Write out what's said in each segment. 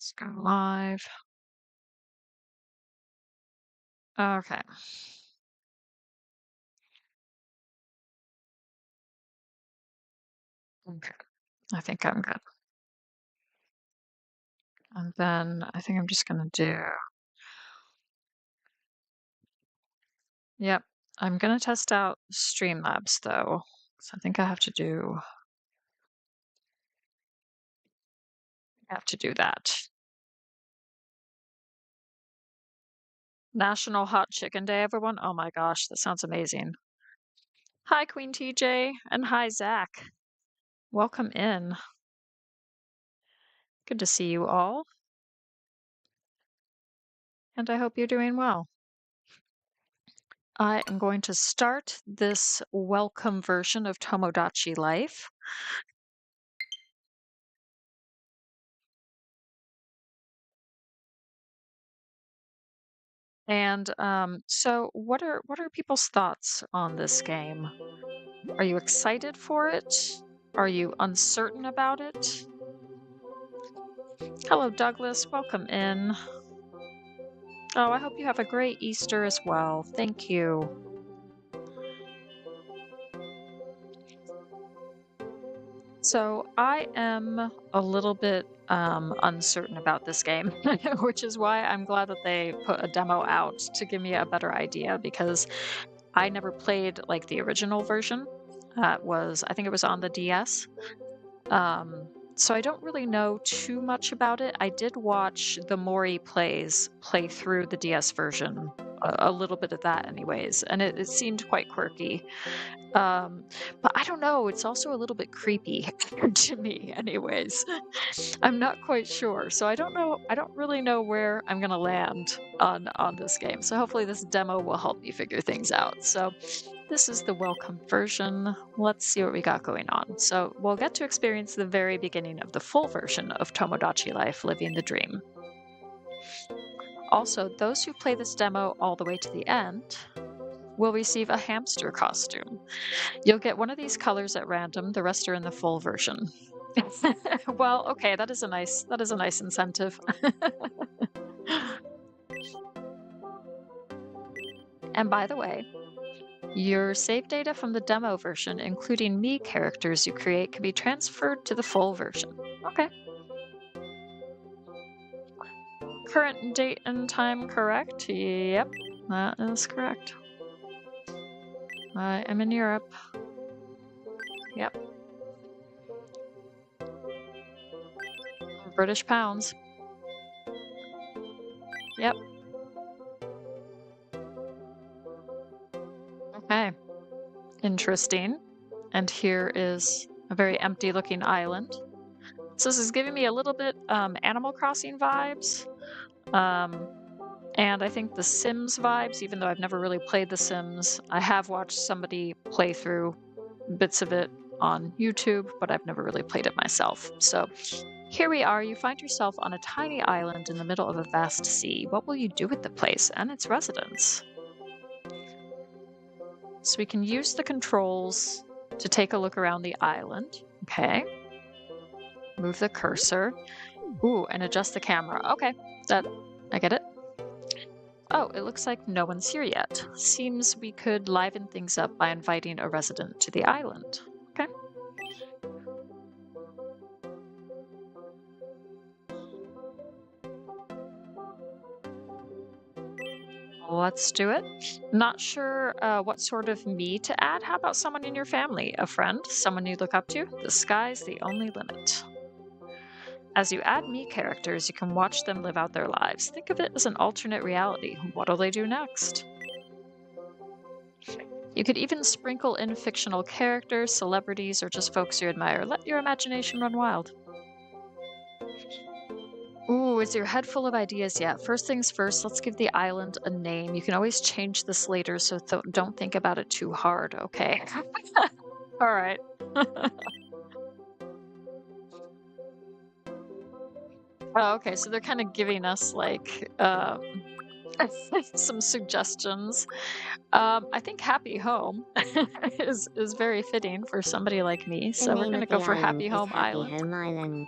Let's go live. Okay. Okay. I think I'm good. And then I think I'm just gonna do, yep. I'm gonna test out Streamlabs though. So I have to do that. National Hot Chicken Day, everyone. Oh my gosh, that sounds amazing. Hi, Queen TJ, and hi, Zach. Welcome in. Good to see you all, and I hope you're doing well. I am going to start this welcome version of Tomodachi Life. And so what are people's thoughts on this game? Are you excited for it? Are you uncertain about it? Hello, Douglas. Welcome in. Oh, I hope you have a great Easter as well. Thank you. So I am a little bit uncertain about this game, which is why I'm glad that they put a demo out to give me a better idea because I never played like the original version. I think it was on the DS. Um, so I don't really know too much about it. I did watch the Mori play through the DS version, a little bit of that, anyways, and it seemed quite quirky. Um, but I don't know. It's also a little bit creepy to me, anyways. I'm not quite sure, so I don't know. I don't really know where I'm gonna land on this game. So hopefully this demo will help me figure things out. So this is the welcome version. Let's see what we got going on. So we'll get to experience the very beginning of the full version of Tomodachi Life, Living the Dream. Also, those who play this demo all the way to the end will receive a hamster costume. You'll get one of these colors at random, the rest are in the full version. Well, okay, that is a nice incentive. And by the way, your save data from the demo version, including me characters you create, can be transferred to the full version. Okay. Current date and time correct? Yep, that is correct. I am in Europe. Yep. British pounds. Yep. Okay. Interesting. And here is a very empty looking island. So this is giving me a little bit Animal Crossing vibes. And I think The Sims vibes, even though I've never really played The Sims. I have watched somebody play through bits of it on YouTube, but I've never really played it myself. So here we are. You find yourself on a tiny island in the middle of a vast sea. What will you do with the place and its residents? So we can use the controls to take a look around the island. Okay. Move the cursor. Ooh, and adjust the camera. Okay, I get it. Oh, it looks like no one's here yet. Seems we could liven things up by inviting a resident to the island. Okay. Let's do it. Not sure what sort of me to add. How about someone in your family? A friend? Someone you look up to? The sky's the only limit. As you add me characters, you can watch them live out their lives. Think of it as an alternate reality. What'll they do next? You could even sprinkle in fictional characters, celebrities, or just folks you admire. Let your imagination run wild. Ooh, is your head full of ideas yet? First things first, let's give the island a name. You can always change this later, so don't think about it too hard, okay? All right. Oh, okay, so they're kind of giving us like some suggestions. I think Happy Home is very fitting for somebody like me, The so we're name gonna of go the for island Happy is Home Happy Island. Home Island.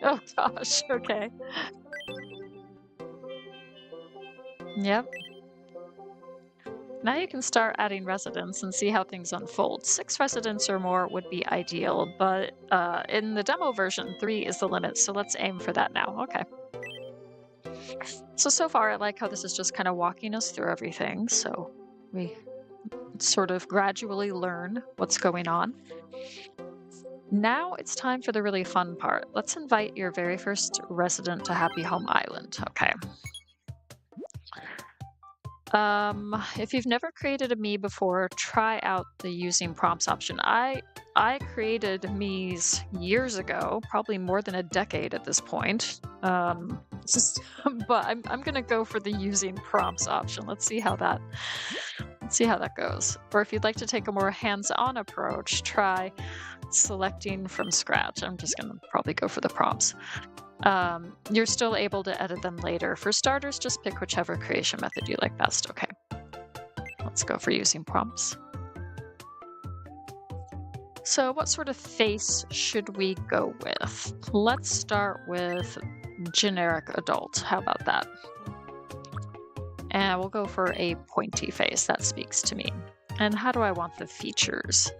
Oh gosh, okay. Yep. Now you can start adding residents and see how things unfold. 6 residents or more would be ideal, but in the demo version, 3 is the limit, so let's aim for that now. Okay. So far, I like how this is just kind of walking us through everything, so we sort of gradually learn what's going on. Now it's time for the really fun part. Let's invite your very first resident to Happy Home Island. Okay. If you've never created a me before, try out the using prompts option. I created me's years ago, probably more than a decade at this point. But I'm gonna go for the using prompts option. Let's see how that goes. Or if you'd like to take a more hands-on approach, try selecting from scratch. I'm just gonna probably go for the prompts. You're still able to edit them later. For starters, just pick whichever creation method you like best. Okay, let's go for using prompts. So what sort of face should we go with? Let's start with generic adult. How about that? And we'll go for a pointy face. That speaks to me. And how do I want the features?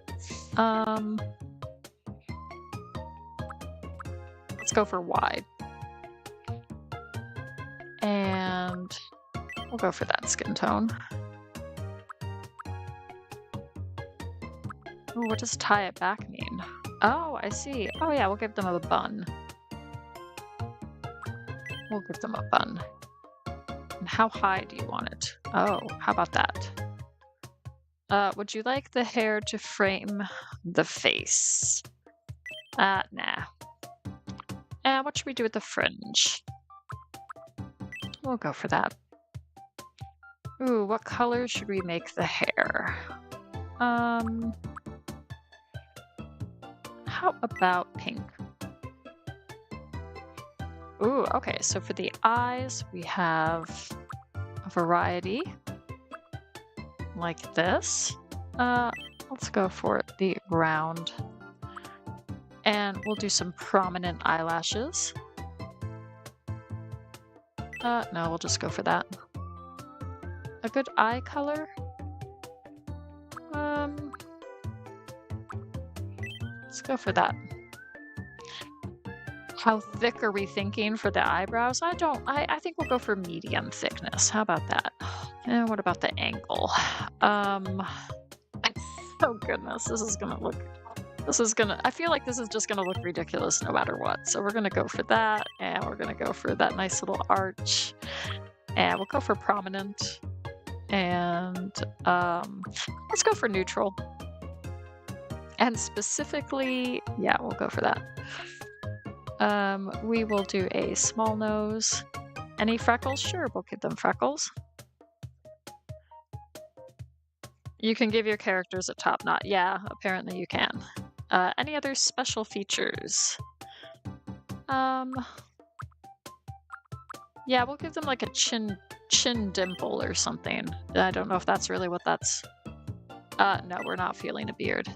Let's go for wide. And we'll go for that skin tone. Ooh, what does tie it back mean? Oh, I see. Oh yeah, we'll give them a bun. We'll give them a bun. And how high do you want it? Oh, how about that? Would you like the hair to frame the face? Nah. And what should we do with the fringe? We'll go for that. Ooh, what color should we make the hair? How about pink? Ooh, okay, so for the eyes, we have a variety like this. Let's go for the round. And we'll do some prominent eyelashes. No, we'll just go for that. A good eye color? Let's go for that. How thick are we thinking for the eyebrows? I think we'll go for medium thickness. How about that? And what about the angle? Oh goodness, I feel like this is just gonna look ridiculous no matter what. So we're gonna go for that, and we're gonna go for that nice little arch. And we'll go for prominent. And let's go for neutral. And specifically, yeah, we'll go for that. We will do a small nose. Any freckles? Sure, we'll give them freckles. You can give your characters a top knot. Yeah, apparently you can. Any other special features? Yeah, we'll give them like a chin dimple or something. I don't know if that's really what that's... no, we're not feeling a beard.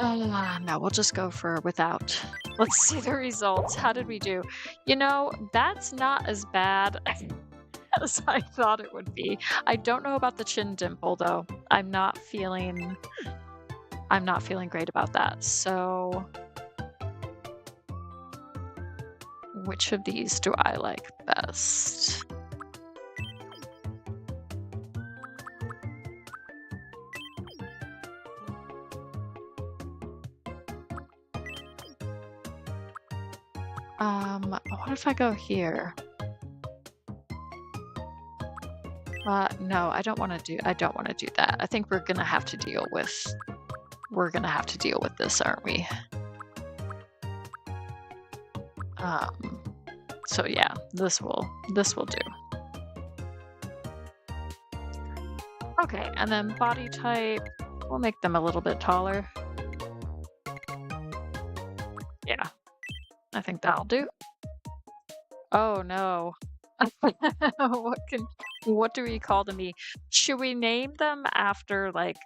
No, we'll just go for without. Let's see the results. How did we do? You know, that's not as bad as I thought it would be. I don't know about the chin dimple though. I'm not feeling great about that. So which of these do I like best? What if I go here? No, I don't want to do that. I think we're gonna have to deal with this, aren't we? So yeah, this will do. Okay, and then body type, we'll make them a little bit taller. Yeah, I think that'll do. Oh no. What do we call them? Should we name them after like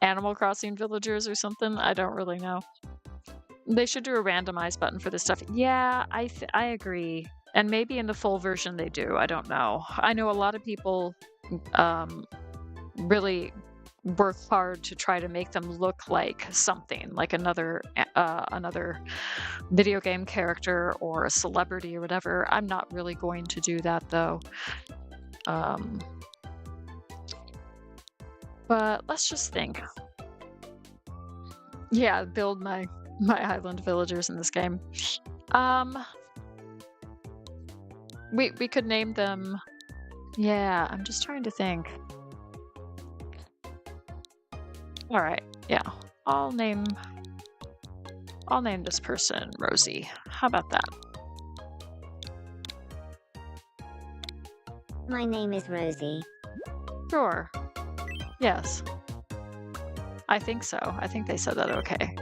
Animal Crossing villagers or something? I don't really know. They should do a randomize button for this stuff. Yeah, I agree. And maybe in the full version they do. I don't know. I know a lot of people um, really work hard to try to make them look like something, like another video game character or a celebrity or whatever. I'm not really going to do that though. Um, but let's just think. Yeah, build my island villagers in this game. Um, we could name them. Yeah, I'm just trying to think. All right, yeah, I'll name this person Rosie. How about that? My name is Rosie. Sure. Yes. I think so. I think they said that okay.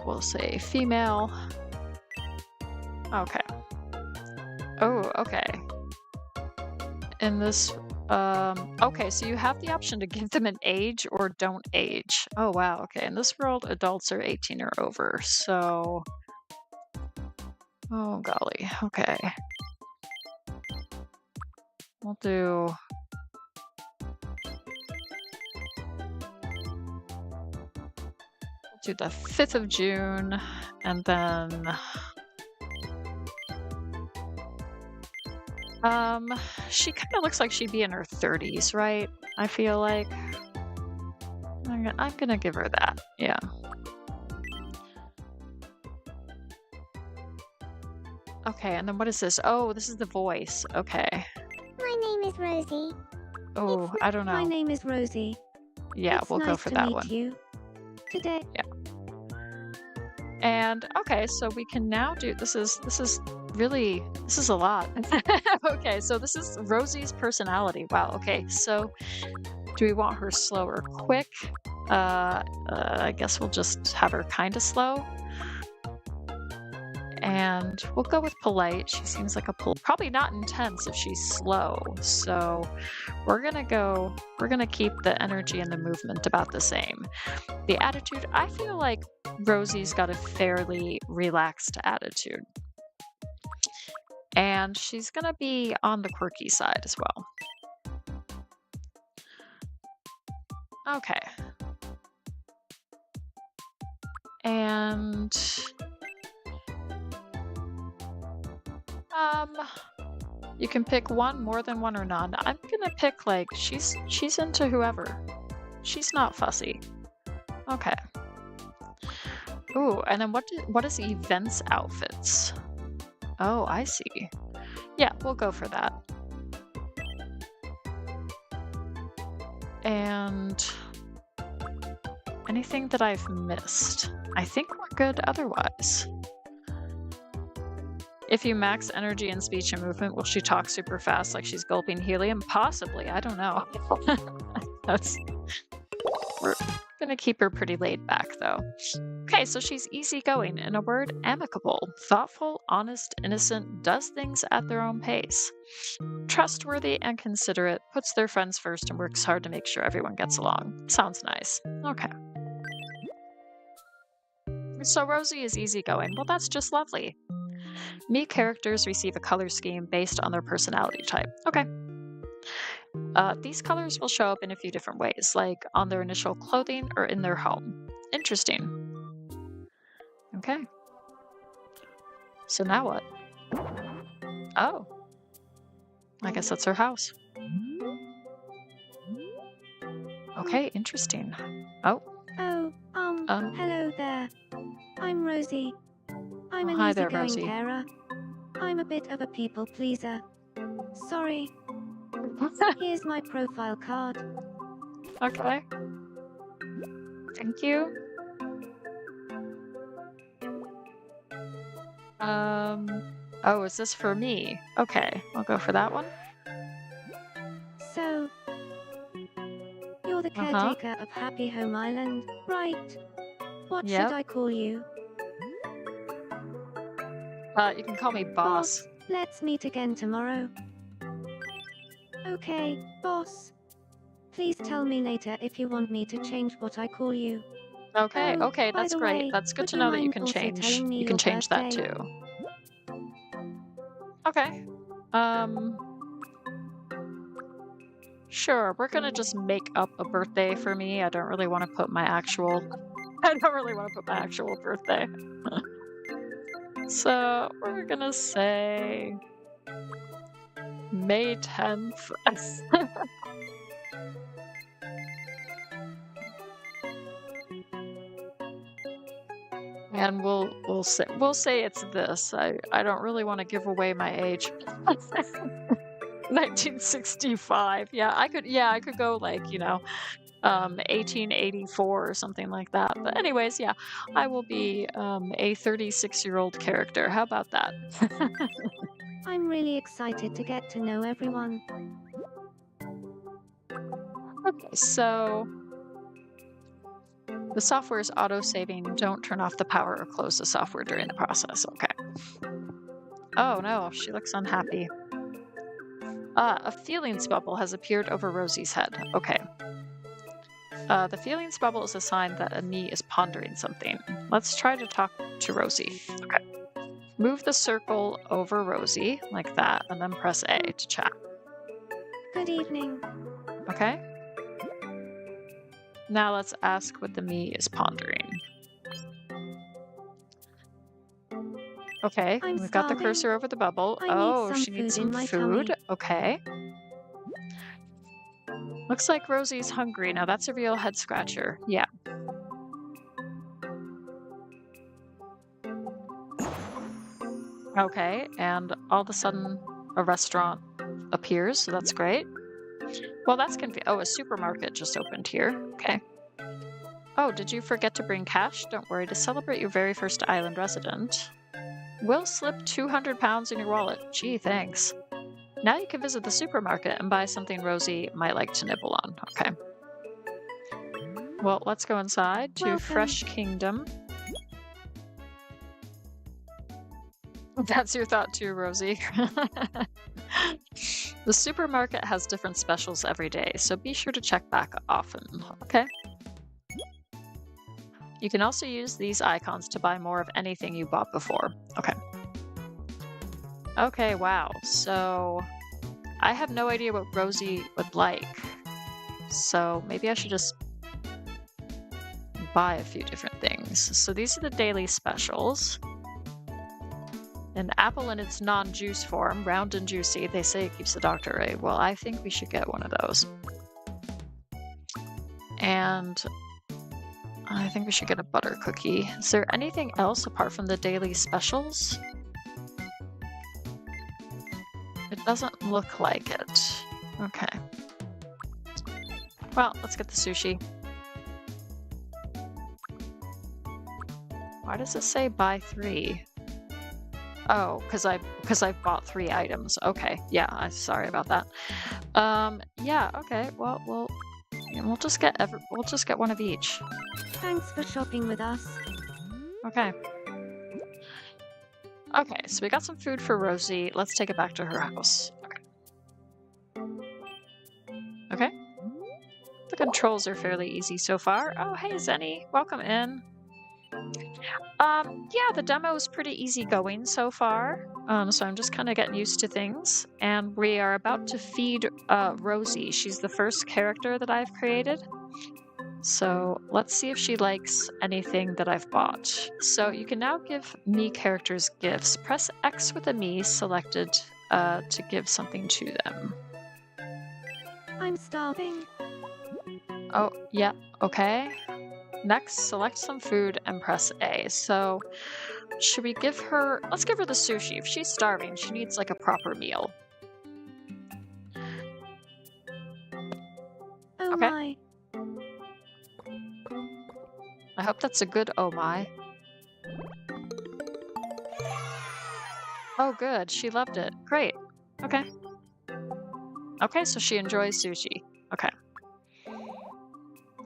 We'll say female. Okay. Oh, okay. In this, okay, so you have the option to give them an age or don't age. Oh, wow. Okay. In this world, adults are 18 or over. So, oh, golly. Okay. We'll do the 5th of June, and then she kind of looks like she'd be in her 30s, right? I feel like I'm gonna give her that. Yeah. Okay, and then what is this? Oh, this is the voice. Okay. My name is Rosie. Oh, I don't know. My name is Rosie. Yeah, It's we'll nice go for to that meet one. you. Today. Yeah. And okay, so we can now do this is a lot. Okay, so this is Rosie's personality. Wow. Okay, so do we want her slow or quick? I guess we'll just have her kind of slow. And we'll go with polite. She seems like probably not intense if she's slow. So we're gonna keep the energy and the movement about the same. The attitude, I feel like Rosie's got a fairly relaxed attitude. And she's gonna be on the quirky side as well. Okay. And you can pick one, more than one, or none. I'm gonna pick like she's into whoever. She's not fussy. Okay. Ooh, and then what is events outfits? Oh, I see. Yeah, we'll go for that. And anything that I've missed? I think we're good otherwise. If you max energy and speech and movement, will she talk super fast like she's gulping helium? Possibly, I don't know. We're gonna keep her pretty laid back though. Okay, so she's easygoing. In a word, amicable, thoughtful, honest, innocent, does things at their own pace. Trustworthy and considerate, puts their friends first and works hard to make sure everyone gets along. Sounds nice. Okay. So Rosie is easygoing. Well, that's just lovely. Me characters receive a color scheme based on their personality type. Okay. These colors will show up in a few different ways, like on their initial clothing or in their home. Interesting. Okay. So now what? Oh. I guess that's her house. Okay, interesting. Oh. Oh, hello there. I'm Rosie. I'm an hi there, easygoing Rosie. carer. I'm a bit of a people pleaser. Sorry. Here's my profile card. Okay. Thank you. Oh, is this for me? Okay, I'll go for that one. So, you're the caretaker of Happy Home Island, right? What Yep. should I call you? You can call me boss. Let's meet again tomorrow. Okay, boss. Please tell me later if you want me to change what I call you. Okay, Oh, okay, by that's the great. way, That's good would to you know that mind also telling me you can your change that birthday? too. Okay. Um, sure. We're gonna just make up a birthday for me. I don't really want to put my actual I don't really want to put my actual birthday. So we're gonna say May 10th. And we'll say it's this. I don't really want to give away my age. 1965. I could go like, 1884 or something like that. But anyways, yeah, I will be a 36-year-old character. How about that? I'm really excited to get to know everyone. Okay, so the software is auto-saving. Don't turn off the power or close the software during the process. Okay. Oh no, she looks unhappy. A feelings bubble has appeared over Rosie's head. Okay. The feelings bubble is a sign that a me is pondering something. Let's try to talk to Rosie. Okay. Move the circle over Rosie like that, and then press A to chat. Good evening. Okay. Now let's ask what the me is pondering. Okay, I'm we've got the starving. cursor over the bubble. I need Oh, some she needs food some in my food. tummy. Okay. Looks like Rosie's hungry. Now that's a real head scratcher. Yeah. Okay, and all of a sudden a restaurant appears, so that's great. Well, that's oh, a supermarket just opened here. Okay. Oh, did you forget to bring cash? Don't worry, to celebrate your very first island resident, we'll slip 200 pounds in your wallet. Gee, thanks. Now you can visit the supermarket and buy something Rosie might like to nibble on. Okay. Well, let's go inside to Welcome. Fresh Kingdom. That's your thought too, Rosie. The supermarket has different specials every day, so be sure to check back often. Okay. You can also use these icons to buy more of anything you bought before. Okay. Okay, wow. So I have no idea what Rosie would like. So maybe I should just buy a few different things. So these are the daily specials. An apple in its non-juice form, round and juicy. They say it keeps the doctor away. Well, I think we should get one of those. And I think we should get a butter cookie. Is there anything else apart from the daily specials? It doesn't look like it. Okay. Well, let's get the sushi. Why does it say buy 3? Oh, because I've bought 3 items. Okay, yeah, I'm sorry about that. Yeah, okay. Well, we'll just get one of each. Thanks for shopping with us. Okay. Okay, so we got some food for Rosie. Let's take it back to her house. Okay. Okay. The controls are fairly easy so far. Oh, hey, Zenny. Welcome in. Yeah, the demo is pretty easy going so far. So I'm just kind of getting used to things. And we are about to feed Rosie. She's the first character that I've created. So let's see if she likes anything that I've bought. So you can now give me characters gifts. Press X with a me selected to give something to them. I'm starving. Oh, yeah, okay. Next, select some food and press A. So should we give her, let's give her the sushi. If she's starving, she needs like a proper meal. Oh Okay. my. I hope that's a good oh my. Oh good, she loved it. Great. Okay. Okay, so she enjoys sushi. Okay.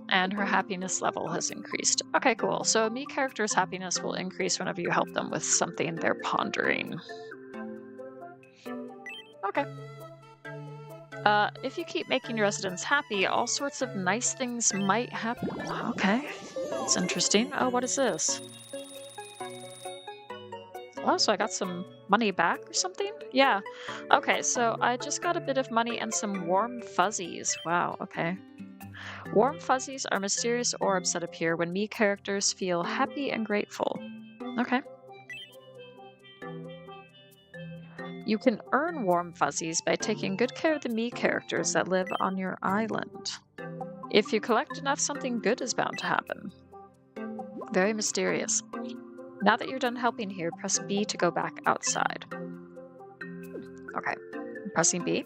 And her happiness level has increased. Okay, cool. So me character's happiness will increase whenever you help them with something they're pondering. Okay. If you keep making your residents happy, all sorts of nice things might happen. Okay. It's interesting. Oh, what is this? Oh, so I got some money back or something? Yeah. Okay, so I just got a bit of money and some warm fuzzies. Wow, okay. Warm fuzzies are mysterious orbs that appear when me characters feel happy and grateful. Okay. You can earn warm fuzzies by taking good care of the me characters that live on your island. If you collect enough, something good is bound to happen. Very mysterious. Now that you're done helping here, press B to go back outside. Okay, I'm pressing B.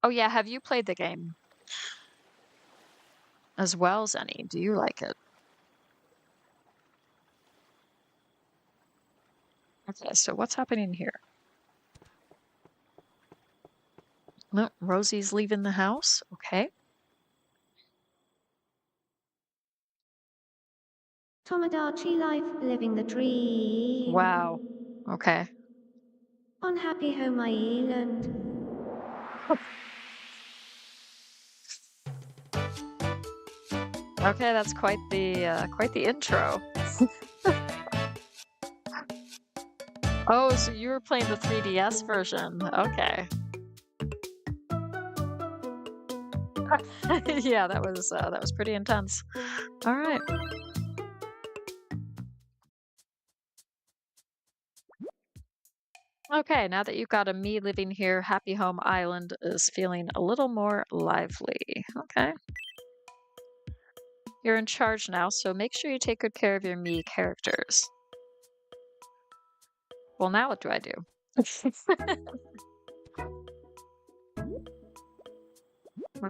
Oh yeah, have you played the game as well, Zenny? Do you like it? Okay, so what's happening here? No, Rosie's leaving the house. Okay. Tomodachi life, living the dream. Wow. Okay. On Happy Home Island. Okay, that's quite the intro. Oh, so you were playing the 3DS version. Okay. Yeah, that was pretty intense. All right. Okay, now that you've got a me living here, Happy Home Island is feeling a little more lively. Okay. You're in charge now, so make sure you take good care of your me characters. Well, now what do I do?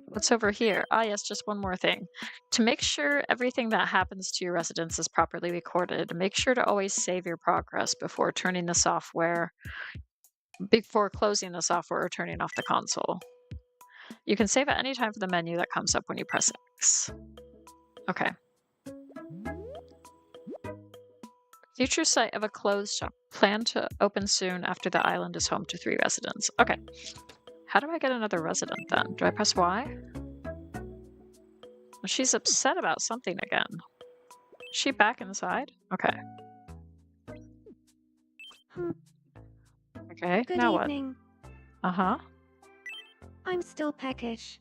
What's over here? Ah, yes, just one more thing. To make sure everything that happens to your residence is properly recorded, make sure to always save your progress before closing the software or turning off the console. You can save at any time for the menu that comes up when you press X. Okay. Future site of a clothes shop. Planned to open soon after the island is home to 3 residents. Okay. How do I get another resident then? Do I press Y? She's upset about something again. Is she back inside? Okay. Okay, Good now what? evening. Uh-huh. I'm still peckish.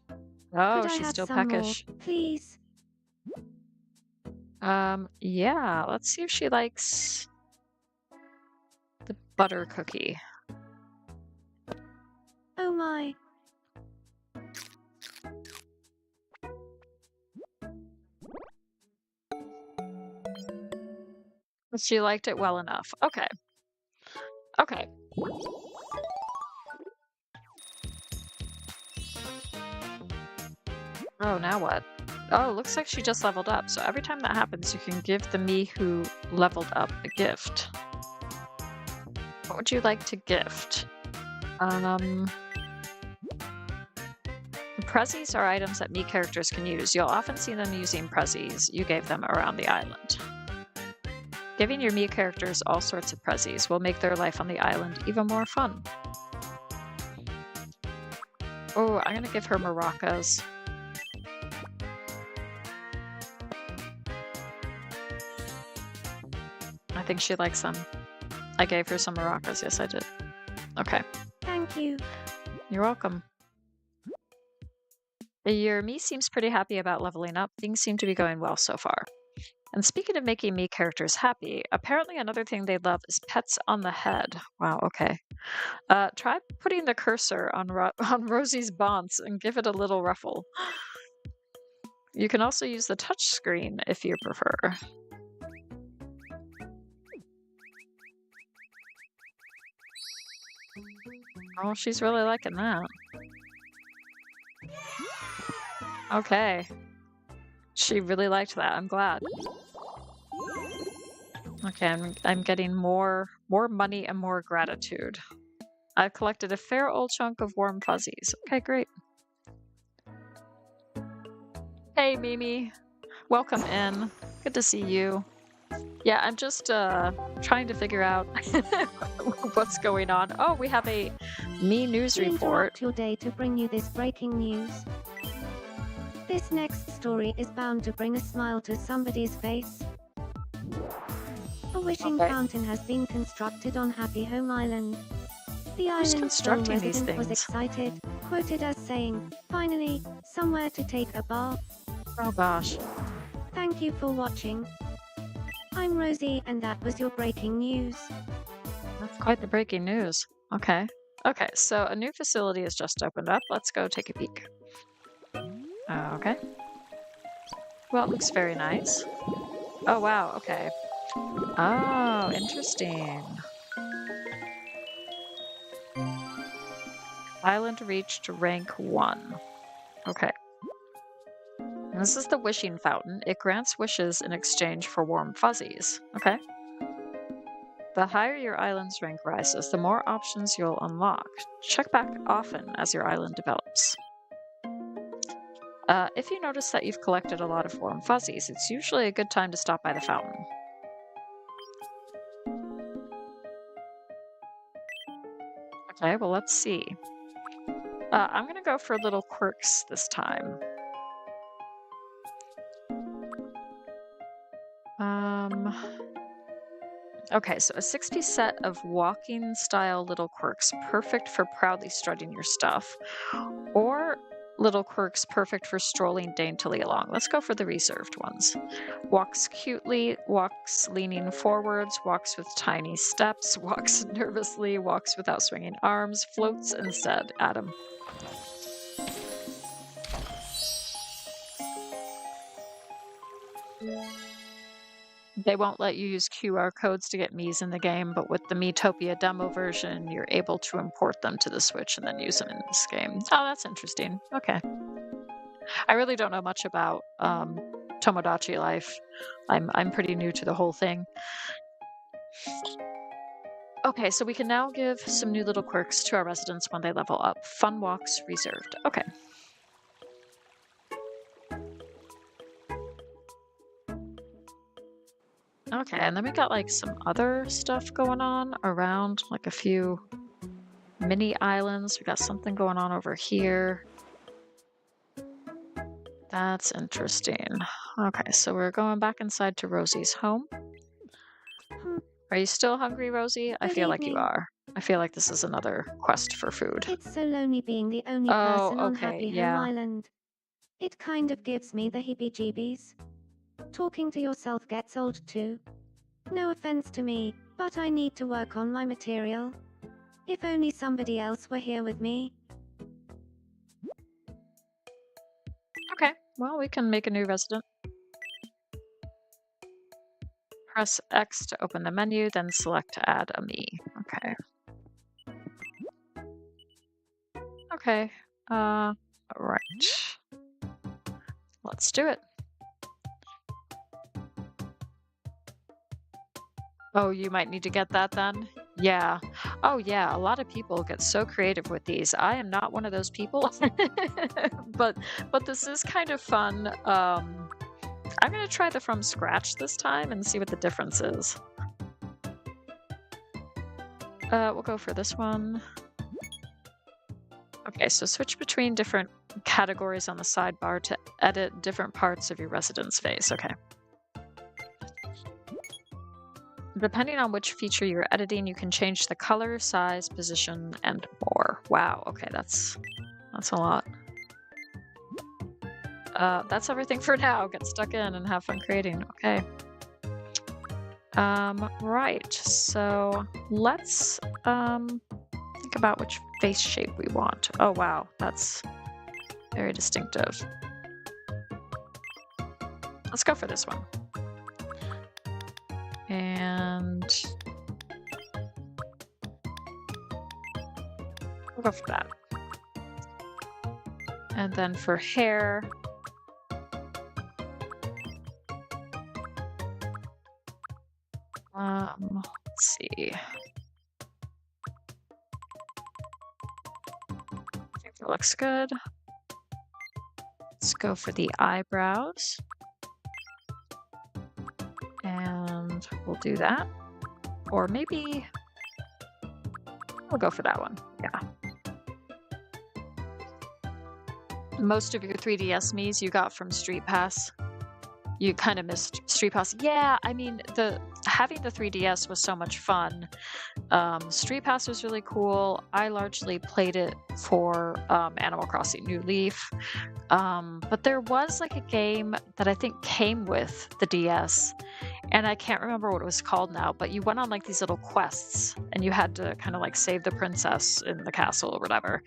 Oh, Could I she's have still some peckish. more, please? Yeah, let's see if she likes the butter cookie. Oh my. She liked it well enough. Okay. Okay. Oh, now what? Oh, looks like she just leveled up. So every time that happens, you can give the me who leveled up a gift. What would you like to gift? Prezzies are items that me characters can use. You'll often see them using prezzies you gave them around the island. Giving your me characters all sorts of prezzies will make their life on the island even more fun. Oh, I'm gonna give her maracas. I think she likes them. I gave her some maracas. Yes, I did. Okay. Thank you. You're welcome. Your me seems pretty happy about leveling up. Things seem to be going well so far. And speaking of making me characters happy, apparently another thing they love is pets on the head. Wow, okay. Try putting the cursor on on Rosie's bonce and give it a little ruffle. You can also use the touch screen if you prefer. Oh, she's really liking that. Okay. She really liked that. I'm glad. Okay, I'm getting more money and more gratitude. I've collected a fair old chunk of warm fuzzies. Okay, great. Hey, Mimi. Welcome in. Good to see you. Yeah, I'm just trying to figure out what's going on. Oh, we have a me news We report. interrupt your day to bring you this breaking news. This next story is bound to bring a smile to somebody's face. A wishing Okay. fountain has been constructed on Happy Home Island. The Who's island's sole constructing these resident was things? excited, quoted as saying, "Finally, somewhere to take a bath." Oh gosh. Thank you for watching. I'm Rosie, and that was your breaking news. That's quite the breaking news. Okay. Okay, so a new facility has just opened up. Let's go take a peek. Okay. Well, it looks very nice. Oh, wow. Okay. Oh, interesting. Island reached rank 1. Okay. This is the wishing fountain. It grants wishes in exchange for warm fuzzies. Okay. The higher your island's rank rises, the more options you'll unlock. Check back often as your island develops. If you notice that you've collected a lot of warm fuzzies, it's usually a good time to stop by the fountain. Okay, well, let's see. I'm going to go for little quirks this time. Okay, so a 6-piece set of walking style little quirks, perfect for proudly strutting your stuff, or little quirks perfect for strolling daintily along. Let's go for the reserved ones. Walks cutely, walks leaning forwards, walks with tiny steps, walks nervously, walks without swinging arms, floats instead. Adam. They won't let you use QR codes to get Miis in the game, but with the Miitopia demo version, you're able to import them to the Switch and then use them in this game. Oh, that's interesting. Okay. I really don't know much about Tomodachi Life. I'm pretty new to the whole thing. Okay, so we can now give some new little quirks to our residents when they level up. Fun walks reserved. Okay. Okay, and then we got like some other stuff going on around, like a few mini islands. We got something going on over here. That's interesting. Okay, so we're going back inside to Rosie's home. Are you still hungry, Rosie? I Good feel like you evening. are. I feel like this is another quest for food. It's so lonely being the only Oh, person on okay, Happy Home yeah. Island. It kind of gives me the heebie-jeebies. Talking to yourself gets old too. No offense to me, but I need to work on my material. If only somebody else were here with me. Okay, well, we can make a new resident. Press X to open the menu, then select to add a Mii. Okay. Okay, right. Let's do it. Oh, you might need to get that then? Yeah. Oh, yeah. A lot of people get so creative with these. I am not one of those people, but this is kind of fun. I'm gonna try the from scratch this time and see what the difference is. We'll go for this one. Okay, so switch between different categories on the sidebar to edit different parts of your resident's face. Okay. Depending on which feature you're editing, you can change the color, size, position, and more. Wow, okay, that's a lot. That's everything for now. Get stuck in and have fun creating. Okay. Right, so let's think about which face shape we want. Oh wow, that's very distinctive. Let's go for this one. And we'll go for that. And then for hair, let's see. I think that looks good. Let's go for the eyebrows. And we'll do that. Or maybe we'll go for that one. Yeah. Most of your 3DS Miis you got from Street Pass. You kind of missed Street Pass. Yeah, I mean, the having the 3DS was so much fun. Street Pass was really cool. I largely played it for Animal Crossing New Leaf. But there was like a game that I think came with the DS, and I can't remember what it was called now, but you went on like these little quests and you had to kind of like save the princess in the castle or whatever.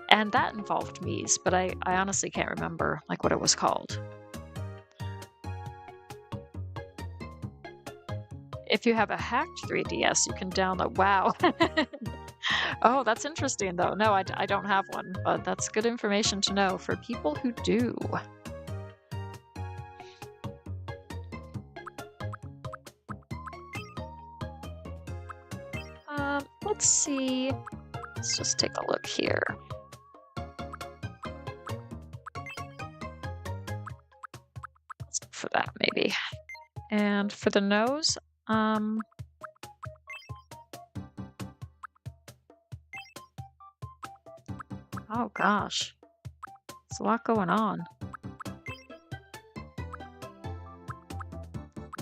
And that involved Mii's, but I honestly can't remember like what it was called. If you have a hacked 3DS, you can download. Wow. Oh, that's interesting though. No, I don't have one, but that's good information to know for people who do. Let's see. Let's just take a look here. Let's go for that maybe. And for the nose, oh gosh, there's a lot going on.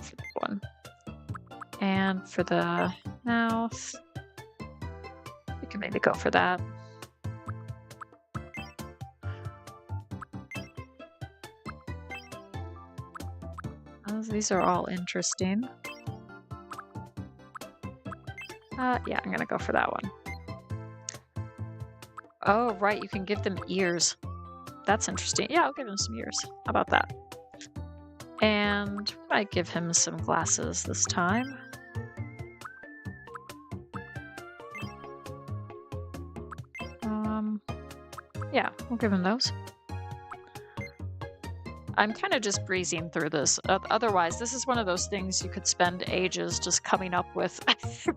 For that one. And for the mouth, we can maybe go for that. These are all interesting. Yeah, I'm gonna go for that one. Oh, right, you can give them ears. That's interesting. Yeah, I'll give him some ears. How about that? And I might give him some glasses this time. Yeah, we'll give him those. I'm kind of just breezing through this. Otherwise, this is one of those things you could spend ages just coming up with,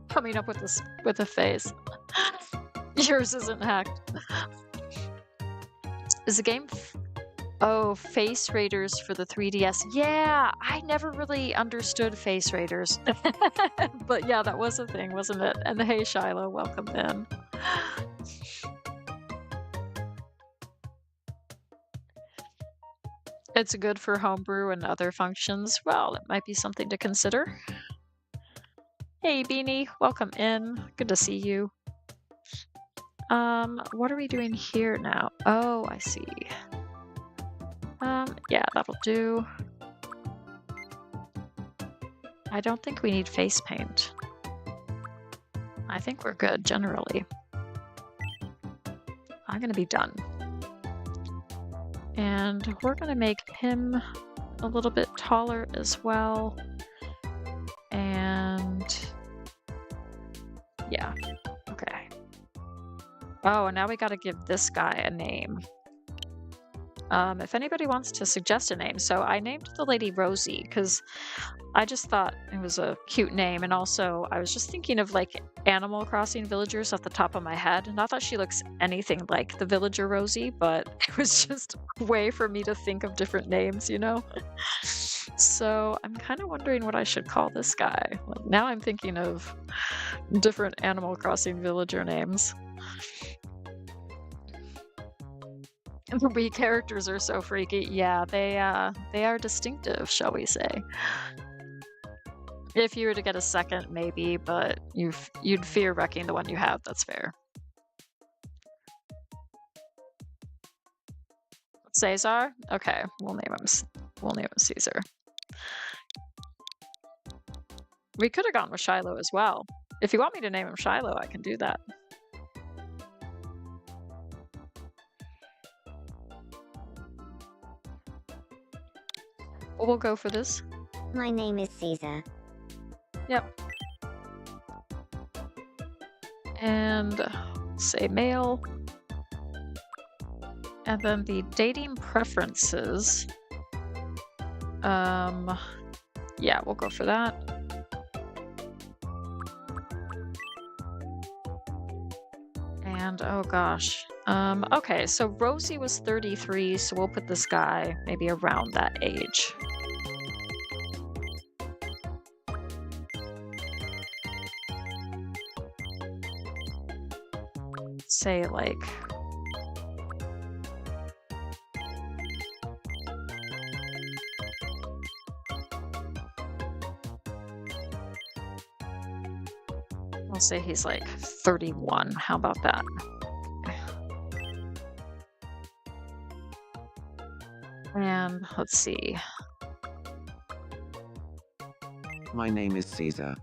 coming up with this with a face. Yours isn't hacked. Is the game? Oh, Face Raiders for the 3DS. Yeah, I never really understood Face Raiders, but yeah, that was a thing, wasn't it? And hey, Shiloh, welcome in. It's good for homebrew and other functions. Well, it might be something to consider. Hey, Beanie, welcome in. Good to see you. What are we doing here now? Oh, I see. Yeah, that'll do. I don't think we need face paint. I think we're good generally. I'm gonna be done. And we're gonna make him a little bit taller as well. And yeah, okay. Oh, and now we gotta give this guy a name. If anybody wants to suggest a name. So I named the lady Rosie because I just thought it was a cute name. And also I was just thinking of like Animal Crossing villagers off the top of my head. Not that she looks anything like the villager Rosie, but it was just a way for me to think of different names, you know? So I'm kind of wondering what I should call this guy. Like, now I'm thinking of different Animal Crossing villager names. The Wii characters are so freaky. Yeah, they are distinctive, shall we say. If you were to get a second, maybe, but you'd fear wrecking the one you have. That's fair. Caesar? Okay, we'll name him Caesar. We could have gone with Shiloh as well. If you want me to name him Shiloh, I can do that. We'll go for this. My name is Caesar. Yep. And say male. And then the dating preferences. Yeah, we'll go for that. And oh gosh. Okay, so Rosie was 33, so we'll put this guy maybe around that age. Say like I'll say he's like 31. How about that? And let's see. My name is Caesar.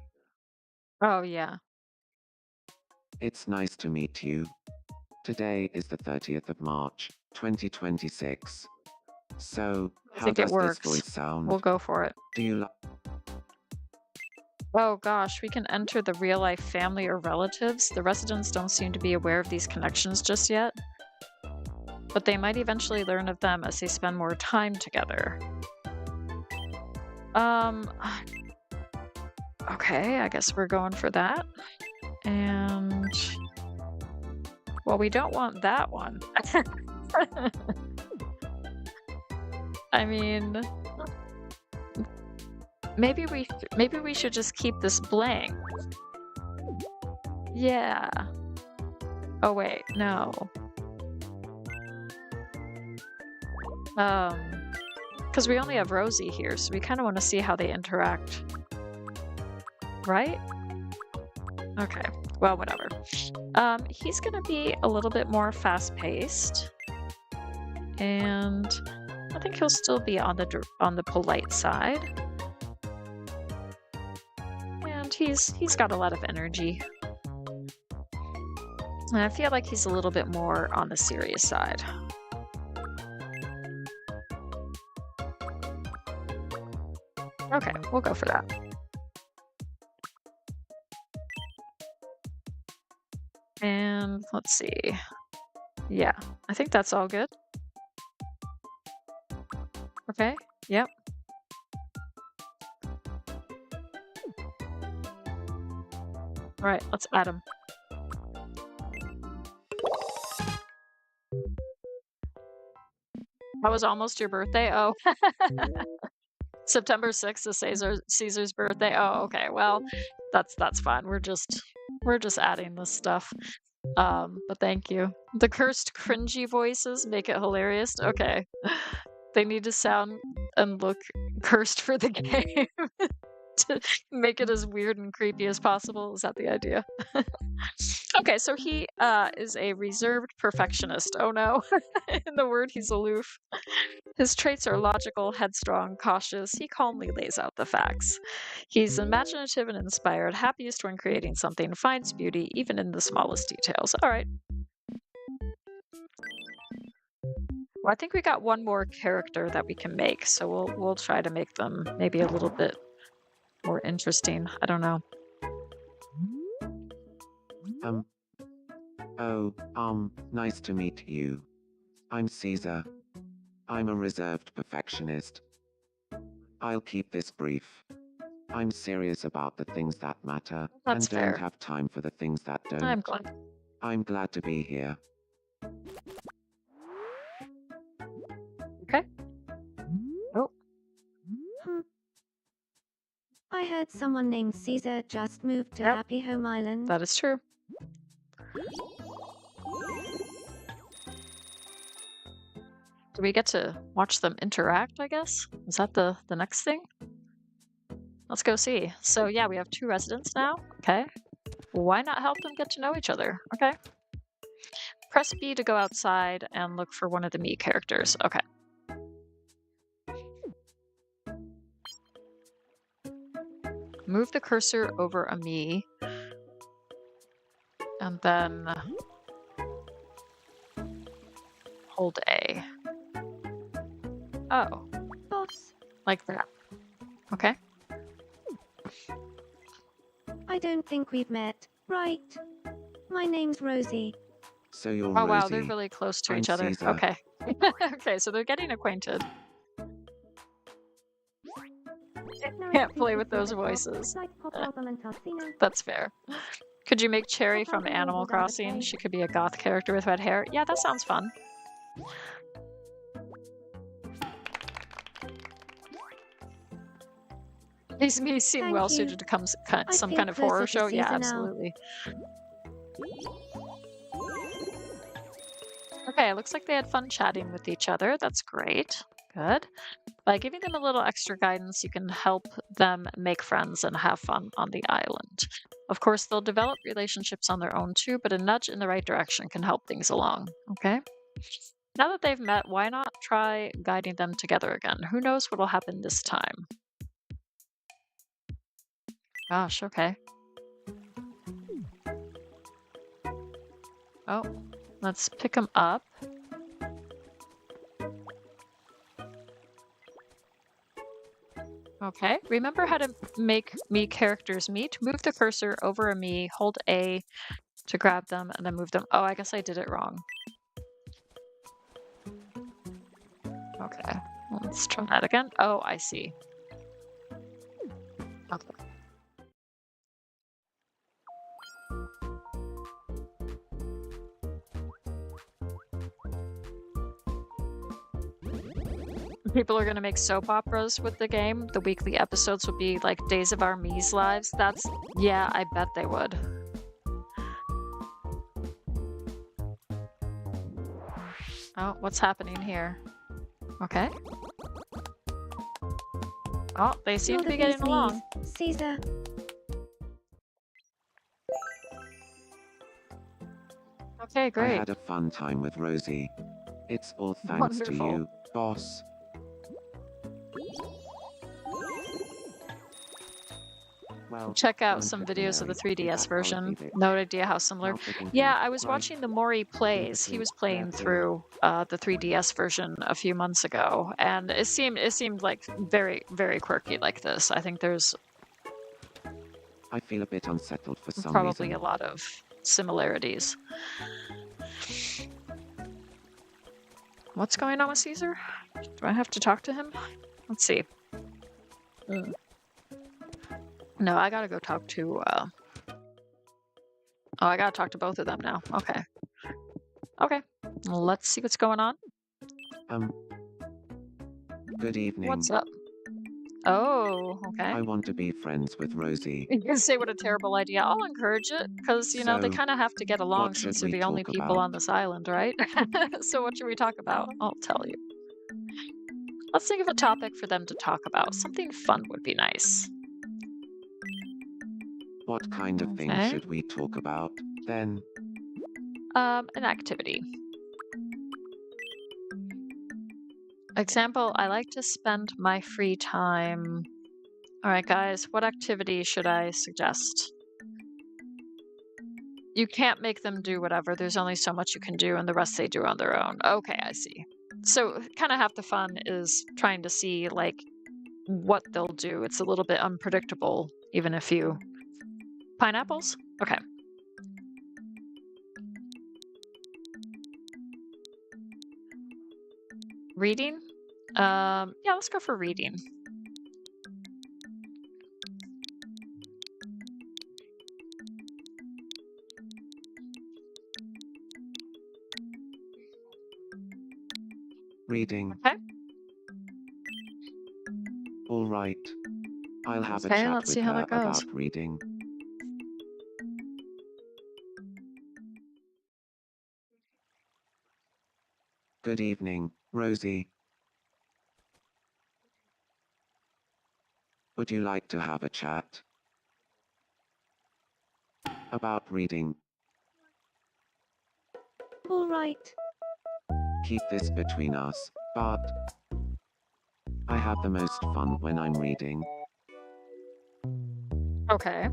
Oh, yeah. It's nice to meet you. Today is the 30th of March, 2026. So, I how think it does this works. voice sound? We'll go for it. Do you like? Oh gosh, we can enter the real life family or relatives. The residents don't seem to be aware of these connections just yet, but they might eventually learn of them as they spend more time together. Um, okay, I guess we're going for that. And well, we don't want that one. I mean, maybe we should just keep this blank. Yeah. Oh wait, no. Because we only have Rosie here, so we kind of want to see how they interact. Right? Okay. Well, whatever. He's gonna be a little bit more fast-paced, and I think he'll still be on the polite side. And he's got a lot of energy. And I feel like he's a little bit more on the serious side. Okay, we'll go for that. And let's see. Yeah, I think that's all good. Okay, yep. All right, let's add him. That was almost your birthday? Oh. September 6th is Caesar's birthday. Oh, okay. Well, that's fine. We're just adding this stuff. But thank you. The cursed cringy voices make it hilarious. Okay. They need to sound and look cursed for the game to make it as weird and creepy as possible. Is that the idea? Okay, so he is a reserved perfectionist. Oh no. In the word, he's aloof. His traits are logical, headstrong, cautious. He calmly lays out the facts. He's imaginative and inspired, happiest when creating something, finds beauty even in the smallest details. All right. Well, I think we got one more character that we can make, so we'll try to make them maybe a little bit more interesting. I don't know. Nice to meet you. I'm Caesar. I'm a reserved perfectionist. I'll keep this brief. I'm serious about the things that matter That's and fair. don't have time for the things that don't. I'm glad. I'm glad to be here. Okay. Oh, Hmm. I heard someone named Caesar just moved to Yep. Happy Home Island. that is true. Do we get to watch them interact, I guess? Is that the next thing? Let's go see. So yeah, we have 2 residents now. Okay. Why not help them get to know each other? Okay. Press B to go outside and look for one of the me characters. Okay. Move the cursor over a me. And then hold A. Oh, Boss, like that. Okay. I don't think we've met, right? My name's Rosie. So you're Oh wow, Rosie. they're really close to I'm each other. Caesar. Okay. Okay, so they're getting acquainted. Can't play with those voices. That's fair. Could you make Cherry from Animal Crossing? She could be a goth character with red hair. Yeah, that sounds fun. These me seem Thank well you. suited to come some feel kind of closer horror to show. Yeah, Caesar now. absolutely. Okay, looks like they had fun chatting with each other. That's great. Good. By giving them a little extra guidance, you can help them make friends and have fun on the island. Of course, they'll develop relationships on their own too, but a nudge in the right direction can help things along. Okay? Now that they've met, why not try guiding them together again? Who knows what'll happen this time? Gosh, okay. Oh, let's pick them up. Okay, remember how to make me characters meet? Move the cursor over a me, hold A to grab them, and then move them. Oh, I guess I did it wrong. Okay, let's try that again. Oh, I see. Okay. People are going to make soap operas with the game. The weekly episodes would be like Days of Our Me's lives. Yeah, I bet they would. Oh, what's happening here? Okay. Oh, they seem You're to be the getting bee's along. knees, Caesar. Okay, I great. had a fun time with Rosie. It's all thanks to Wonderful. you, boss. Well, Check out some videos of the interdisciplinary, 3DS is that how I version. feel it? No idea how similar. Now picking Yeah, things I was right, watching the Mori plays. He was playing carefully. through the 3DS version a few months ago, and it seemed like very, very quirky like this. I think there's I feel a bit unsettled for some probably reason. a lot of similarities. What's going on with Caesar? Do I have to talk to him? Let's see. No, I gotta go talk to Oh, I gotta talk to both of them now. Okay. Okay. Let's see what's going on. Um, good evening. What's up? Oh, okay. I want to be friends with Rosie. You can say what a terrible idea. I'll encourage it because, they So, kind of have to get along what since should they're we the only talk people about? on this island, right? So, what should we talk about? I'll tell you. Let's think of a topic for them to talk about. Something fun would be nice. What kind of things Okay. should we talk about, then? An activity. Example, I like to spend my free time. All right, guys, what activity should I suggest? You can't make them do whatever. There's only so much you can do, and the rest they do on their own. Okay, I see. So, kind of half the fun is trying to see, like, what they'll do. It's a little bit unpredictable, even if you. Pineapples? Okay. Reading? Yeah, let's go for reading. Reading. Okay. All right. I'll have a Okay, chat let's with see how her that goes. about reading. Good evening, Rosie. Would you like to have a chat? About reading. All right. Keep this between us, but I have the most fun when I'm reading. Okay.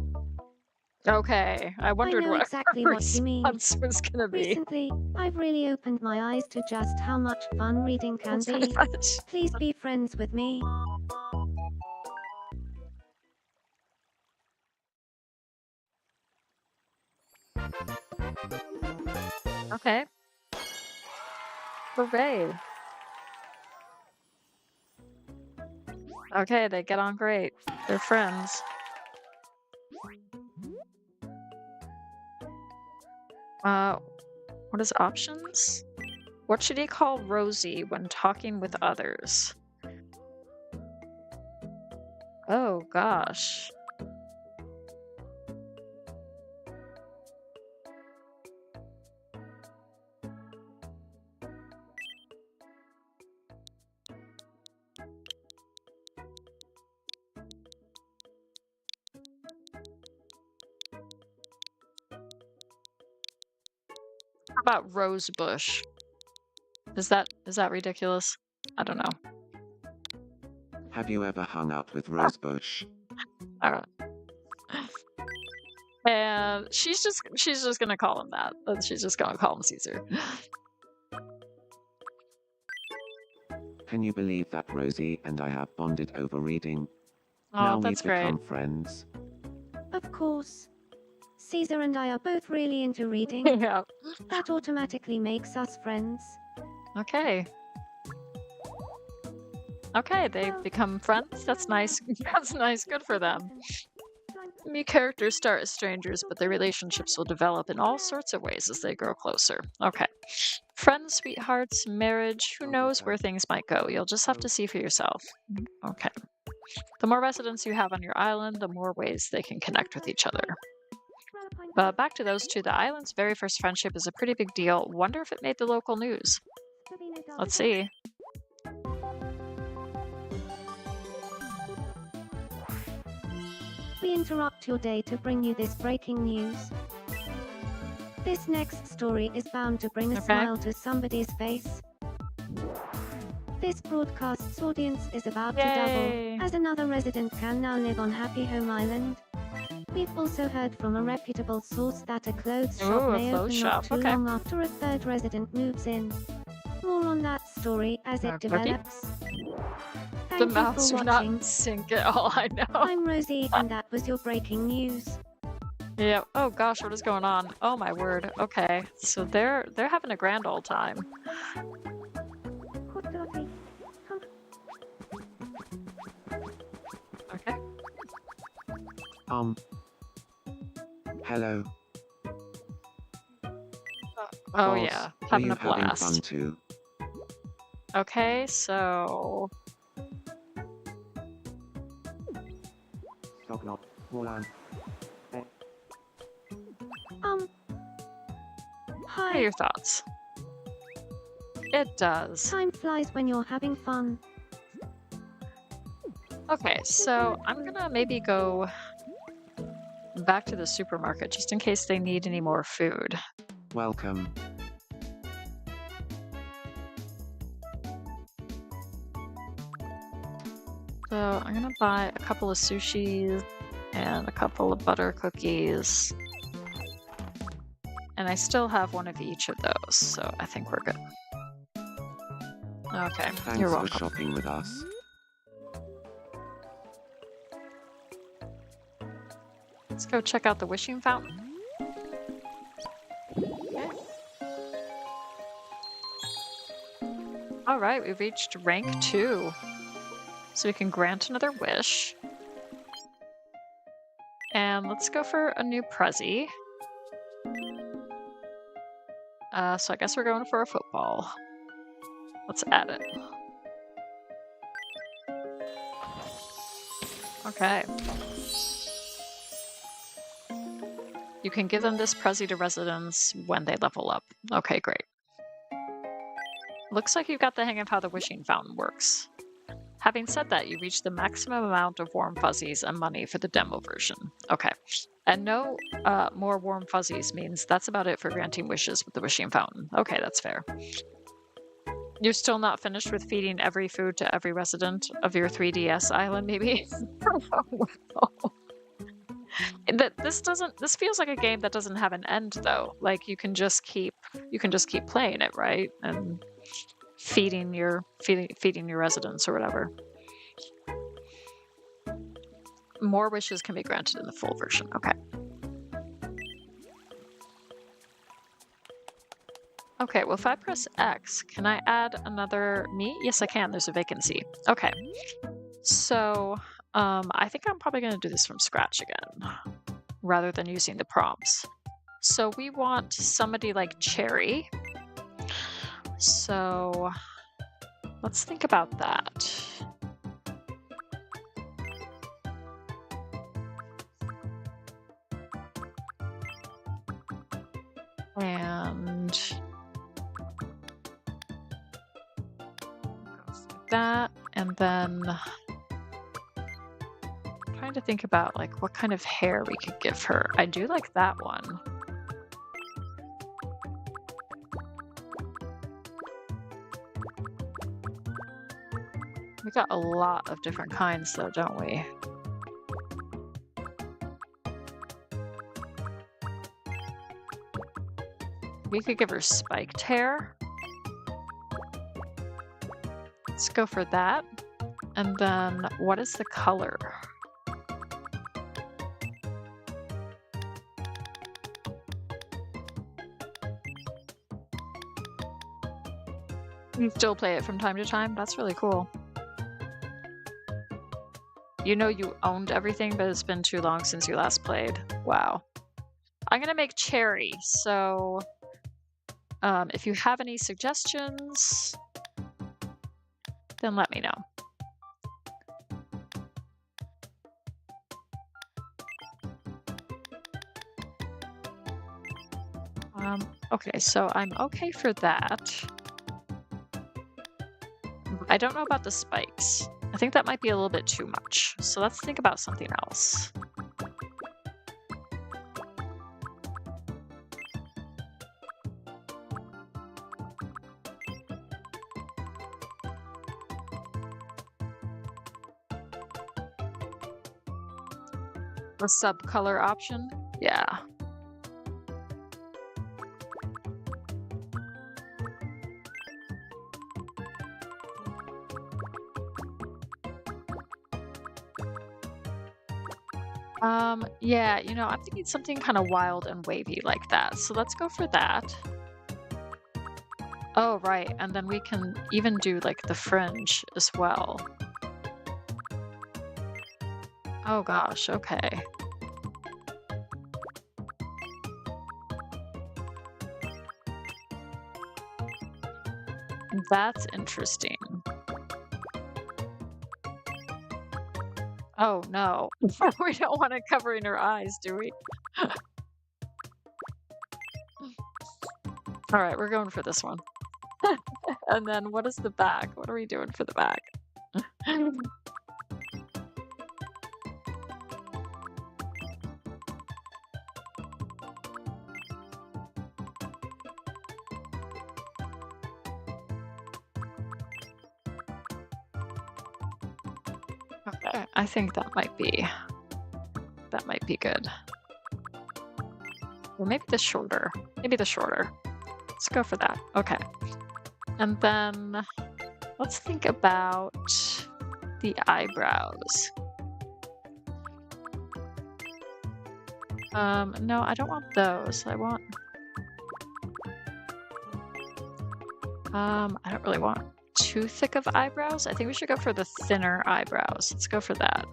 Okay. I I wondered know what exactly her what you mean. response was gonna be. Recently, I've really opened my eyes to just how much fun reading can be. Please be friends with me. Okay. Hooray. Okay, they get on great. They're friends. What is options? What should he call Rosie when talking with others? Oh gosh. about rose bush? Is that ridiculous? I don't know. Have you ever hung out with Rosebush? I don't And she's just gonna call him that. She's just gonna call him Caesar. Can you believe that Rosie and I have bonded over reading? Oh, Now that's we've become great. friends. Of course. Caesar and I are both really into reading. Yeah. That automatically makes us friends. Okay. Okay, they've become friends. That's nice. That's nice. Good for them. New characters start as strangers, but their relationships will develop in all sorts of ways as they grow closer. Okay. Friends, sweethearts, marriage, who knows where things might go. You'll just have to see for yourself. Okay. The more residents you have on your island, the more ways they can connect with each other. But back to those two, the island's very first friendship is a pretty big deal. Wonder if it made the local news. Let's see. We interrupt your day to bring you this breaking news. This next story is bound to bring a Okay. smile to somebody's face. This broadcast's audience is about to Yay. double, as another resident can now live on Happy Home Island. We've also heard from a reputable source that a clothes shop Ooh, a may clothes open shop, not too okay. long after a third resident moves in. More on that story as it Okie dokie. develops. The Thank you mouths for are not watching. in sync at all, I know. I'm Rosie, and that was your breaking news. Yeah. Oh gosh, what is going on? Oh my word. Okay. So they're having a grand old time. Okay. Hello. Oh Boss, yeah, are having you a having fun blast. too? Okay, so what are Hi. your thoughts? It does. Time flies when you're having fun. Okay, so I'm gonna maybe go back to the supermarket just in case they need any more food. Welcome. So I'm gonna buy a couple of sushis and a couple of butter cookies. And I still have one of each of those, so I think we're good. Okay, Thanks you're for welcome. shopping with us. Let's go check out the wishing fountain. All right, we reached rank 2. So we can grant another wish. And let's go for a new Prezi. So I guess we're going for a football. Let's add it. Okay. You can give them this Prezi to residents when they level up. Okay, great. Looks like you've got the hang of how the wishing fountain works. Having said that, you reach the maximum amount of warm fuzzies and money for the demo version. Okay. And no more warm fuzzies means that's about it for granting wishes with the wishing fountain. Okay, that's fair. You're still not finished with feeding every food to every resident of your 3DS island, maybe? This feels like a game that doesn't have an end though. Like you can just keep playing it, right? And feeding your residents or whatever. More wishes can be granted in the full version. Okay. Okay, well if I press X, can I add another me? Yes, I can. There's a vacancy. Okay. So, I think I'm probably going to do this from scratch again, rather than using the prompts. So we want somebody like Cherry. So let's think about that. And that, and then trying to think about like what kind of hair we could give her. I do like that one. We got a lot of different kinds though, don't we? We could give her spiked hair. Let's go for that. And then what is the color? You still play it from time to time? That's really cool. You know you owned everything, but it's been too long since you last played. Wow. I'm gonna make cherry, so if you have any suggestions, then let me know. Okay, so I'm okay for that. I don't know about the spikes. I think that might be a little bit too much. So let's think about something else. The sub-color option? Yeah. Yeah, you know, I'm thinking something kind of wild and wavy like that. So let's go for that. Oh, right. And then we can even do like the fringe as well. Oh gosh, okay. That's interesting. Oh no. We don't want it covering her eyes, do we? All right, we're going for this one. And then what is the back? What are we doing for the back? Okay, I think that might be good. Or maybe the shorter. Maybe the shorter. Let's go for that. Okay. And then let's think about the eyebrows. No, I don't want those. I want I don't really want too thick of eyebrows. I think we should go for the thinner eyebrows. Let's go for that.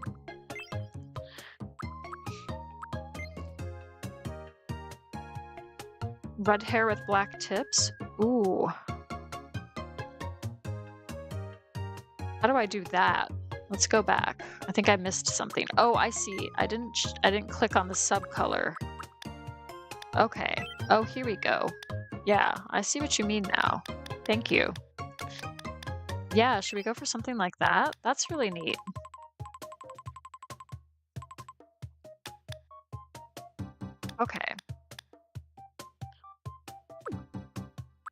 Red hair with black tips? Ooh. How do I do that? Let's go back. I think I missed something. Oh, I see. I didn't click on the sub color. Okay. Oh, here we go. Yeah, I see what you mean now. Thank you. Yeah, should we go for something like that? That's really neat. Okay.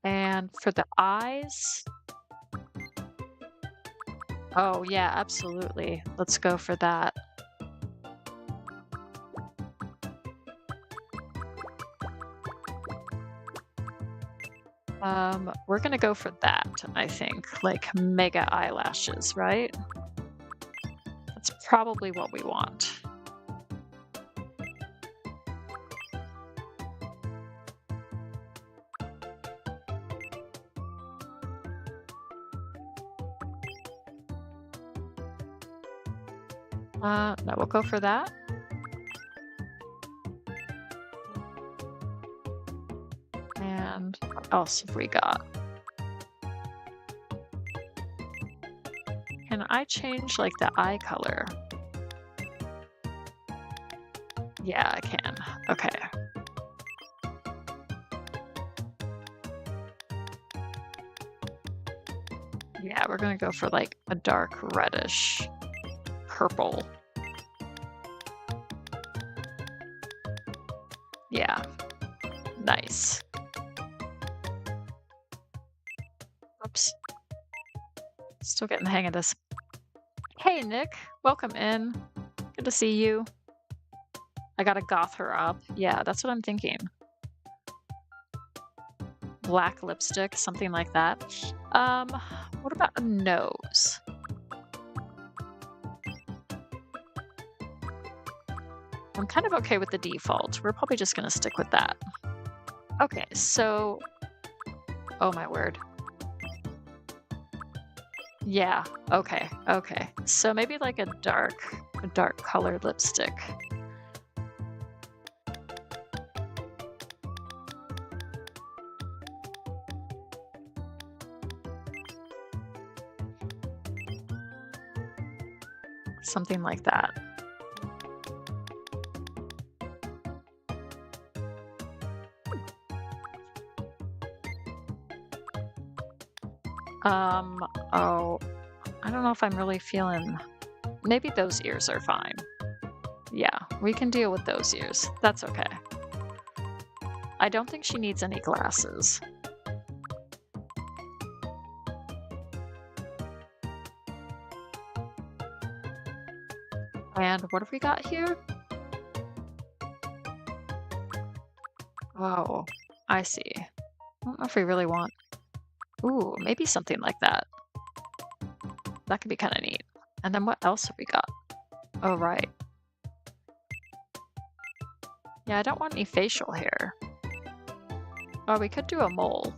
And for the eyes. Oh, yeah, absolutely. Let's go for that. We're gonna go for that, I think. Like mega eyelashes, right? That's probably what we want. No, we'll go for that. And what else have we got? Can I change like the eye color? Yeah, I can. Okay. Yeah, we're gonna go for like a dark reddish purple. Yeah, nice. Oops. Still getting the hang of this. Hey, Nick. Welcome in. Good to see you. I gotta goth her up. Yeah, that's what I'm thinking. Black lipstick, something like that. What about a nose? I'm kind of okay with the default. We're probably just gonna stick with that. Okay, so, oh my word. Yeah, okay. So maybe like a dark colored lipstick. Something like that. Oh, I don't know if I'm really feeling. Maybe those ears are fine. Yeah, we can deal with those ears. That's okay. I don't think she needs any glasses. And what have we got here? Oh, I see. I don't know if we really want. Ooh, maybe something like that. That could be kind of neat. And then what else have we got? Oh, right. Yeah, I don't want any facial hair. Oh, we could do a mole.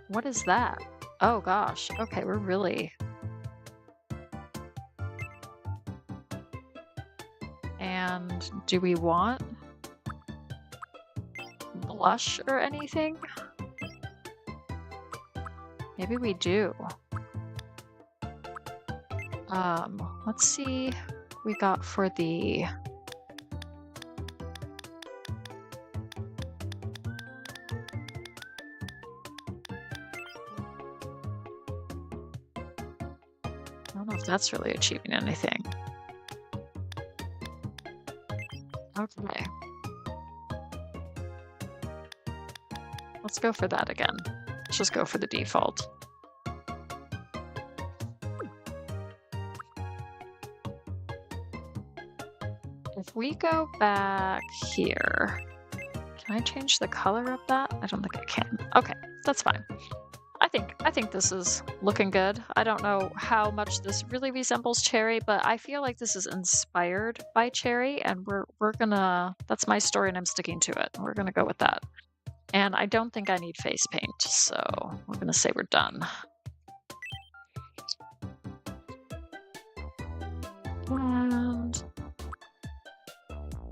What is that? Oh gosh. Okay, we're really. And do we want blush or anything? Maybe we do. Let's see what we got for the. I don't know if that's really achieving anything. Okay. Let's go for that again. Let's just go for the default. If we go back here, can I change the color of that? I don't think I can. Okay, that's fine. I think this is looking good. I don't know how much this really resembles Cherry, but I feel like this is inspired by Cherry, and we're gonna. That's my story, and I'm sticking to it. We're gonna go with that. And I don't think I need face paint, so we're gonna say we're done. And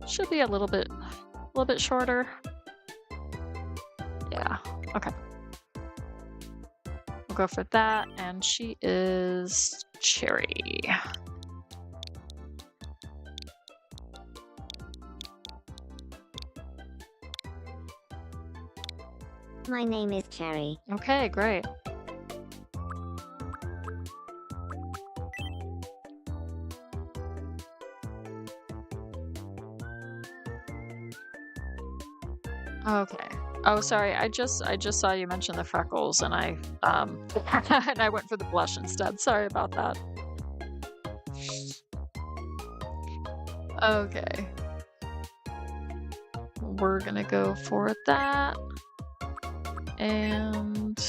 should be a little bit shorter. Yeah. Okay. We'll go for that, and she is Cherry. My name is Cherry. Okay, great. Okay. Oh, sorry. I just saw you mention the freckles, and I and I went for the blush instead. Sorry about that. Okay. We're gonna go for that. And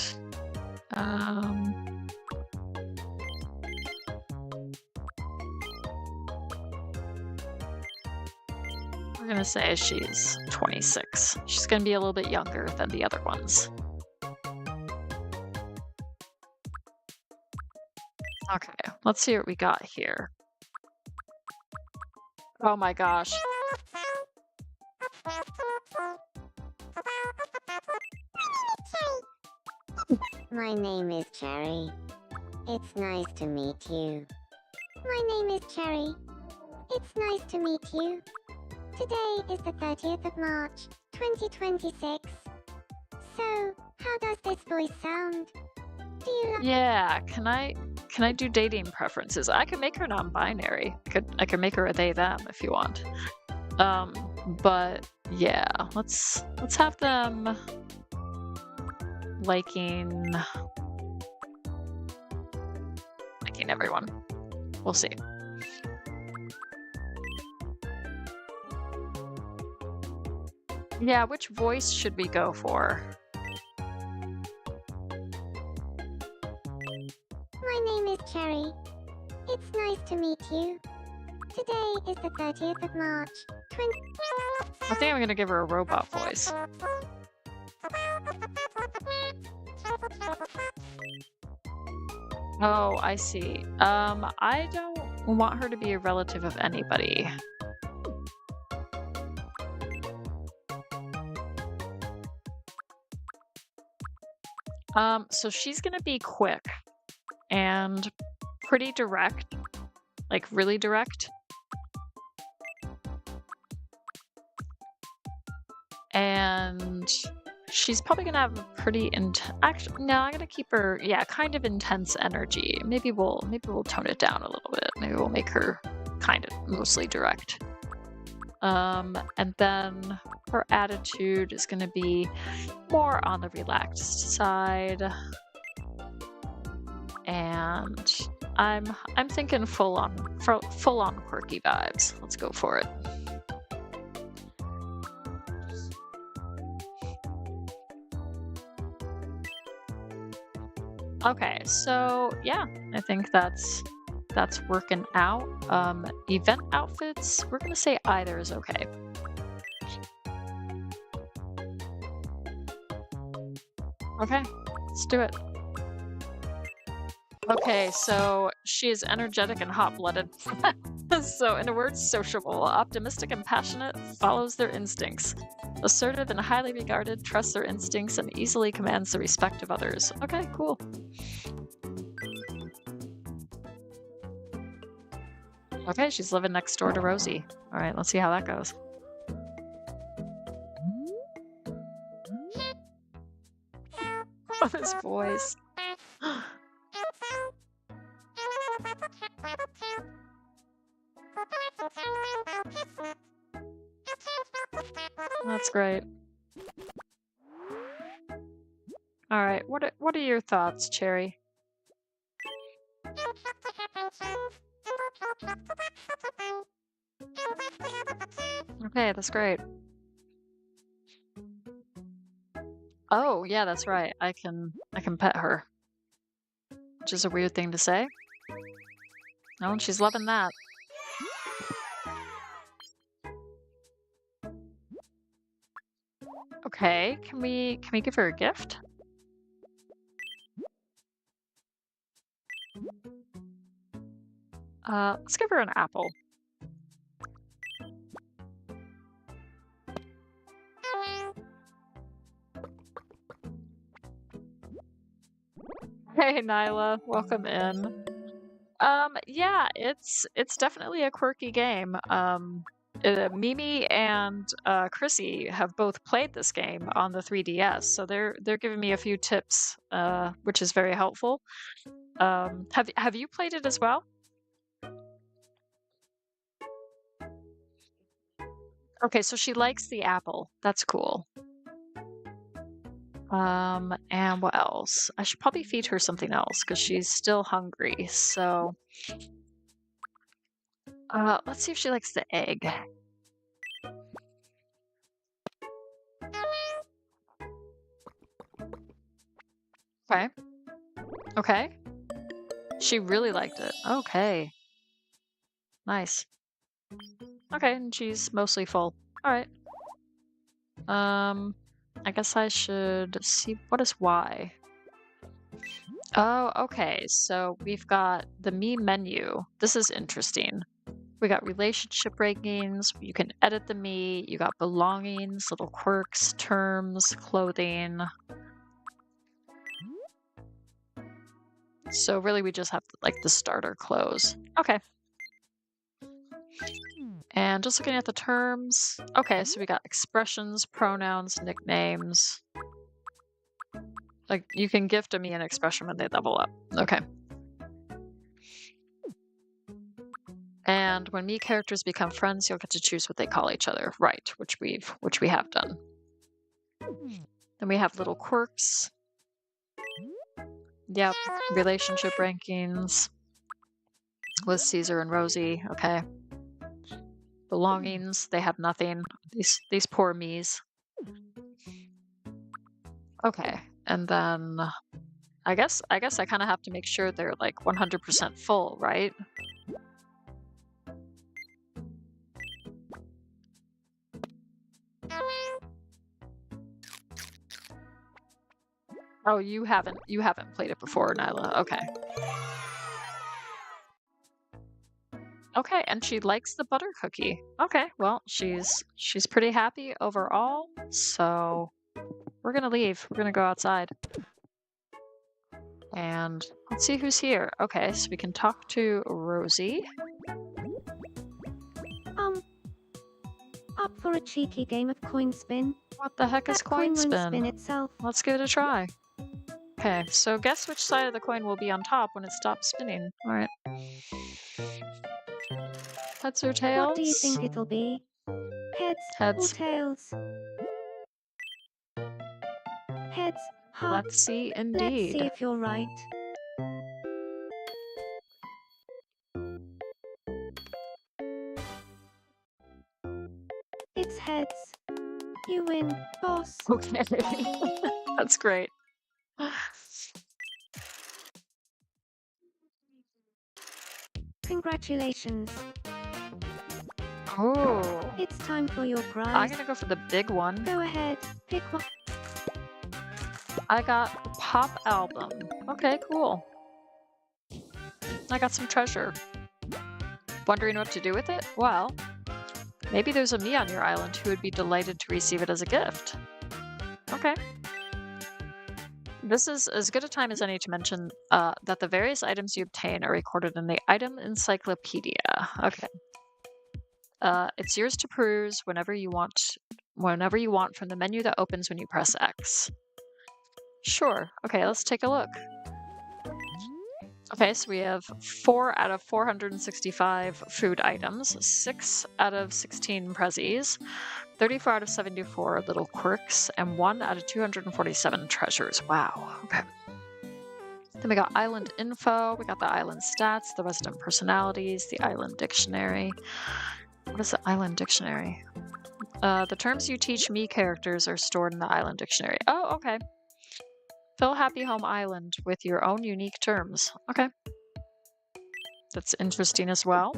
we're gonna say she's 26. She's gonna be a little bit younger than the other ones. Okay, let's see what we got here. Oh my gosh. My name is Cherry. It's nice to meet you. My name is Cherry. It's nice to meet you. Today is the 30th of March, 2026. So, how does this voice sound? Do you like— Yeah, can I do dating preferences? I can make her non-binary. I could make her a they them if you want. But yeah, let's have them liking entertain everyone. We'll see. Yeah, which voice should we go for? My name is Cherry. It's nice to meet you. Today is the 30th of March, 20... I think I'm gonna give her a robot voice. Oh, I see. I don't want her to be a relative of anybody. So she's gonna be quick and pretty direct, like really direct. And she's probably gonna have a pretty actually, no, I'm gonna keep her, yeah, kind of intense energy. Maybe we'll tone it down a little bit. Maybe we'll make her kind of mostly direct. And then her attitude is gonna be more on the relaxed side. And I'm thinking full on quirky vibes. Let's go for it. Okay, so yeah, I think that's working out. Event outfits, we're gonna say either is okay. Okay, let's do it. Okay, so she is energetic and hot-blooded. So in a word, sociable, optimistic and passionate, follows their instincts. Assertive and highly regarded, trusts their instincts, and easily commands the respect of others. Okay, cool. Okay, she's living next door to Rosie. All right, let's see how that goes. Oh, this voice. That's great. All right, what are your thoughts, Cherry? Okay, that's great. Oh, yeah, that's right. I can pet her. Which is a weird thing to say. No, and she's loving that. Okay, can we give her a gift? Let's give her an apple. Hey Nyla, welcome in. Yeah, it's definitely a quirky game. Mimi and Chrissy have both played this game on the 3DS, so they're giving me a few tips, which is very helpful. Have you played it as well? Okay, so she likes the apple. That's cool. And what else? I should probably feed her something else because she's still hungry. So, let's see if she likes the egg. Okay. Okay. She really liked it. Okay. Nice. Okay, and she's mostly full. All right. I guess I should see what is Y. Oh, okay. So we've got the me menu. This is interesting. We got relationship rankings. You can edit the me. You got belongings, little quirks, terms, clothing. So really, we just have like the starter clothes. Okay. And just looking at the terms. Okay, so we got expressions, pronouns, nicknames. Like, you can gift a me an expression when they level up. Okay. And when me characters become friends, you'll get to choose what they call each other. Right, which we have done. Then we have little quirks. Yep, relationship rankings. with Caesar and Rosie. Okay. Belongings, they have nothing. These poor me's. Okay. And then I guess I kind of have to make sure they're like 100% full, right? Oh, you haven't played it before, Nyla. Okay. Okay, and she likes the butter cookie. Okay, well, she's pretty happy overall. So we're gonna leave. We're gonna go outside. And let's see who's here. Okay, so we can talk to Rosie. Up for a cheeky game of coin spin? What the heck is That coin coin won't spin? spin itself. Let's give it a try. Okay, so guess which side of the coin will be on top when it stops spinning. Alright. Heads or tails? What do you think it'll be? Heads, Heads. or tails? Heads, huh? Let's see, Let's indeed. see if you're right. It's heads. You win, boss. Okay. That's great. Congratulations. Oh. It's time for your I'm prize. gonna go for the big one. Go ahead, pick one. I got Pop Album. Okay, cool. I got some treasure. Wondering what to do with it? Well, maybe there's a me on your island who would be delighted to receive it as a gift. Okay. This is as good a time as any to mention that the various items you obtain are recorded in the item encyclopedia. Okay. It's yours to peruse whenever you want from the menu that opens when you press X. Sure. Okay, let's take a look. Okay, so we have 4 out of 465 food items, 6 out of 16 prezzies, 34 out of 74 little quirks, and 1 out of 247 treasures. Wow. Okay. Then we got island info, we got the island stats, the resident personalities, the island dictionary. What is the island dictionary? The terms you teach me characters are stored in the island dictionary. Oh, okay. Fill Happy Home Island with your own unique terms. Okay. That's interesting as well.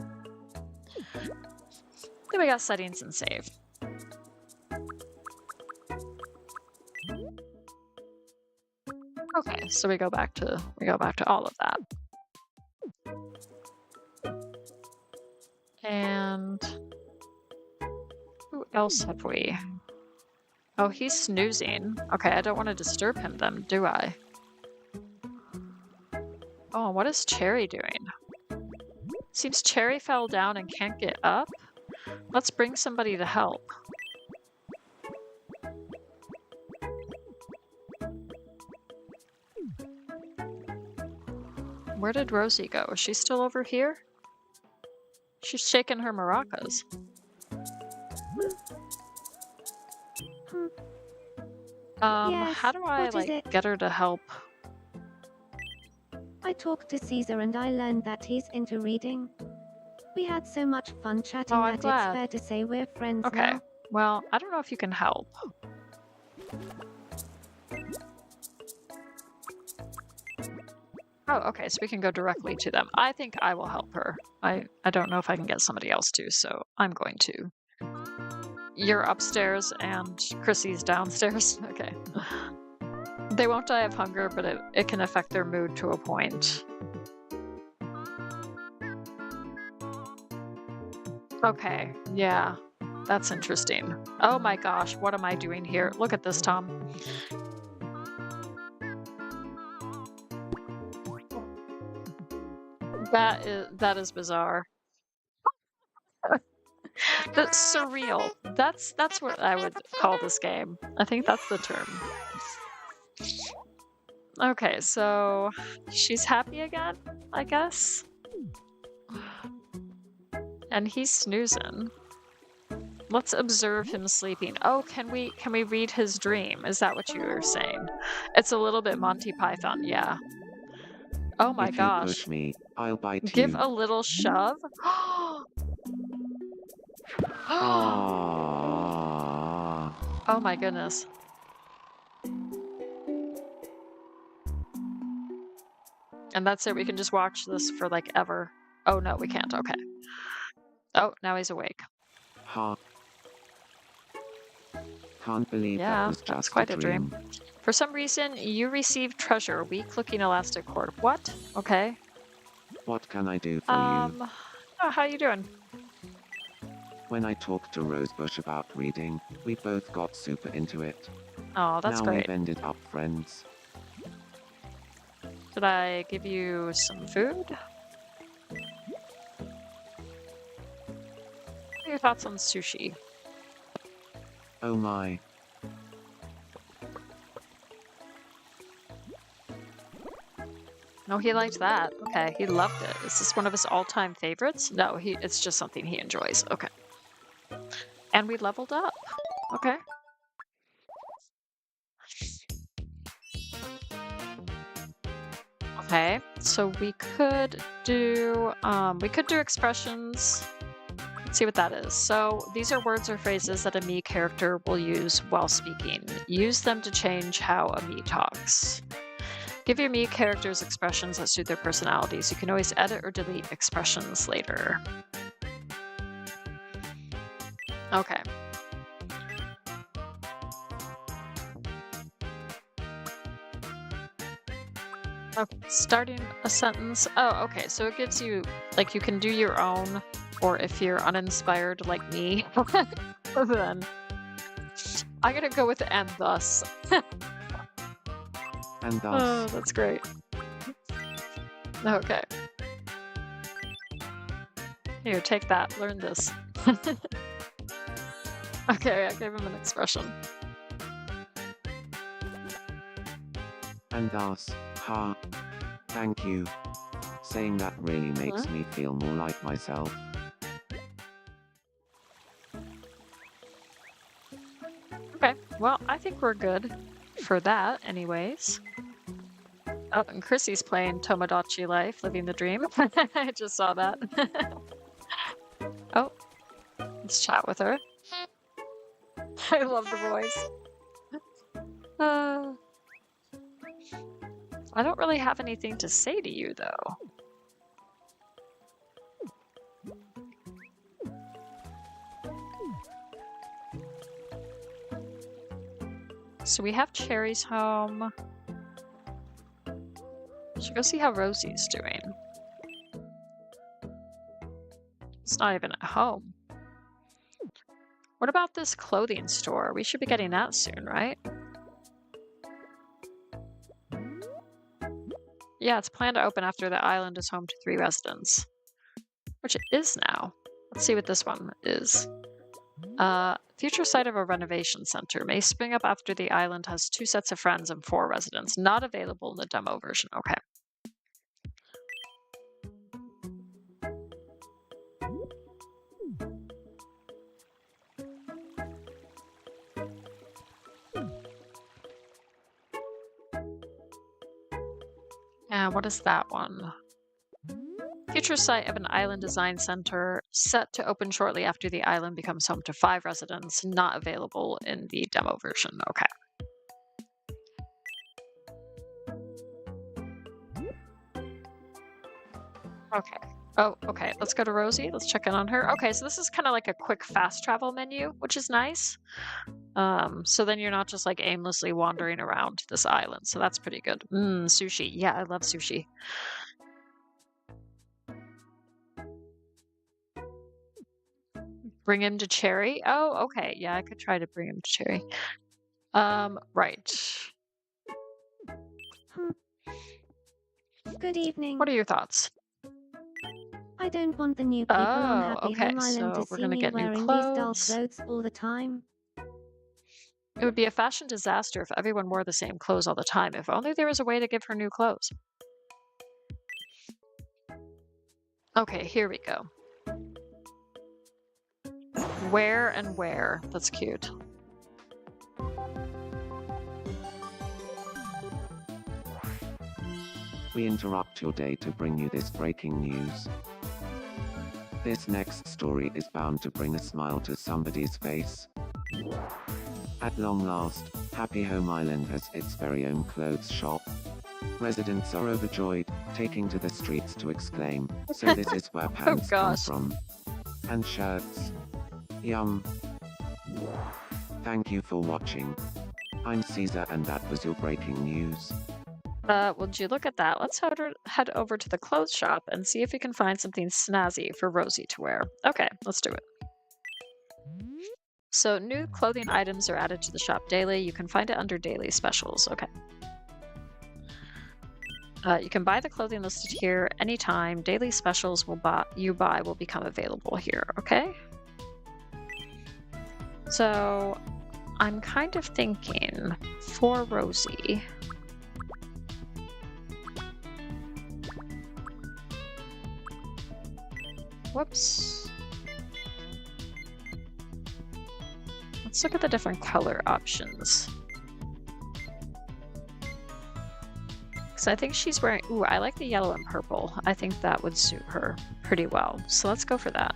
Then we got settings and save. Okay, so we go back to all of that. And who else have we? Oh, he's snoozing. Okay, I don't want to disturb him then, do I? Oh, what is Cherry doing? Seems Cherry fell down and can't get up. Let's bring somebody to help. Where did Rosie go? Is she still over here? She's shaking her maracas. Yes, how do I, what is it? get her to help? I talked to Caesar and I learned that he's into reading. We had so much fun chatting Oh, I'm that glad. it's fair to say we're friends Okay. now. Well, I don't know if you can help. Oh, okay, so we can go directly to them. I think I will help her. I don't know if I can get somebody else to, so I'm going to. You're upstairs and Chrissy's downstairs? Okay. They won't die of hunger, but it can affect their mood to a point. Okay, yeah. That's interesting. Oh my gosh, what am I doing here? Look at this, Tom. That is bizarre. That's surreal. That's what I would call this game. I think that's the term. Okay, so she's happy again, I guess. And he's snoozing. Let's observe him sleeping. Oh, can we read his dream? Is that what you were saying? It's a little bit Monty Python, yeah. Oh my If you push gosh. me, I'll bite Give you. a little shove. Ah. Oh my goodness. And that's it. We can just watch this for like ever. Oh no, we can't. Okay. Oh, now he's awake. Ha. Can't believe that Yeah, was that's just a quite a dream. dream. For some reason, you received treasure, weak looking elastic cord. What? Okay. What can I do for you? Oh, how you doing? When I talked to Rosebush about reading, we both got super into it. Oh, that's Now great. we've ended up friends. Did I give you some food? What are your thoughts on sushi? Oh my. No, he liked that. Okay, he loved it. Is this one of his all-time favorites? No, it's just something he enjoys. Okay. And we leveled up. Okay. Okay, so we could do expressions. Let's see what that is. So these are words or phrases that a me character will use while speaking. Use them to change how a me talks. Give your me characters expressions that suit their personalities. You can always edit or delete expressions later. Okay. Okay, starting a sentence. Oh, okay. So it gives you, like, you can do your own, or if you're uninspired like me, then I'm gonna go with and thus. And Oh, thus. that's great. Okay. Here, take that. Learn this. Okay, I gave him an expression. And thus. Ha. Thank you. Saying that really makes Huh? me feel more like myself. Okay, well, I think we're good for that, anyways. Oh, and Chrissy's playing Tomodachi Life, living the dream. I just saw that. Oh, let's chat with her. I love the voice. Uh, I don't really have anything to say to you, though. So we have Cherry's home. Should go see how Rosie's doing. It's not even at home. What about this clothing store? We should be getting that soon, right? Yeah, it's planned to open after the island is home to 3 residents. Which it is now. Let's see what this one is. Future site of a renovation center may spring up after the island has 2 sets of friends and 4 residents. Not available in the demo version. Okay. And what is that one? Future site of an island design center set to open shortly after the island becomes home to 5 residents. Not available in the demo version. Okay. Okay. Oh, okay. Let's go to Rosie. Let's check in on her. Okay, so this is kind of like a quick fast travel menu, which is nice. So then you're not just like aimlessly wandering around this island. So that's pretty good. Sushi. Yeah, I love sushi. Bring him to Cherry. Oh, okay. Yeah, I could try to bring him to Cherry. Right. Good evening. What are your thoughts? I don't want the new people on Oh, Happy okay. Home Island to So we're see gonna me get new wearing these dull clothes. clothes all the time. It would be a fashion disaster if everyone wore the same clothes all the time. If only there was a way to give her new clothes. Okay, here we go. Where and where. That's cute. We interrupt your day to bring you this breaking news. This next story is bound to bring a smile to somebody's face. At long last, Happy Home Island has its very own clothes shop. Residents are overjoyed, taking to the streets to exclaim, "So this is where pants come gosh. from. And shirts. Yum." Thank you for watching. I'm Caesar and that was your breaking news. Would you look at that? Let's head over to the clothes shop and see if we can find something snazzy for Rosie to wear. Okay, let's do it. So new clothing items are added to the shop daily. You can find it under daily specials. Okay. You can buy the clothing listed here anytime. Daily specials will become available here. Okay. So I'm kind of thinking for Rosie. Whoops. Let's look at the different color options. Because I think she's wearing... Ooh, I like the yellow and purple. I think that would suit her pretty well. So let's go for that.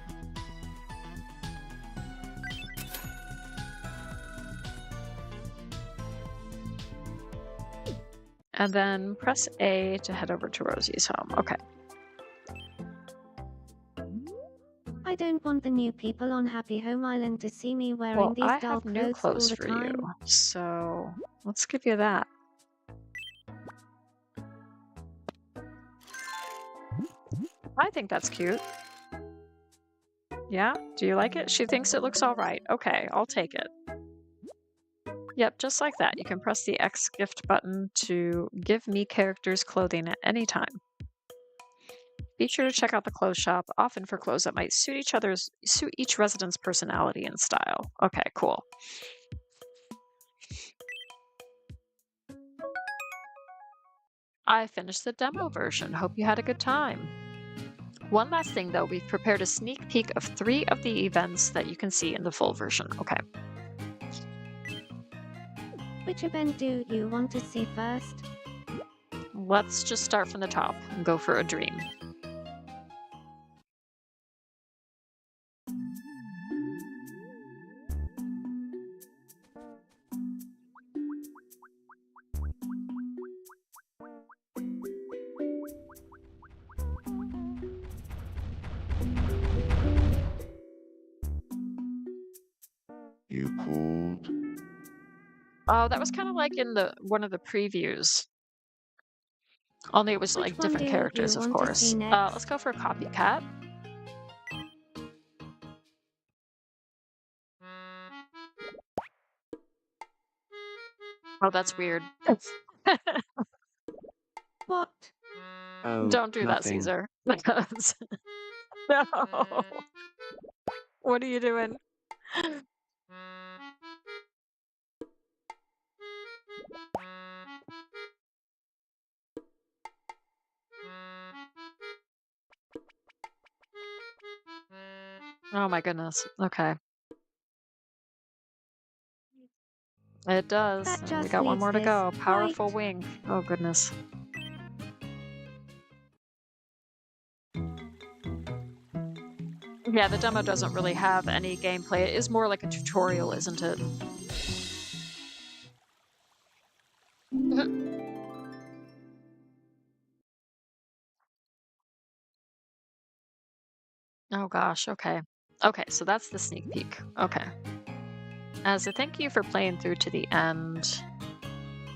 And then press A to head over to Rosie's home. Okay. I don't want the new people on Happy Home Island to see me wearing Well, these I dull have new clothes all clothes the for time. you. So let's give you that. I think that's cute. Yeah? Do you like it? She thinks it looks all right. Okay, I'll take it. Yep, just like that. You can press the X gift button to give me characters clothing at any time. Be sure to check out the clothes shop, often for clothes that might suit each resident's personality and style. Okay, cool. I finished the demo version. Hope you had a good time. One last thing though, we've prepared a sneak peek of 3 of the events that you can see in the full version. Okay. Which event do you want to see first? Let's just start from the top and go for a dream. You called? Oh, that was kind of like in one of the previews. Only it was Which like one different do characters, you of want to course. see next? Let's go for a copycat. Oh, that's weird. What? Oh, Don't do that, nothing. Caesar. No. What are you doing? Oh my goodness. Okay. It does. That And we just got one leaves more to this go. Powerful white. wing. Oh goodness. Yeah, the demo doesn't really have any gameplay. It is more like a tutorial, isn't it? Oh gosh, okay. Okay, so that's the sneak peek. Okay. As a thank you for playing through to the end,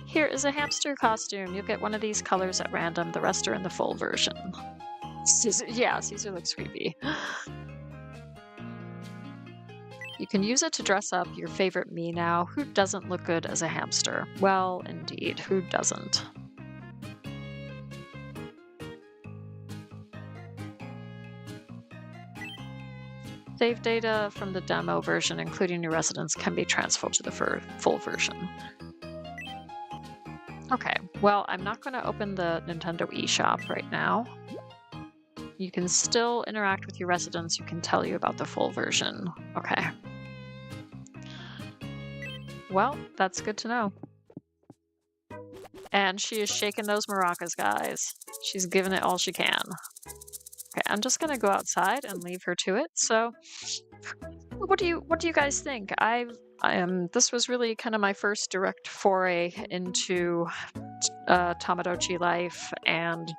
here is a hamster costume. You'll get one of these colors at random. The rest are in the full version. Caesar looks creepy. You can use it to dress up your favorite me now. Who doesn't look good as a hamster? Well, indeed, who doesn't? Save data from the demo version, including new residents, can be transferred to the full version. Okay, well, I'm not going to open the Nintendo eShop right now. You can still interact with your residents who can tell you about the full version. Okay. Well, that's good to know. And she is shaking those maracas, guys. She's giving it all she can. Okay, I'm just gonna go outside and leave her to it. So, what do you guys think? This was really kind of my first direct foray into Tomodachi life, and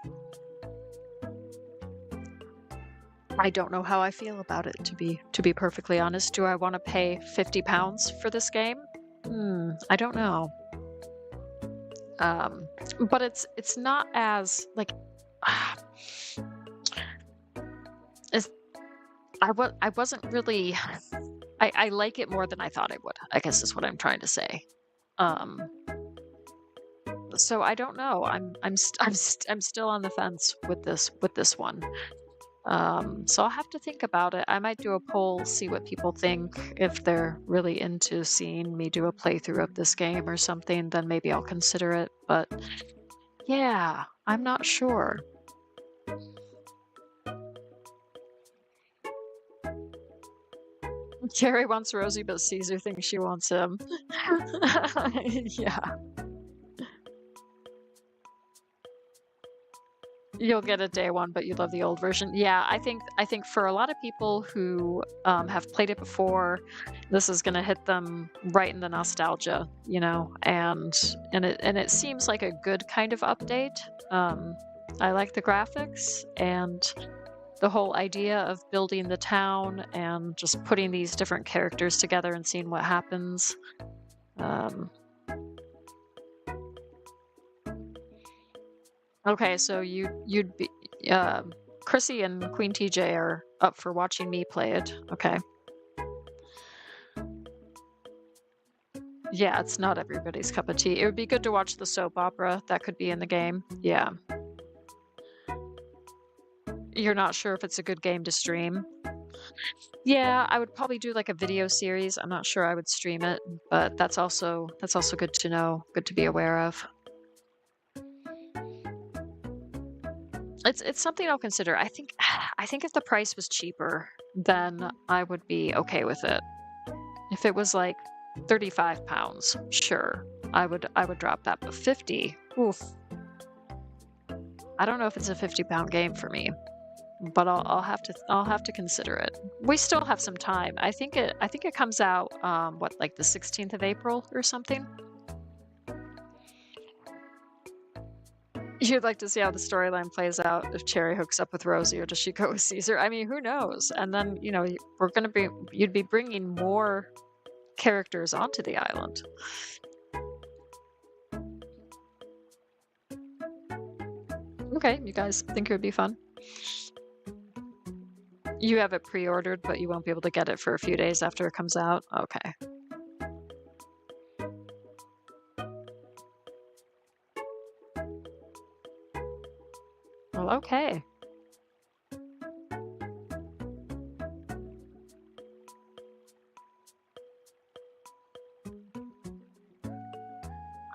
I don't know how I feel about it, to be perfectly honest. Do I want to pay £50 for this game? I don't know. But it's not as like it's, I wasn't really I like it more than I thought I would, I guess is what I'm trying to say. Um, so I don't know. I'm still on the fence with this one. So I'll have to think about it. I might do a poll, see what people think. If they're really into seeing me do a playthrough of this game or something, then maybe I'll consider it. But yeah, I'm not sure. Carrie wants Rosie, but Caesar thinks she wants him. Yeah. You'll get a day one, but you love the old version. Yeah, I think for a lot of people who have played it before, this is gonna hit them right in the nostalgia, you know, and it seems like a good kind of update. I like the graphics and the whole idea of building the town and just putting these different characters together and seeing what happens. Okay, so you'd be Chrissy and Queen TJ are up for watching me play it. Okay. Yeah, it's not everybody's cup of tea. It would be good to watch the soap opera that could be in the game. Yeah. You're not sure if it's a good game to stream? Yeah, I would probably do like a video series. I'm not sure I would stream it, but that's also good to know, good to be aware of. It's something I'll consider. I think if the price was cheaper, then I would be okay with it. If it was like £35, sure, I would drop that. But 50, oof. I don't know if it's a £50 game for me, but I'll have to consider it. We still have some time. I think it comes out what, like the 16th of April or something. You'd like to see how the storyline plays out if Cherry hooks up with Rosie, or does she go with Caesar? I mean, who knows? And then, you know, you'd be bringing more characters onto the island. Okay, you guys think it would be fun? You have it pre-ordered, but you won't be able to get it for a few days after it comes out? Okay. Well, okay.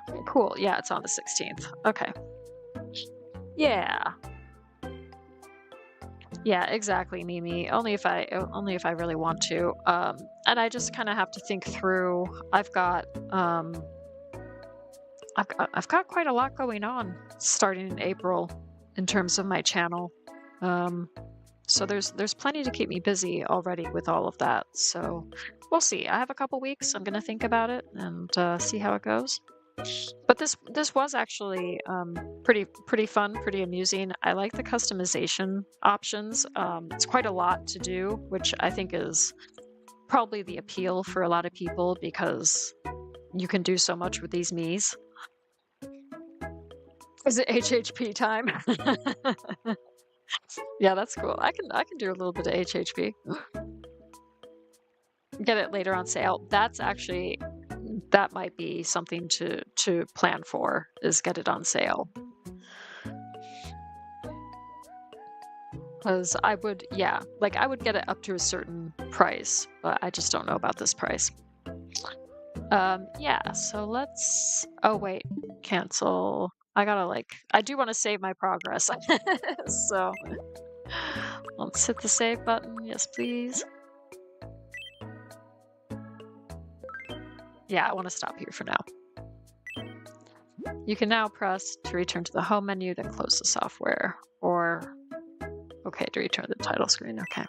Okay, cool. Yeah, it's on the 16th. Okay. Yeah. Yeah, exactly, Mimi. Only if I really want to. And I just kind of have to think through. I've got quite a lot going on starting in April in terms of my channel. So there's plenty to keep me busy already with all of that. So we'll see. I have a couple weeks. I'm gonna think about it and see how it goes. But this was actually pretty fun, pretty amusing. I like the customization options. It's quite a lot to do, which I think is probably the appeal for a lot of people because you can do so much with these Miis. Is it HHP time? Yeah, that's cool. I can do a little bit of HHP. Get it later on sale. That's actually, that might be something to plan for, is get it on sale. Because I would, yeah, like I would get it up to a certain price, but I just don't know about this price. Yeah, so let's, oh wait, cancel. I do want to save my progress. So let's hit the save button. Yes, please. Yeah, I want to stop here for now. You can now press to return to the home menu, then close the software. Or, okay, to return to the title screen. Okay.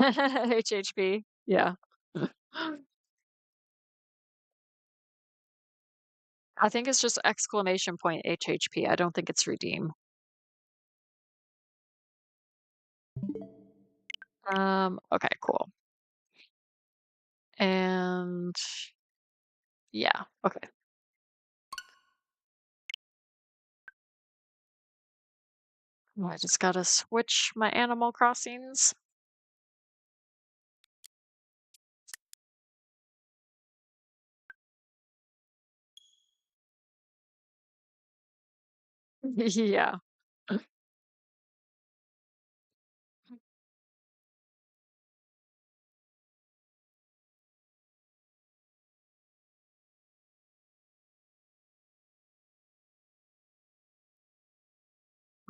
HHP. Yeah. I think it's just exclamation point HHP. I don't think it's redeem. Okay, cool. And yeah, okay. Well, I just gotta switch my Animal Crossings. Yeah.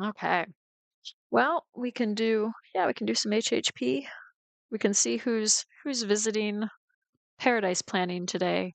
Okay. Well, we can do some HHP. We can see who's visiting Paradise Planning today.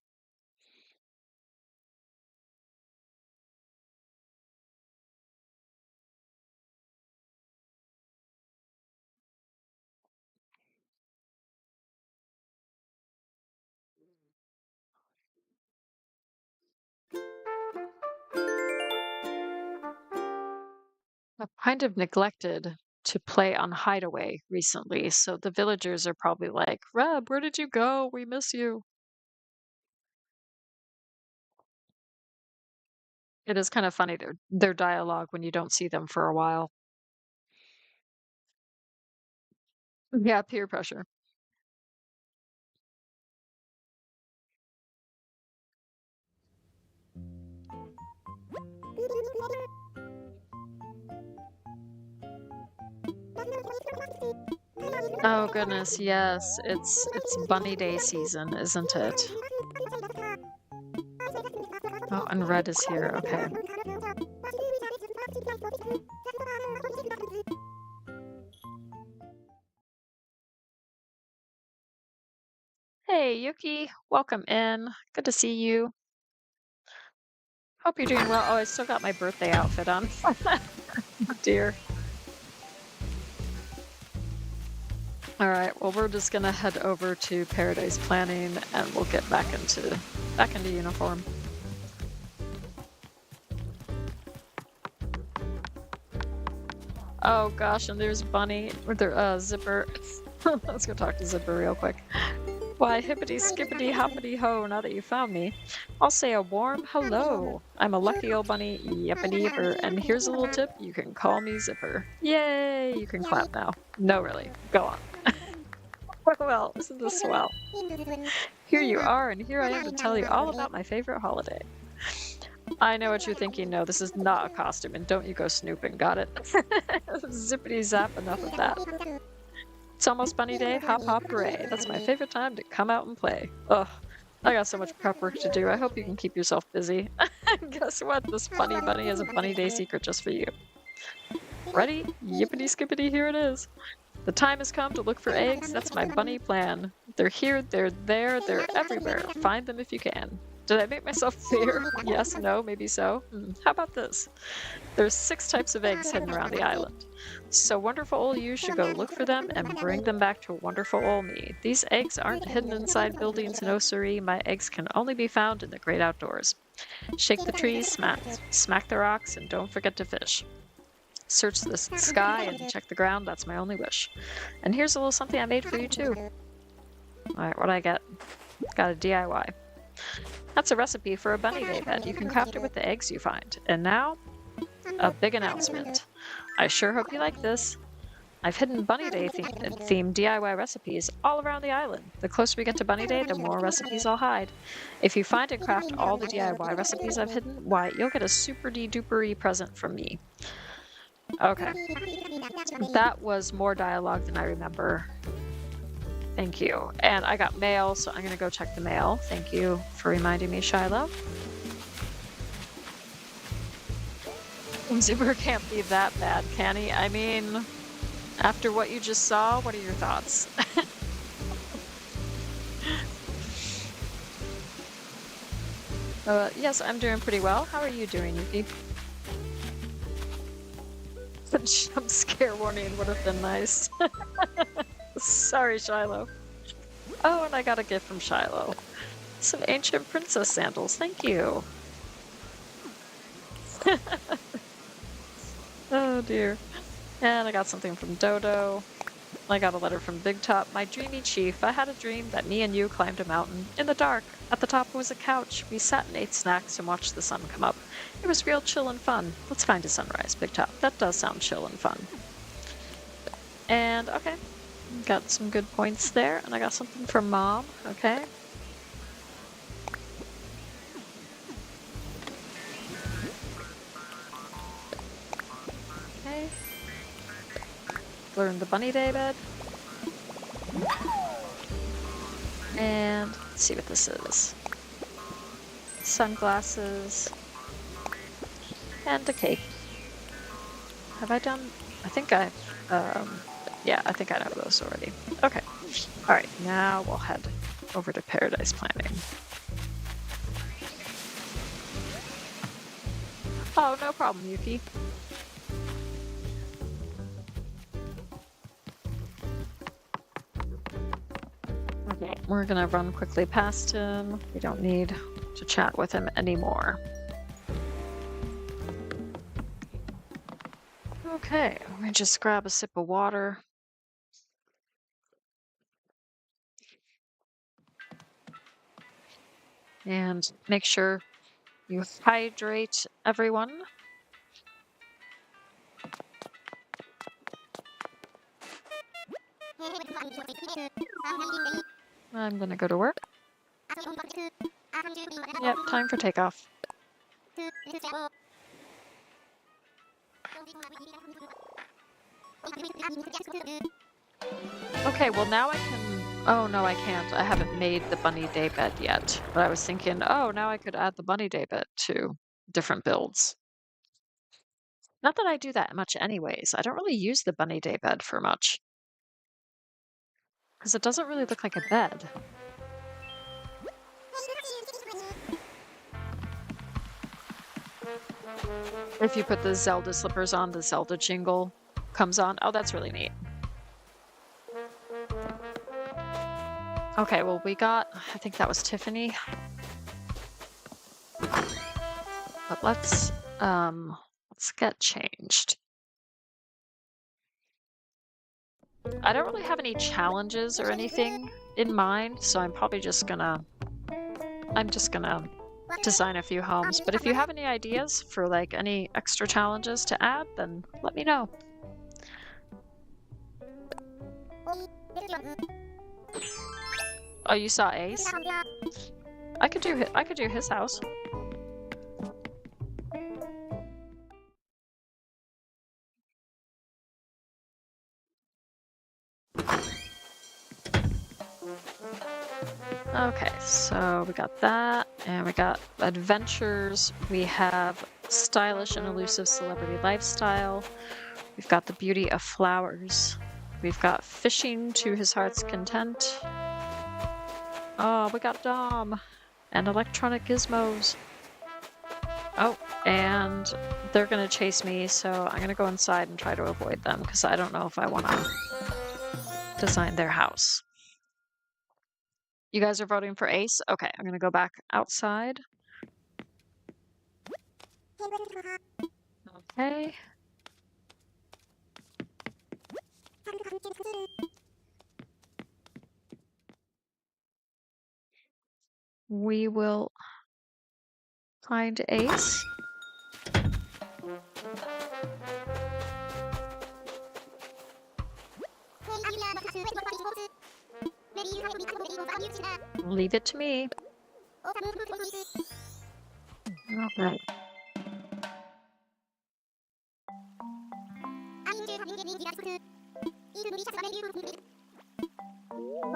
I've kind of neglected to play on Hideaway recently, so the villagers are probably like, "Reb, where did you go? We miss you." It is kind of funny their dialogue when you don't see them for a while. Yeah, peer pressure. Oh goodness, yes. It's bunny day season, isn't it? Oh, and Red is here. Okay. Hey, Yuki, welcome in. Good to see you. Hope you're doing well. Oh, I still got my birthday outfit on. Oh, dear. All right, well, we're just gonna head over to Paradise Planning and we'll get back into uniform. Oh gosh, and there's Bunny with their Zipper. Let's go talk to Zipper real quick. Why, hippity skippity hoppity ho, now that you found me, I'll say a warm hello. I'm a lucky old bunny, yippity yipper, and here's a little tip, you can call me Zipper. Yay, you can clap now. No, really, go on. Well, isn't this swell? Here you are, and here I am to tell you all about my favorite holiday. I know what you're thinking. No, this is not a costume, and don't you go snooping. Got it? Zippity zap, enough of that. It's almost bunny day. Hop hop hooray. That's my favorite time to come out and play. Ugh, I got so much prep work to do. I hope you can keep yourself busy. Guess what? This funny bunny has a bunny day secret just for you. Ready? Yippity skippity, here it is. The time has come to look for eggs. That's my bunny plan. They're here, they're there, they're everywhere. Find them if you can. Did I make myself clear? Yes, no, maybe so. How about this? There's 6 types of eggs hidden around the island. So wonderful old you should go look for them and bring them back to wonderful old me. These eggs aren't hidden inside buildings, no siree. My eggs can only be found in the great outdoors. Shake the trees, smack the rocks, and don't forget to fish. Search the sky and check the ground, that's my only wish. And here's a little something I made for you too. Alright, what'd I get? Got a DIY. That's a recipe for a bunny day bed. You can craft it with the eggs you find. And now, a big announcement. I sure hope you like this. I've hidden Bunny Day themed DIY recipes all around the island. The closer we get to Bunny Day, the more recipes I'll hide. If you find and craft all the DIY recipes I've hidden, why, you'll get a super dupery present from me. Okay. That was more dialogue than I remember. Thank you. And I got mail, so I'm going to go check the mail. Thank you for reminding me, Shiloh. Zipper can't be that bad, can he? I mean, after what you just saw, what are your thoughts? Yes, I'm doing pretty well. How are you doing, Yuki? The jump scare warning would have been nice. Sorry, Shiloh. Oh, and I got a gift from Shiloh. Some ancient princess sandals. Thank you. Oh dear. And I got something from Dodo. I got a letter from Big Top. My dreamy chief, I had a dream that me and you climbed a mountain. In the dark, at the top was a couch. We sat and ate snacks and watched the sun come up. It was real chill and fun. Let's find a sunrise, Big Top. That does sound chill and fun. And okay, got some good points there. And I got something from Mom. Okay. Okay. Learn the bunny day bed. And let's see what this is. Sunglasses. And a cake. Have I done? I think I've, yeah, I think I know those already. Okay. All right, now we'll head over to Paradise Planning. Oh, no problem, Yuki. Okay, we're gonna run quickly past him. We don't need to chat with him anymore. Okay, let me just grab a sip of water. And make sure you hydrate everyone. I'm gonna go to work. Yep, time for takeoff. Okay, well now I can... Oh, no, I can't. I haven't made the bunny day bed yet. But I was thinking, oh, now I could add the bunny day bed to different builds. Not that I do that much anyways. I don't really use the bunny day bed for much. Because it doesn't really look like a bed. If you put the Zelda slippers on, the Zelda jingle comes on. Oh, that's really neat. Okay, well, we got... I think that was Tiffany. But let's get changed. I don't really have any challenges or anything in mind, so I'm probably just gonna... I'm just gonna design a few homes. But if you have any ideas for like any extra challenges to add, then let me know. Oh, you saw Ace? I could do his house. Okay, so we got that, and we got adventures. We have stylish and elusive celebrity lifestyle. We've got the beauty of flowers. We've got fishing to his heart's content. Oh, we got Dom and electronic gizmos. Oh, and they're gonna chase me, so I'm gonna go inside and try to avoid them because I don't know if I want to design their house. You guys are voting for Ace? Okay, I'm gonna go back outside. Okay. We will find Ace. Leave it to me. Okay.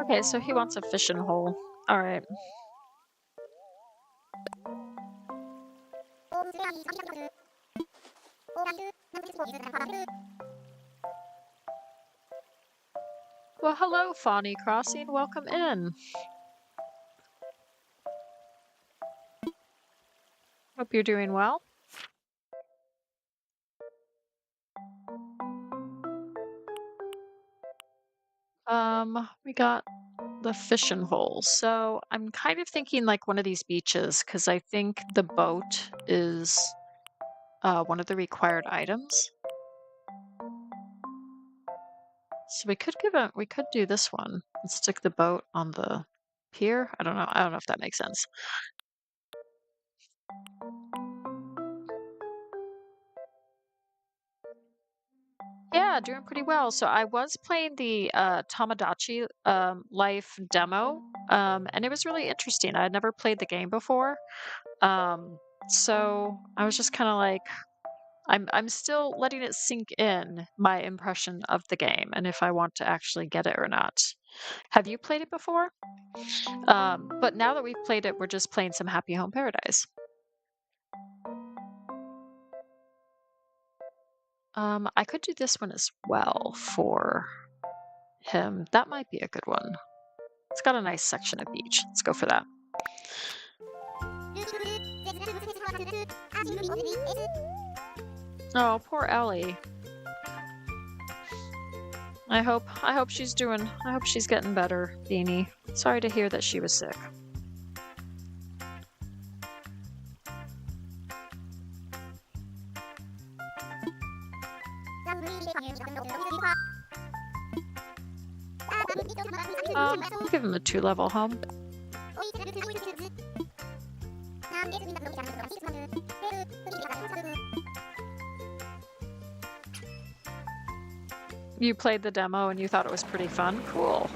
Okay, so he wants a fishing hole. Alright. Well, hello, Fawny Crossing. Welcome in. hope you're doing well. We got the fishing hole. So I'm kind of thinking like one of these beaches because I think the boat is one of the required items. So we could do this one. Let's stick the boat on the pier. I don't know. I don't know if that makes sense. Yeah, doing pretty well. So I was playing the Tomodachi Life demo, and it was really interesting. I had never played the game before. Um, so I was just kind of like, I'm still letting it sink in my impression of the game and if I want to actually get it or not. Have you played it before? But now that we've played it, we're just playing some Happy Home Paradise. I could do this one as well for him. That might be a good one. It's got a nice section of beach. Let's go for that. Oh, poor Ellie. I hope she's getting better, Beanie. Sorry to hear that she was sick. I'll give him a 2-level home. You played the demo and you thought it was pretty fun? Cool.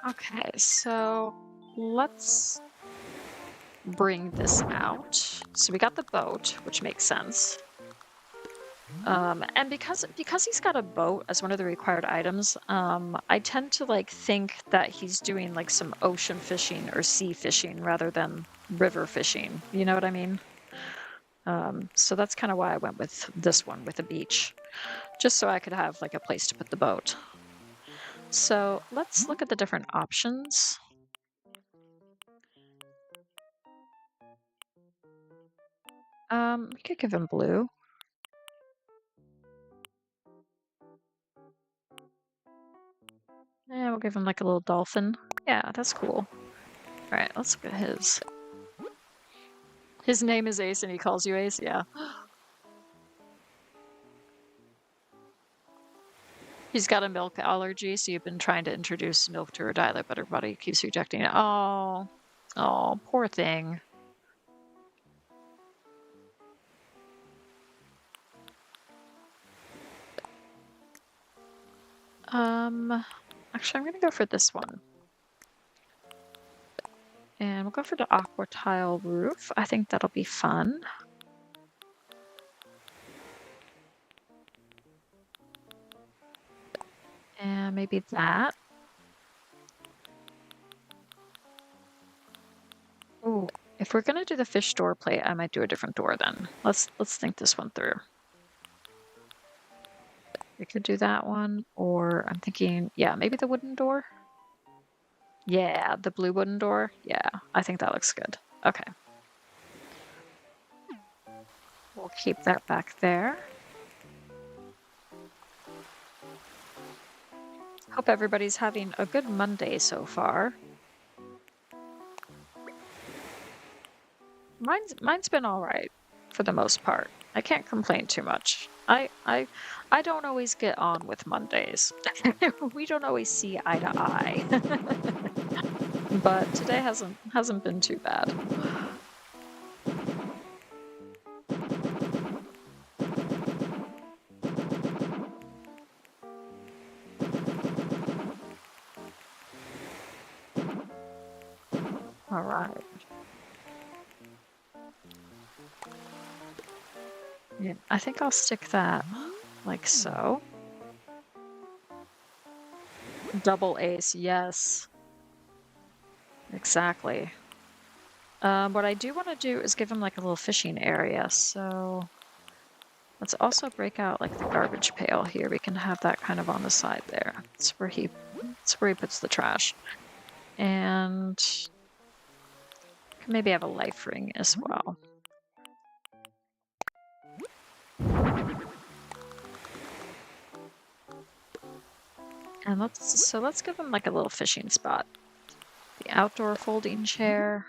Okay, so let's bring this out. So we got the boat, which makes sense. And because he's got a boat as one of the required items, I tend to like think that he's doing like some ocean fishing or sea fishing rather than river fishing. You know what I mean? So that's kind of why I went with this one with a beach, just so I could have like a place to put the boat. So let's look at the different options. We could give him blue. Yeah, we'll give him like a little dolphin. Yeah, that's cool. All right, let's look at his. His name is Ace and he calls you Ace? Yeah. He's got a milk allergy, so you've been trying to introduce milk to her diet, but her body keeps rejecting it. Oh, poor thing. Actually, I'm gonna go for this one. And we'll go for the aqua tile roof. I think that'll be fun. And maybe that. Ooh, if we're gonna do the fish door plate, I might do a different door then. Let's think this one through. We could do that one, or I'm thinking, yeah, maybe the wooden door. Yeah, the blue wooden door. Yeah, I think that looks good. Okay. We'll keep that back there. Hope everybody's having a good Monday so far. Mine's been all right for the most part. I can't complain too much. I don't always get on with Mondays. We don't always see eye to eye. But today hasn't been too bad. All right. Yeah, I think I'll stick that like so. Double ace, yes. Exactly. What I do want to do is give him like a little fishing area. So let's also break out like the garbage pail here. We can have that kind of on the side there. That's where he puts the trash. And can maybe have a life ring as well. And let's give him like a little fishing spot. The outdoor folding chair.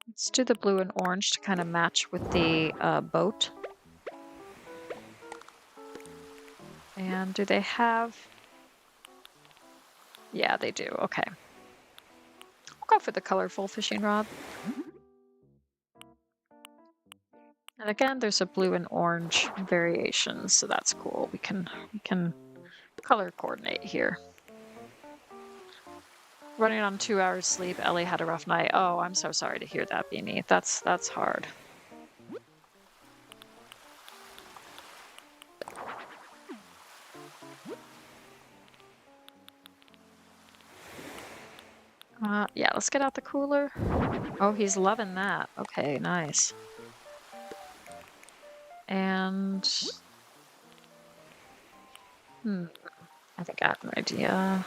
Let's do the blue and orange to kind of match with the boat. And do they have... Yeah, they do. Okay. I'll go for the colorful fishing rod. And again, there's a blue and orange variation, so that's cool. We can color coordinate here. Running on 2 hours sleep, Ellie had a rough night. Oh, I'm so sorry to hear that, Beanie. That's hard. Yeah, let's get out the cooler. Oh, he's loving that. Okay, nice. And I think I have an idea.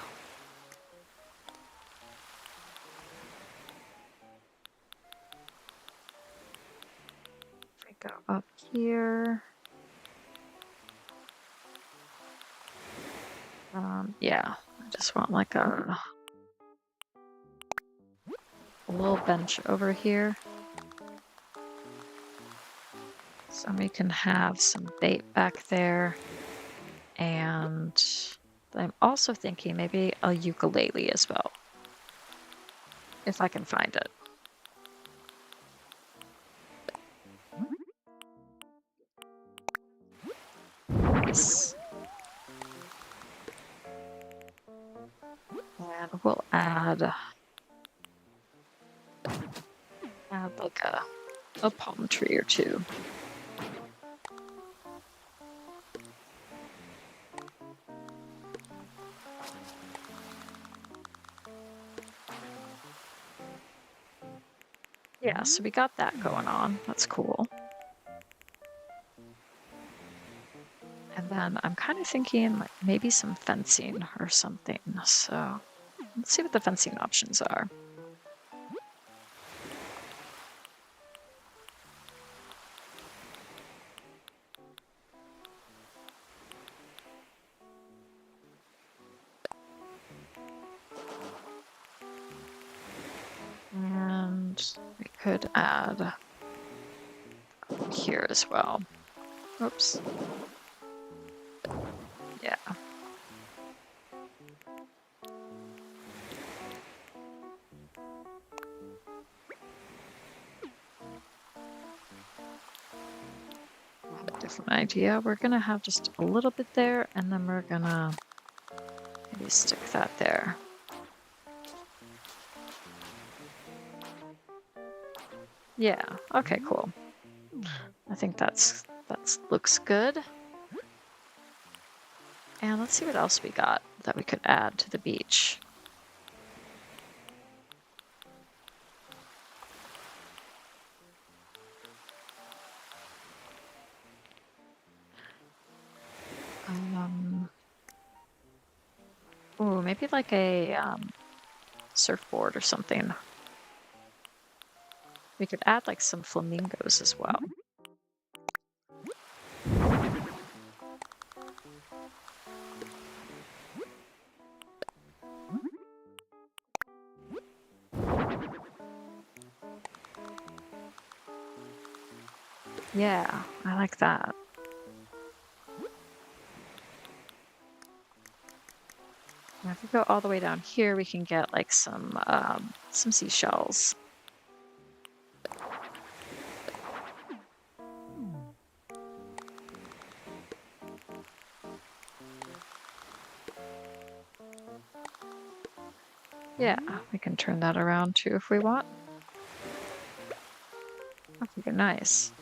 If we go up here. Yeah, I just want like a little bench over here. So we can have some bait back there. And I'm also thinking maybe a ukulele as well. If I can find it. Nice. And we'll add like a palm tree or two. Yeah, so we got that going on. That's cool. And then I'm kind of thinking like maybe some fencing or something. So let's see what the fencing options are. And we could add here as well. Oops. Yeah. Different idea. We're gonna have just a little bit there, and then we're gonna maybe stick that there. Yeah, okay, cool. I think that's looks good. And let's see what else we got that we could add to the beach. Ooh, maybe like a surfboard or something. We could add like some flamingos as well. Yeah, I like that. And if we go all the way down here, we can get like some seashells. Yeah, we can turn that around too if we want. Okay, nice.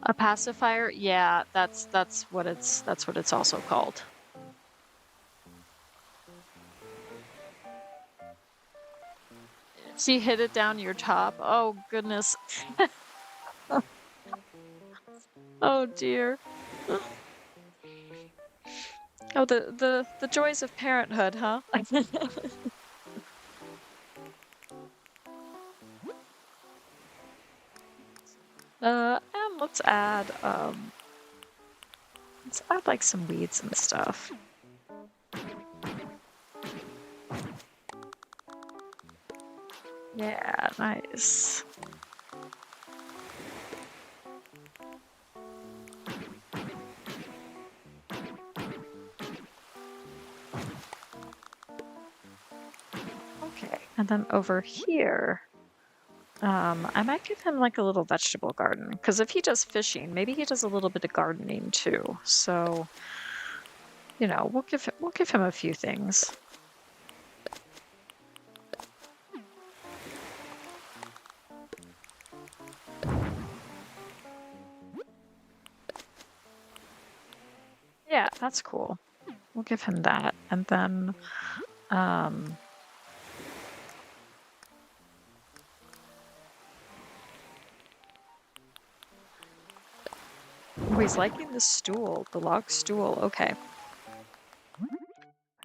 A pacifier? Yeah, that's what it's also called. She hit it down your top. Oh goodness. Oh dear. Oh, the joys of parenthood, huh? And let's add like some weeds and stuff. Yeah, nice. Okay, and then over here, I might give him like a little vegetable garden because if he does fishing, maybe he does a little bit of gardening too. So, we'll give him a few things. Yeah, that's cool. We'll give him that, and then, um, oh, he's liking the stool, the log stool. Okay. I'm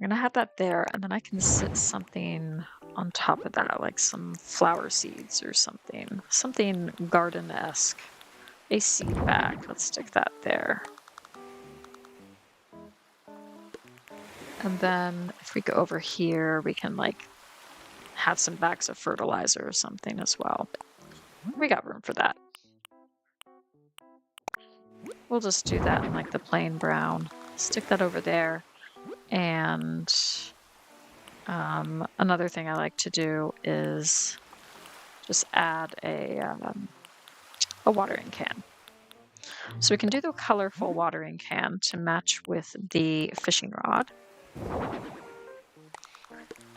gonna have that there, and then I can sit something on top of that, like some flower seeds or something. Something garden-esque. A seed bag. Let's stick that there. And then if we go over here, we can like have some bags of fertilizer or something as well. We got room for that. We'll just do that in like the plain brown. Stick that over there. And another thing I like to do is just add a watering can. So we can do the colorful watering can to match with the fishing rod.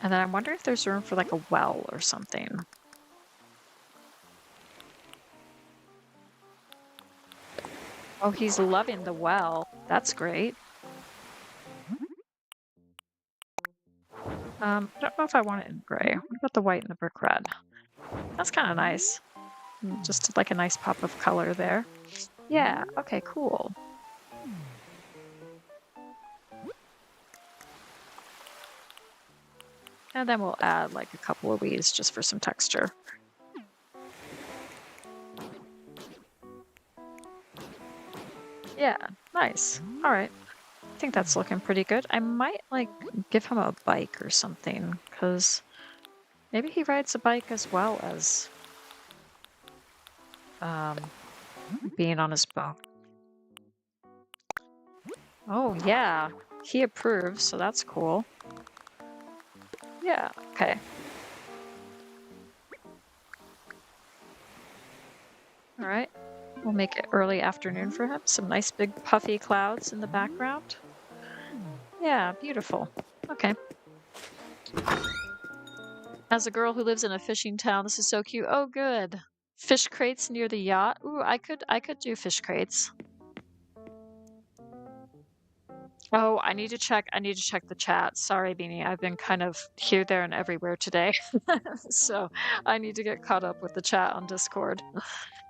And then I wonder if there's room for like a well or something. Oh, he's loving the well. That's great. I don't know if I want it in gray. What about the white and the brick red? That's kind of nice. Just like a nice pop of color there. Yeah, okay, cool. And then we'll add like a couple of weeds just for some texture. Yeah, nice. All right. I think that's looking pretty good. I might like give him a bike or something because maybe he rides a bike as well as being on his boat. Oh yeah, he approves, so that's cool. Yeah, okay. All right. We'll make it early afternoon for him. Some nice big puffy clouds in the background. Yeah, beautiful. Okay. As a girl who lives in a fishing town, this is so cute. Oh, good. Fish crates near the yacht. Ooh, I could do fish crates. Oh, I need to check the chat. Sorry, Beanie. I've been kind of here, there, and everywhere today. So I need to get caught up with the chat on Discord.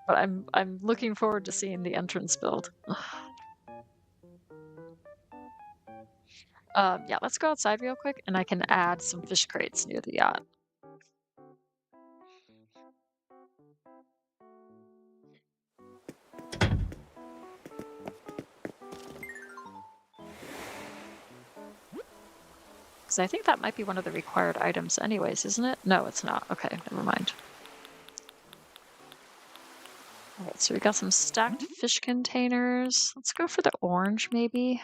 But I'm looking forward to seeing the entrance build. Yeah, let's go outside real quick and I can add some fish crates near the yacht. Because I think that might be one of the required items anyways, isn't it? No, it's not. Okay, never mind. Alright, so we got some stacked fish containers. Let's go for the orange, maybe.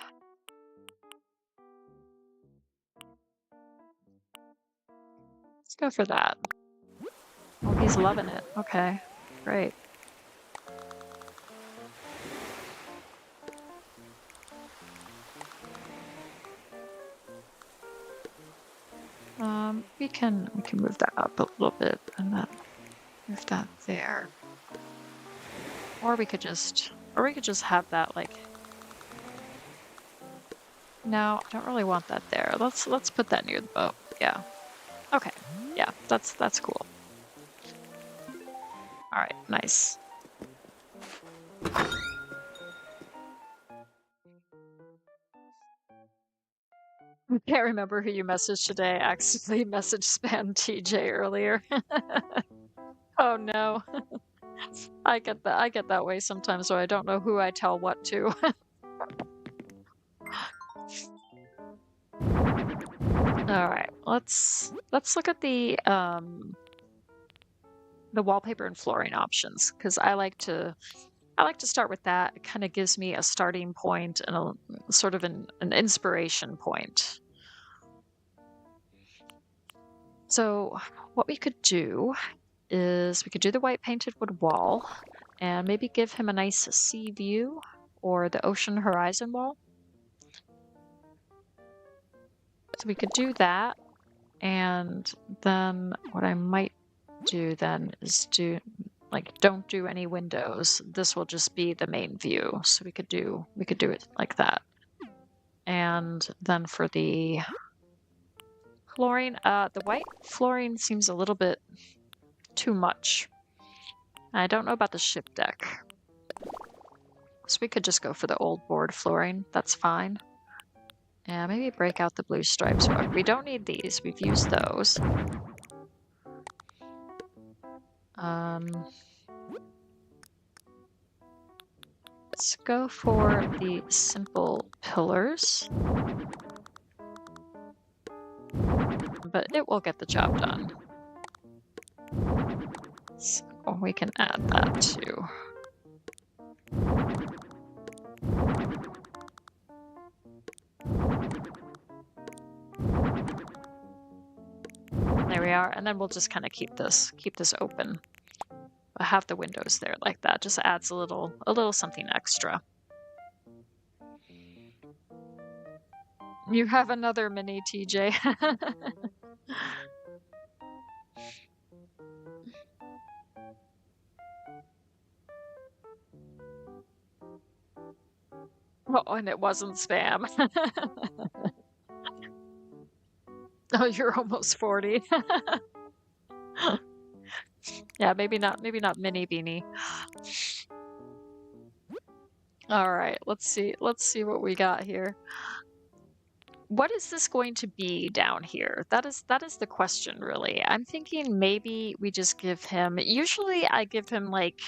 Let's go for that. Oh, he's loving it. Okay, great. We can move that up a little bit and then move that there. Or we could just Or we could just have that like, no, I don't really want that there. Let's put that near the boat. Yeah. Okay. Yeah, that's cool. All right, nice. I can't remember who you messaged today. I accidentally messaged spam TJ earlier. Oh no. I get that way sometimes, so I don't know who I tell what to. All right, let's look at the wallpaper and flooring options because I like to start with that. It kind of gives me a starting point and a sort of an inspiration point. So what we could do is we could do the white painted wood wall and maybe give him a nice sea view or the ocean horizon wall. So we could do that. And then what I might do then is don't do any windows. This will just be the main view. So we could do it like that. And then for the flooring, the white flooring seems a little bit too much. I don't know about the ship deck. So we could just go for the old board flooring. That's fine. Yeah, maybe break out the blue stripes rug. We don't need these. We've used those. Let's go for the simple pillars. But it will get the job done. So we can add that too. There we are, and then we'll just kind of keep this open. But have the windows there like that. Just adds a little something extra. You have another mini TJ. Oh, and it wasn't spam. Oh, you're almost 40. Yeah, maybe not mini beanie. All right, let's see what we got here. What is this going to be down here? That is the question, really. I'm thinking maybe we just give him, usually I give him like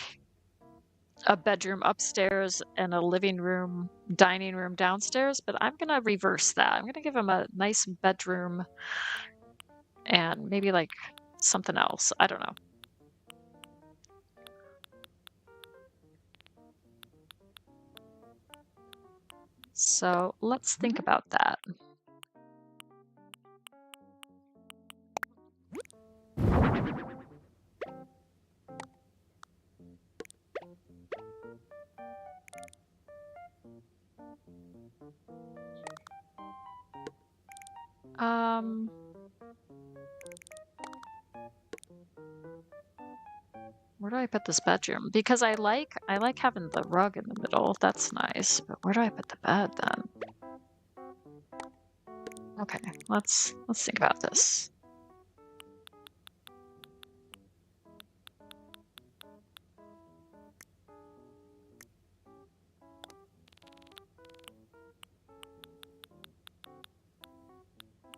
a bedroom upstairs and a living room, dining room downstairs, but I'm gonna reverse that. I'm gonna give him a nice bedroom and maybe like something else. I don't know. So let's think about that. Where do I put this bedroom? Because I like having the rug in the middle. That's nice. But where do I put the bed then? Okay, let's think about this.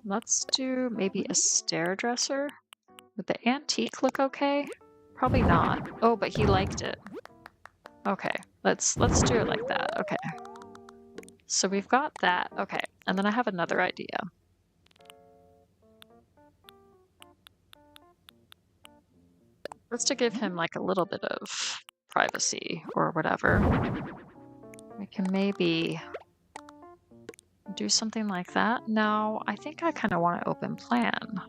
Let's do maybe a stair dresser. Would the antique look okay? Probably not. Oh, but he liked it. Okay, let's do it like that. Okay. So we've got that. Okay, and then I have another idea. Just to give him like a little bit of privacy or whatever. We can maybe do something like that. No, I think I kind of want an open plan.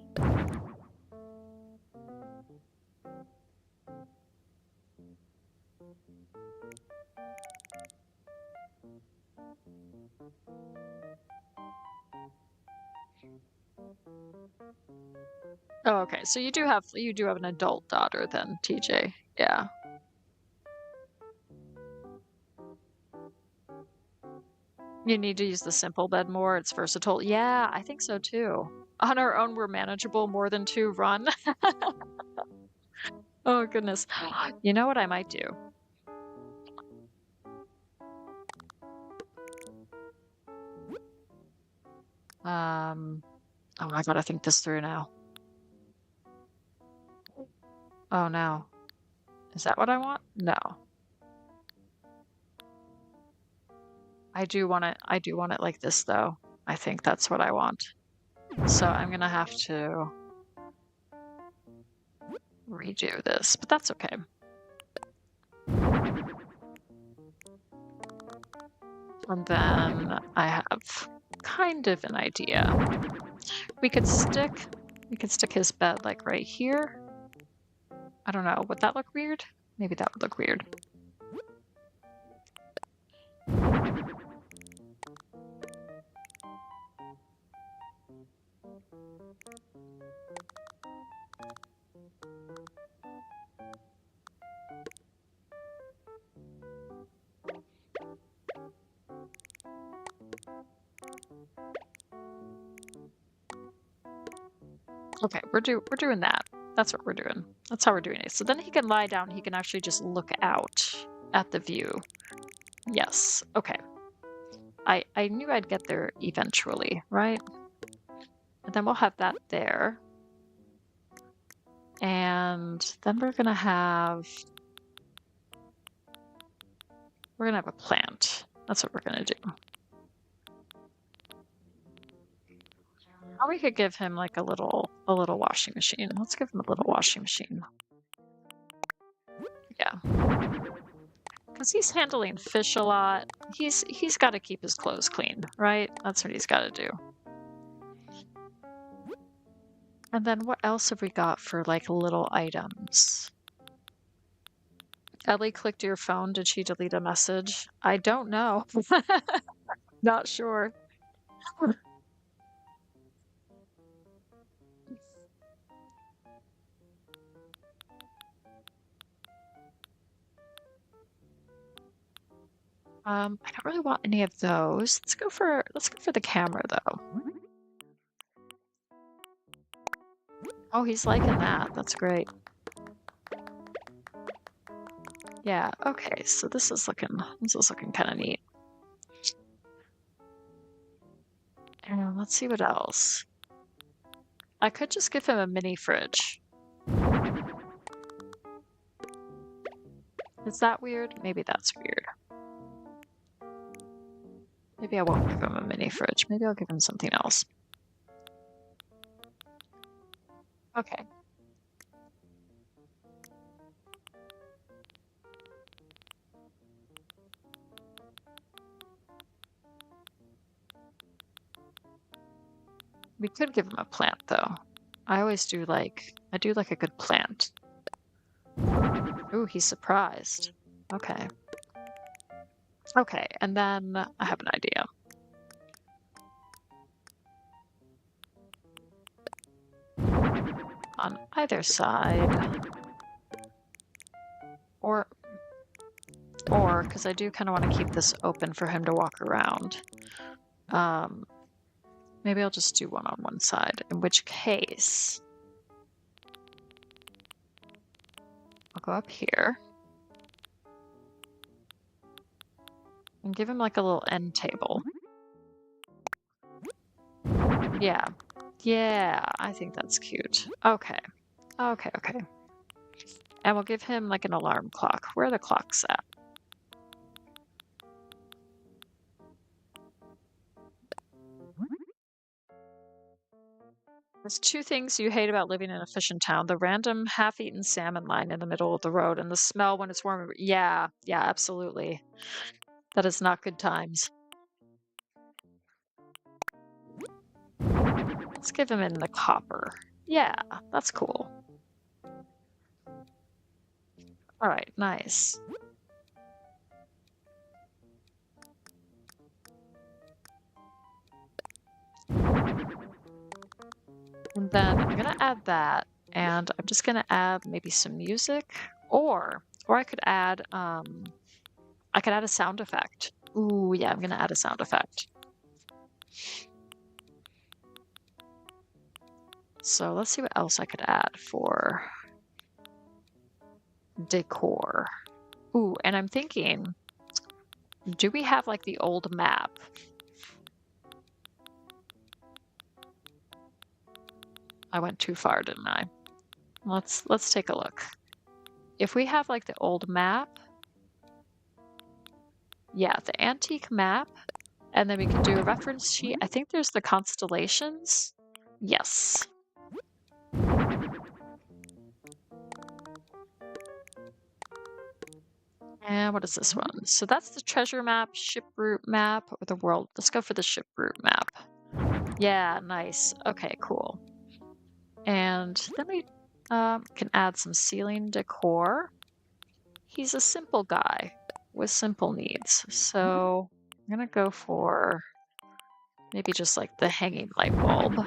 Oh, okay. So you do have an adult daughter then, TJ. Yeah. You need to use the simple bed more. It's versatile. Yeah, I think so too. On our own, we're manageable. More than 2, run. Oh, goodness. You know what I might do? Oh, I gotta think this through now. Oh, no. Is that what I want? No. I do want it like this, though. I think that's what I want. So I'm gonna have to redo this, but that's okay. And then I have kind of an idea. We could stick his bed like right here. I don't know. Would that look weird? Maybe that would look weird. Okay, we're doing that. That's what we're doing. That's how we're doing it. So then he can lie down. He can actually just look out at the view. Yes. Okay. I knew I'd get there eventually, right? And then we'll have that there. And then we're gonna have a plant. That's what we're gonna do. Or we could give him like a little washing machine. Let's give him a little washing machine. Yeah. Because he's handling fish a lot. He's got to keep his clothes clean, right? That's what he's got to do. And then what else have we got for like little items? Ellie clicked your phone. Did she delete a message? I don't know. Not sure. I don't really want any of those. Let's go for the camera though. Oh, he's liking that. That's great. Yeah, okay. So this is looking kind of neat. And let's see what else. I could just give him a mini fridge. Is that weird? Maybe that's weird. Maybe I won't give him a mini fridge. Maybe I'll give him something else. Okay. We could give him a plant though. I do like a good plant. Ooh, he's surprised. Okay. Okay, and then I have an idea. On either side. Or because I do kind of want to keep this open for him to walk around. Maybe I'll just do one on one side, in which case I'll go up here and give him like a little end table. Yeah. Yeah, I think that's cute. Okay. Okay, okay. And we'll give him like an alarm clock. Where are the clocks at? There's 2 things you hate about living in a fishing town: the random half-eaten salmon line in the middle of the road and the smell when it's warm. Yeah, yeah, absolutely. That is not good times. Let's give him in the copper. Yeah, that's cool. All right, nice. And then I'm gonna add that, and I'm just gonna add maybe some music, or I could add a sound effect. Ooh, yeah, I'm gonna add a sound effect. So let's see what else I could add for decor. Ooh, and I'm thinking, do we have like the old map? I went too far, didn't I? Let's take a look. If we have like the old map, yeah, the antique map, and then we could do a reference sheet. I think there's the constellations. Yes. And what is this one? So that's the treasure map, ship route map, or the world. Let's go for the ship route map. Yeah, nice. Okay, cool. And then we can add some ceiling decor. He's a simple guy with simple needs. So I'm gonna go for maybe just like the hanging light bulb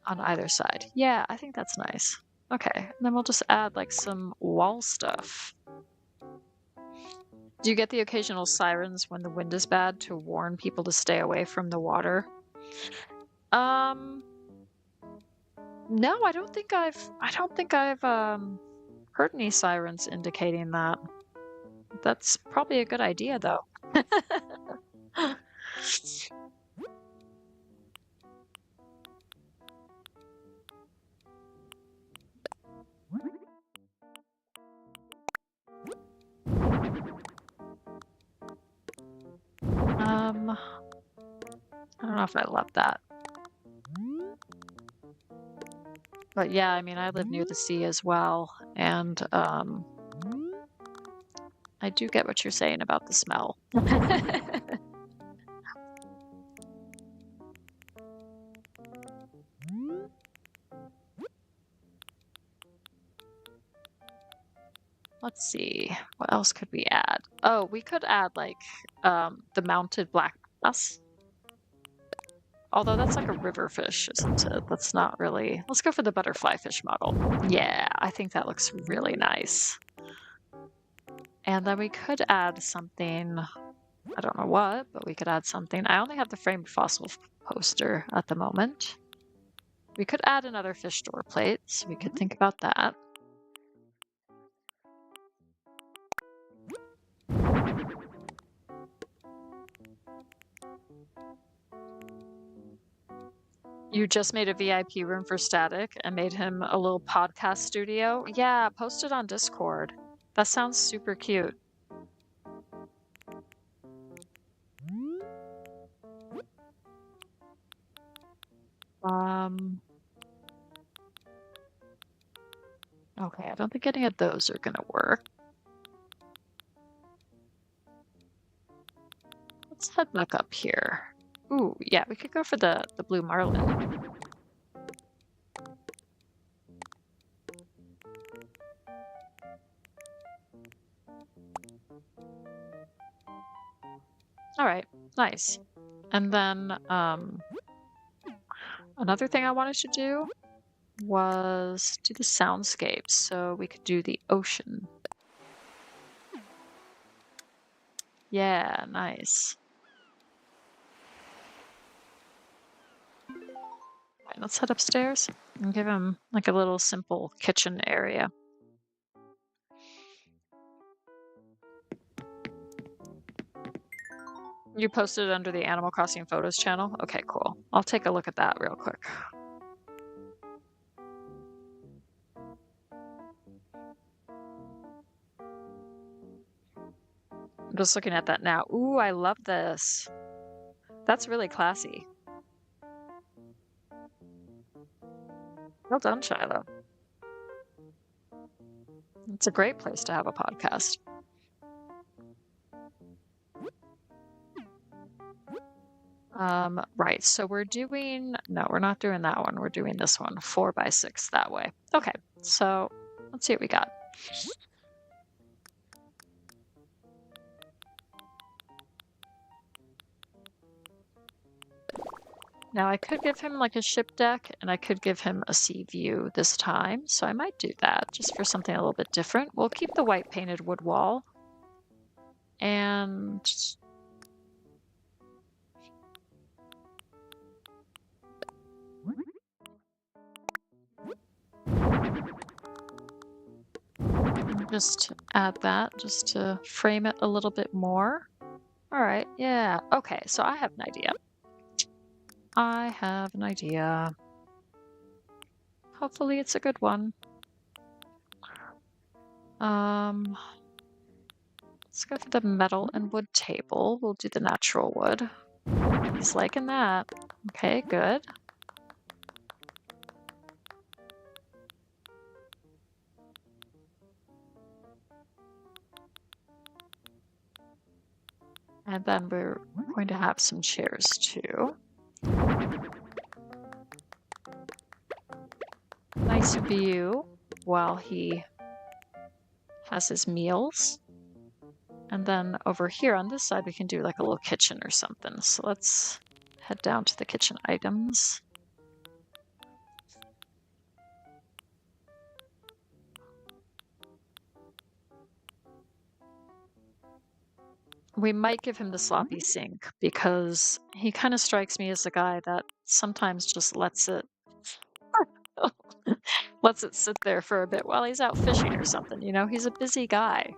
on either side. Yeah, I think that's nice. Okay, and then we'll just add like some wall stuff. Do you get the occasional sirens when the wind is bad to warn people to stay away from the water? No, I don't think I've heard any sirens indicating that. That's probably a good idea though. I don't know if I love that. But yeah, I mean, I live near the sea as well, and I do get what you're saying about the smell. Let's see, what else could we add? Oh, we could add like the mounted black bass. Although that's like a river fish, isn't it? That's not really. Let's go for the butterfly fish model. Yeah, I think that looks really nice. And then we could add something, I don't know what, but we could add something. I only have the framed fossil poster at the moment. We could add another fish door plate, so we could think about that. You just made a VIP room for Static and made him a little podcast studio? Yeah, post it on Discord. That sounds super cute. Okay, I don't think any of those are gonna work. Let's head back up here. Ooh, yeah, we could go for the blue marlin. All right, nice. And then another thing I wanted to do was do the soundscapes. So we could do the ocean. Yeah, nice. Right, let's head upstairs and give him like a little simple kitchen area. You posted it under the Animal Crossing Photos channel? Okay, cool. I'll take a look at that real quick. I'm just looking at that now. Ooh, I love this. That's really classy. Well done, Shiloh. It's a great place to have a podcast. Right, so we're doing, no, we're not doing that one. We're doing this one, 4x6 that way. Okay, so let's see what we got. Now I could give him like a ship deck and I could give him a sea view this time. So I might do that just for something a little bit different. We'll keep the white painted wood wall And just add that just to frame it a little bit more. All right, yeah. Okay, so I have an idea. I have an idea. Hopefully it's a good one. Let's go for the metal and wood table. We'll do the natural wood. He's liking that. Okay, good. And then we're going to have some chairs too. Nice view while he has his meals. And then over here on this side, we can do like a little kitchen or something. So let's head down to the kitchen items. We might give him the sloppy sink because he kind of strikes me as a guy that sometimes just lets it lets it sit there for a bit while he's out fishing or something. You know, he's a busy guy.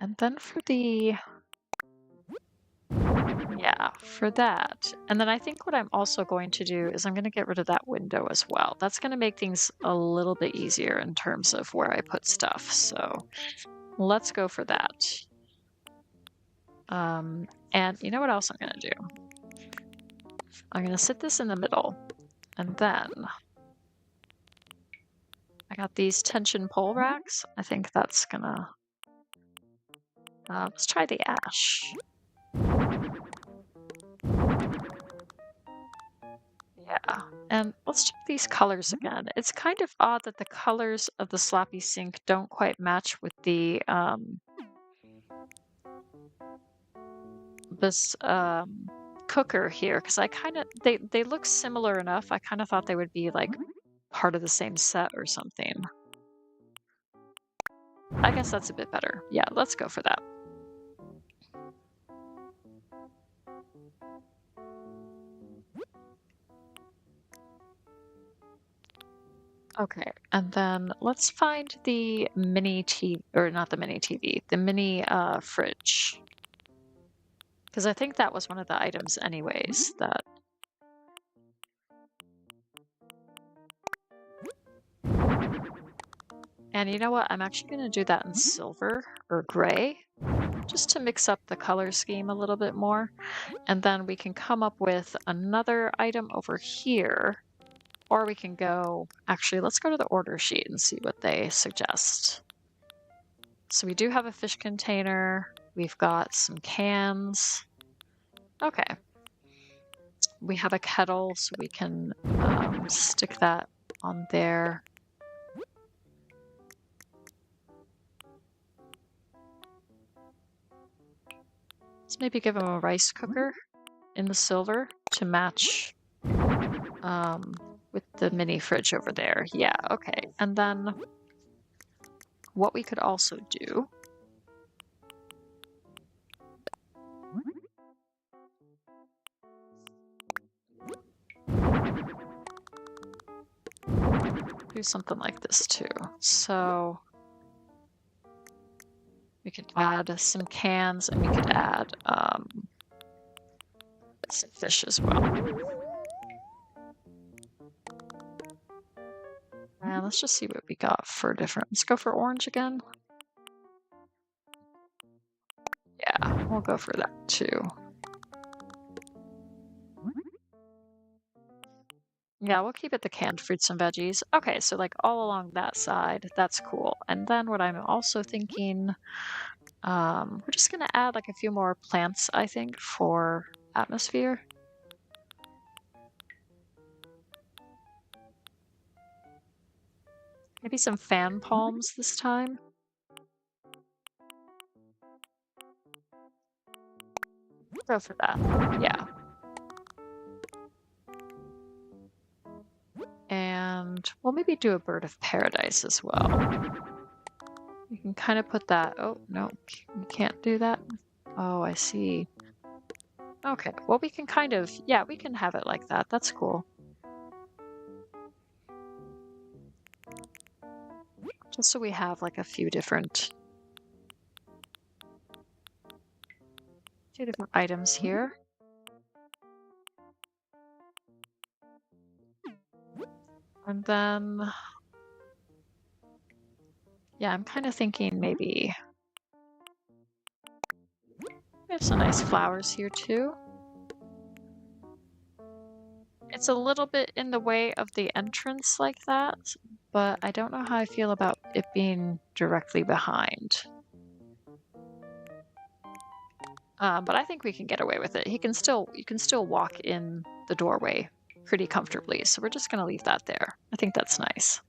And then for the yeah, for that. And then I think what I'm also going to do is I'm going to get rid of that window as well. That's going to make things a little bit easier in terms of where I put stuff. So let's go for that. And you know what else I'm going to do? I'm going to sit this in the middle. And then I got these tension pole racks. I think that's going to... let's try the ash. Yeah, and let's check these colors again. It's kind of odd that the colors of the sloppy sink don't quite match with the this cooker here, because I kind of they look similar enough. I kind of thought they would be like part of the same set or something. I guess that's a bit better. Yeah, let's go for that. Okay, and then let's find the mini TV, or not the mini TV, the mini fridge. Because I think that was one of the items anyways that... And you know what? I'm actually going to do that in silver or gray, just to mix up the color scheme a little bit more. And then we can come up with another item over here. Or we can go... Actually, let's go to the order sheet and see what they suggest. So we do have a fish container. We've got some cans. Okay. We have a kettle, so we can stick that on there. Let's maybe give him a rice cooker in the silver to match with the mini fridge over there. Yeah, okay. And then what we could also do something like this too. So we could add some cans and we could add some fish as well. And let's just see what we got for different. Let's go for orange again. Yeah, we'll go for that too. Yeah, we'll keep it the canned fruits and veggies. Okay, so like all along that side, that's cool. And then what I'm also thinking, we're just gonna add like a few more plants, I think, for atmosphere. Maybe some fan palms this time. Go for that. Yeah. And we'll maybe do a bird of paradise as well. You can kind of put that. Oh, no, you can't do that. Oh, I see. Okay, well, we can kind of, yeah, we can have it like that. That's cool. Just so we have like a few different items here. And then, yeah, I'm kind of thinking maybe we have some nice flowers here too. It's a little bit in the way of the entrance like that, but I don't know how I feel about it being directly behind. But I think we can get away with it. You can still walk in the doorway pretty comfortably. So we're just gonna leave that there. I think that's nice.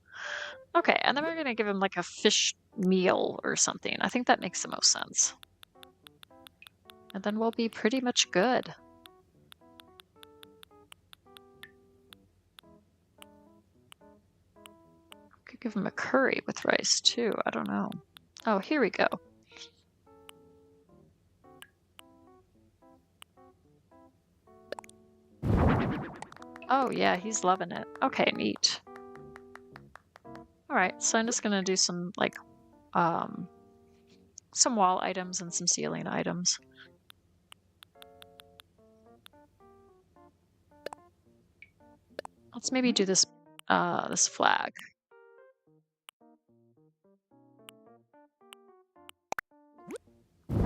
Okay, and then we're gonna give him like a fish meal or something. I think that makes the most sense. And then we'll be pretty much good. Could give him a curry with rice too. I don't know. Oh, here we go. Oh yeah, he's loving it. Okay, neat. All right, so I'm just gonna do some like some wall items and some ceiling items. Let's maybe do this this flag.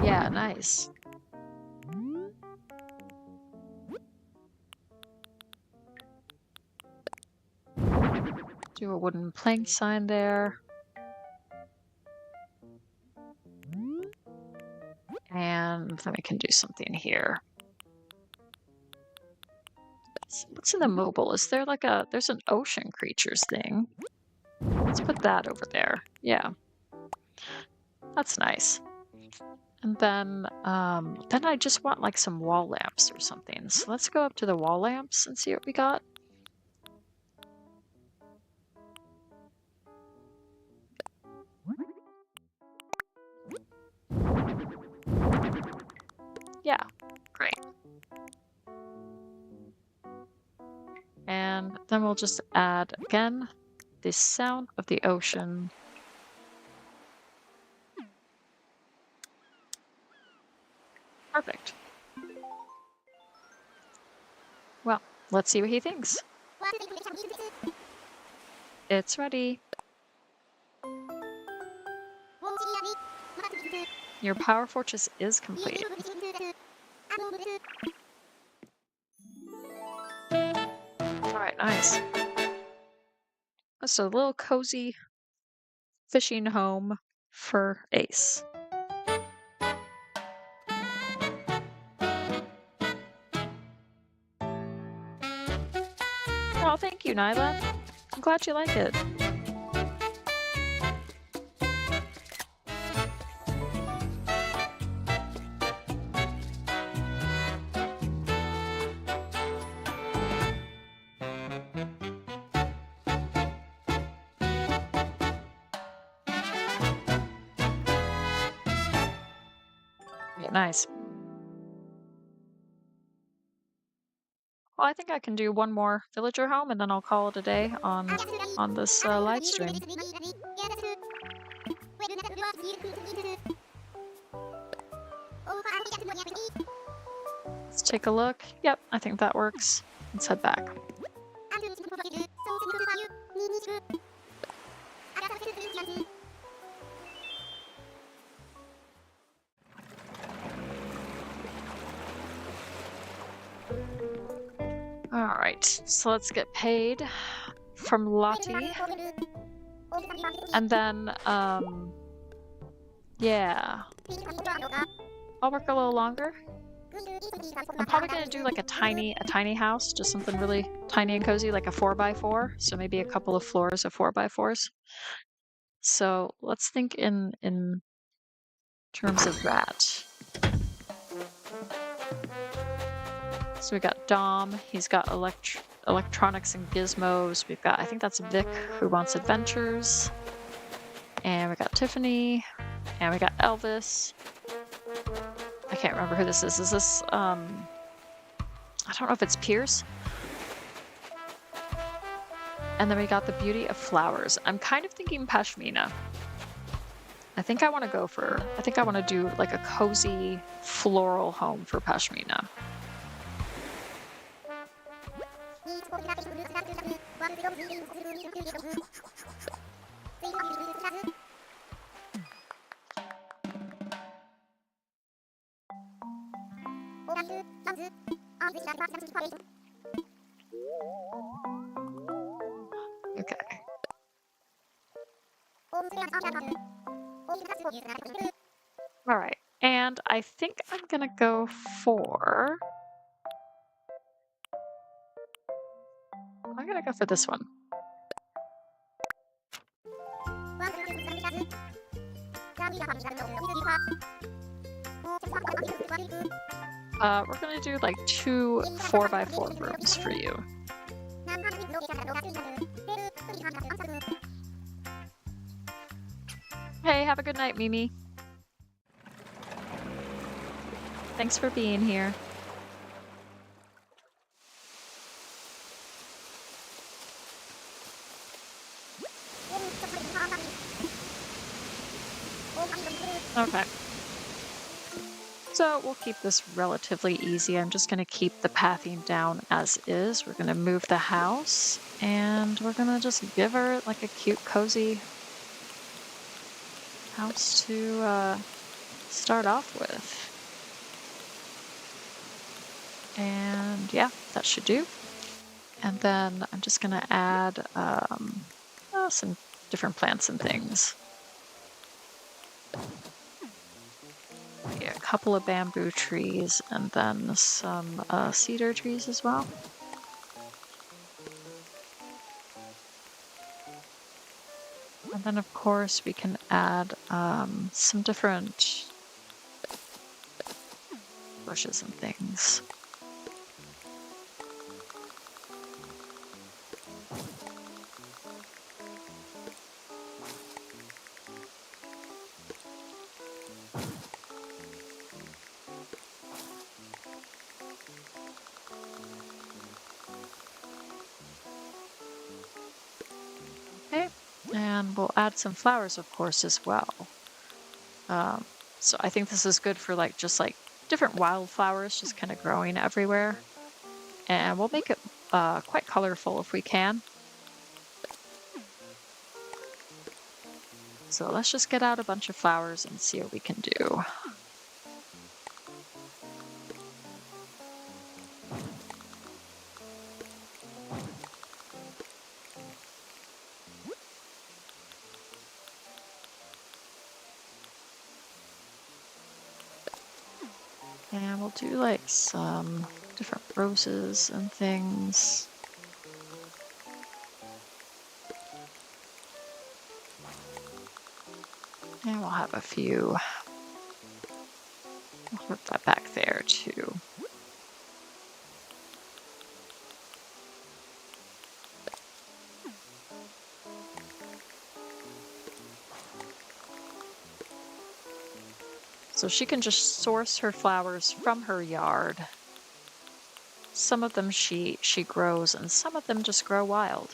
Yeah, nice. Do a wooden plank sign there. And then we can do something here. What's in the mobile? Is there like there's an ocean creatures thing. Let's put that over there. Yeah. That's nice. And then I just want like some wall lamps or something. So let's go up to the wall lamps and see what we got. Yeah, great. And then we'll just add, again, the sound of the ocean. Perfect. Well, let's see what he thinks. It's ready. Your power fortress is complete. Alright, nice. That's a little cozy fishing home for Ace. Oh, thank you, Nyla. I'm glad you like it. Yeah, nice. Well, I think I can do one more villager home and then I'll call it a day on this live stream. Let's take a look. Yep, I think that works. Let's head back. All right, so let's get paid from Lottie. And then, yeah. I'll work a little longer. I'm probably gonna do like a tiny house, just something really tiny and cozy, like a 4x4. So maybe a couple of floors of 4x4s. So let's think in terms of that. So we got Dom. He's got electronics and gizmos. We've got, I think that's Vic, who wants adventures. And we got Tiffany. And we got Elvis. I can't remember who this is. Is this, I don't know if it's Pierce. And then we got the Beauty of Flowers. I'm kind of thinking Pashmina. I think I want to do like a cozy floral home for Pashmina. Okay. All right. And I think I'm going to go for... I'm going to go for this one. We're going to do like 2 4x4 rooms for you. Hey, have a good night, Mimi. Thanks for being here. Okay. So we'll keep this relatively easy. I'm just going to keep the pathing down as is. We're going to move the house and we're going to just give her like a cute, cozy house to start off with. And yeah, that should do. And then I'm just going to add some different plants and things. Yeah, a couple of bamboo trees and then some cedar trees as well. And then of course we can add some different bushes and things. Okay, and we'll add some flowers of course as well. So I think this is good for just different wildflowers just kind of growing everywhere. And we'll make it quite colorful if we can. So let's just get out a bunch of flowers and see what we can do. And we'll do like some different roses and things. And we'll have a few. We'll put that back there too. So she can just source her flowers from her yard. Some of them she grows and some of them just grow wild.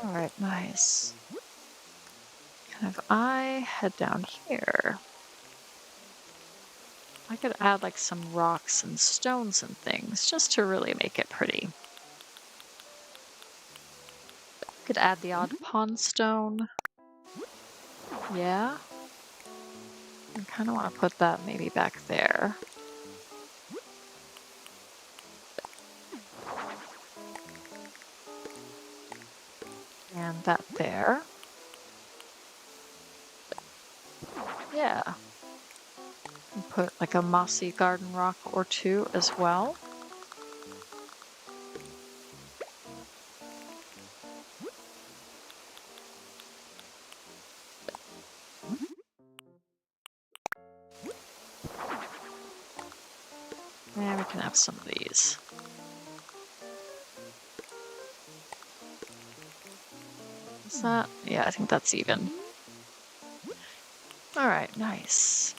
All right, nice. And if I head down here, I could add like some rocks and stones and things just to really make it pretty. Could add the odd pond stone. Yeah. I kind of want to put that maybe back there. And that there. Yeah. And put like a mossy garden rock or two as well. And we can have some of these. Is that? Yeah, I think that's even. All right, nice.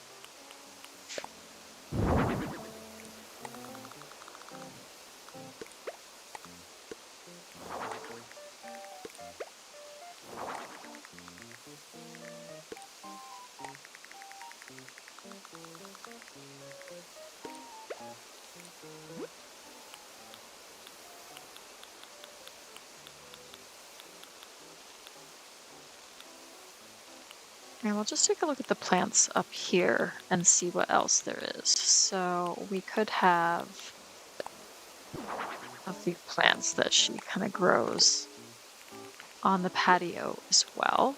And we'll just take a look at the plants up here and see what else there is. So we could have a few plants that she kind of grows on the patio as well.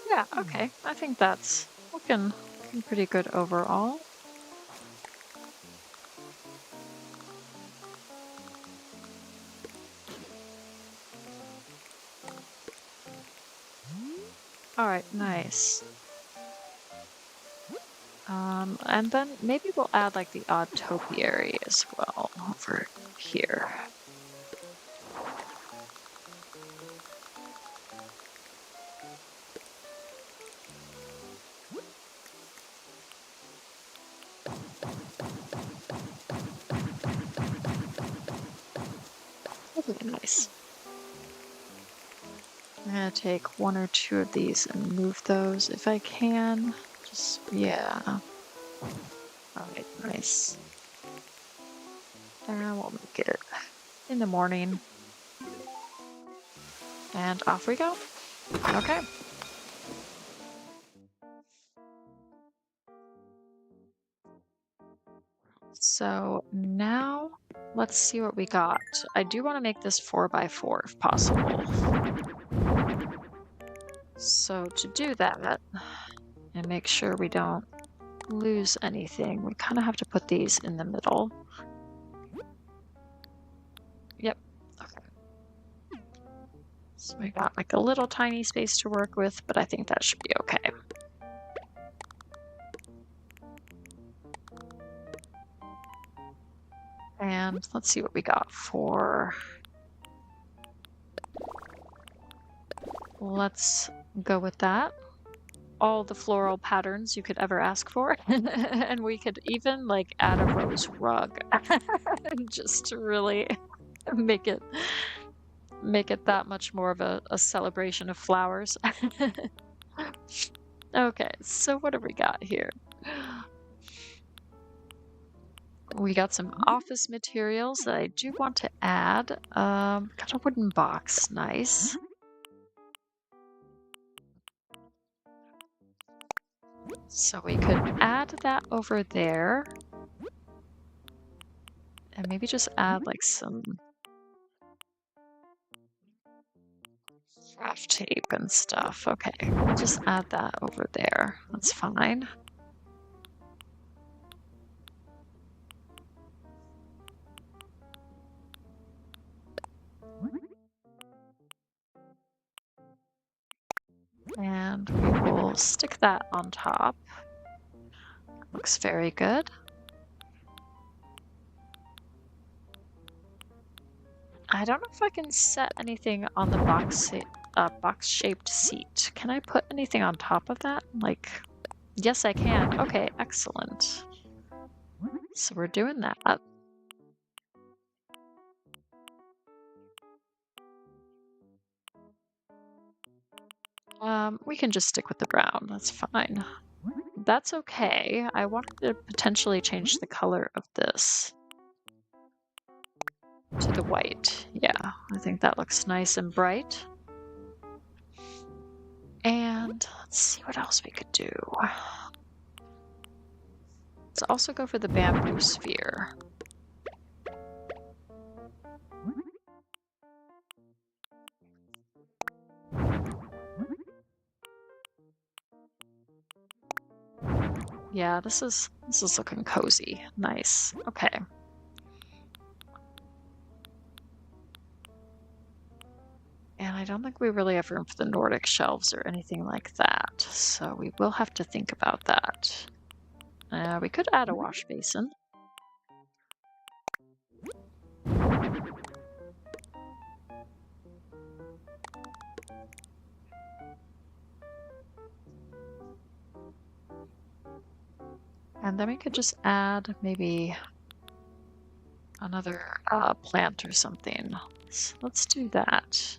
Yeah, okay. I think that's looking pretty good overall. All right, nice. And then maybe we'll add like the odd topiary as well over here. Okay, nice. I'm gonna take one or two of these and move those if I can. Just, yeah. All right, nice. And we'll make it in the morning. And off we go. Okay. So now let's see what we got. I do want to make this 4x4 if possible. So to do that and make sure we don't lose anything, we kind of have to put these in the middle. Yep. Okay. So we got like a little tiny space to work with, but I think that should be okay. And let's see what we got for... Let's go with that. All the floral patterns you could ever ask for. And we could even like add a rose rug just to really make it that much more of a celebration of flowers. Okay, so what have we got here? We got some office materials that I do want to add. Got a wooden box, nice. So we could add that over there. And maybe just add like some craft tape and stuff. Okay, we'll just add that over there. That's fine. And we will stick that on top. Looks very good. I don't know if I can set anything on the box-shaped seat. Can I put anything on top of that? Like, yes, I can. Okay, excellent. So we're doing that. We can just stick with the brown. That's fine. That's okay. I wanted to potentially change the color of this to the white. Yeah, I think that looks nice and bright. And let's see what else we could do. Let's also go for the bamboo sphere. Yeah, this is looking cozy. Nice. Okay. And I don't think we really have room for the Nordic shelves or anything like that. So we will have to think about that. We could add a wash basin. And then we could just add maybe another plant or something. So let's do that.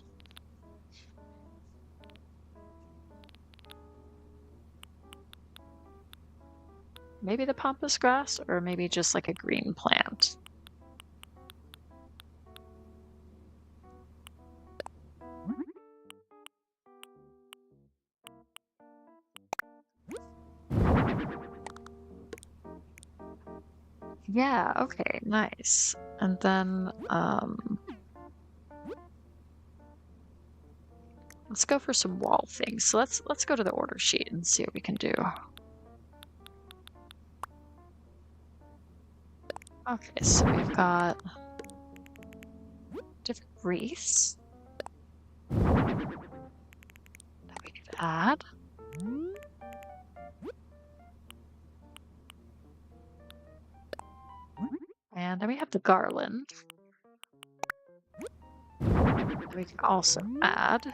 Maybe the pampas grass, or maybe just like a green plant. Yeah, okay, nice. And then let's go for some wall things. So let's go to the order sheet and see what we can do. Okay, so we've got different wreaths that we could add. And then we have the garland that we can also add.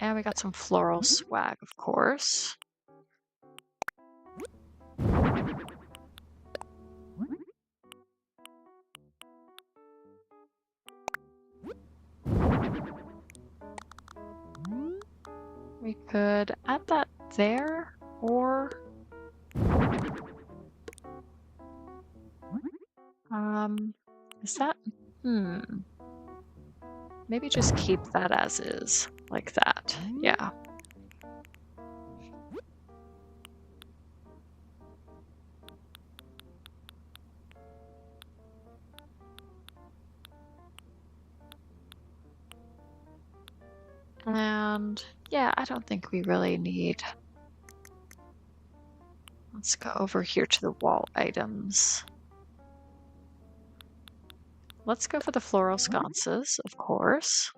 And we got some floral swag, of course. We could add that there, or is that maybe just keep that as is, like that. Yeah. And yeah, I don't think we really need. Let's go over here to the wall items. Let's go for the floral sconces, of course.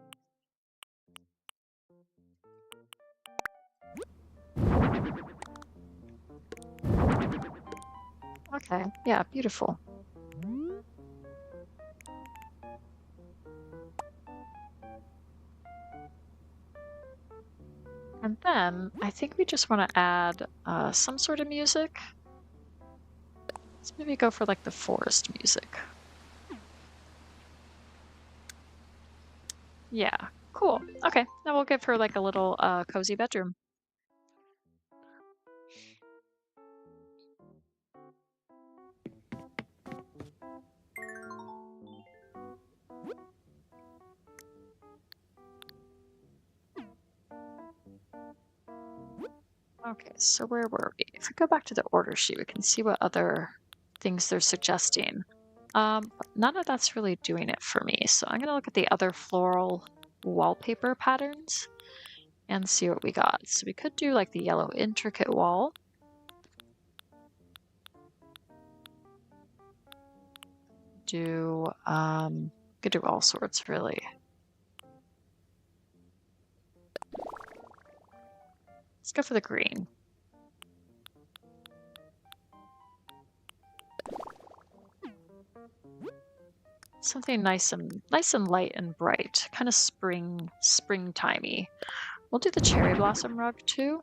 Okay, yeah, beautiful. And then I think we just want to add some sort of music. Let's maybe go for like the forest music. Yeah, cool. Okay, now we'll give her like a little cozy bedroom. Okay, so where were we? If we go back to the order sheet, we can see what other things they're suggesting. None of that's really doing it for me. So I'm gonna look at the other floral wallpaper patterns and see what we got. So we could do like the yellow intricate wall. Could do all sorts really. Let's go for the green. Something nice and light and bright, kind of springtimey. We'll do the cherry blossom rug too.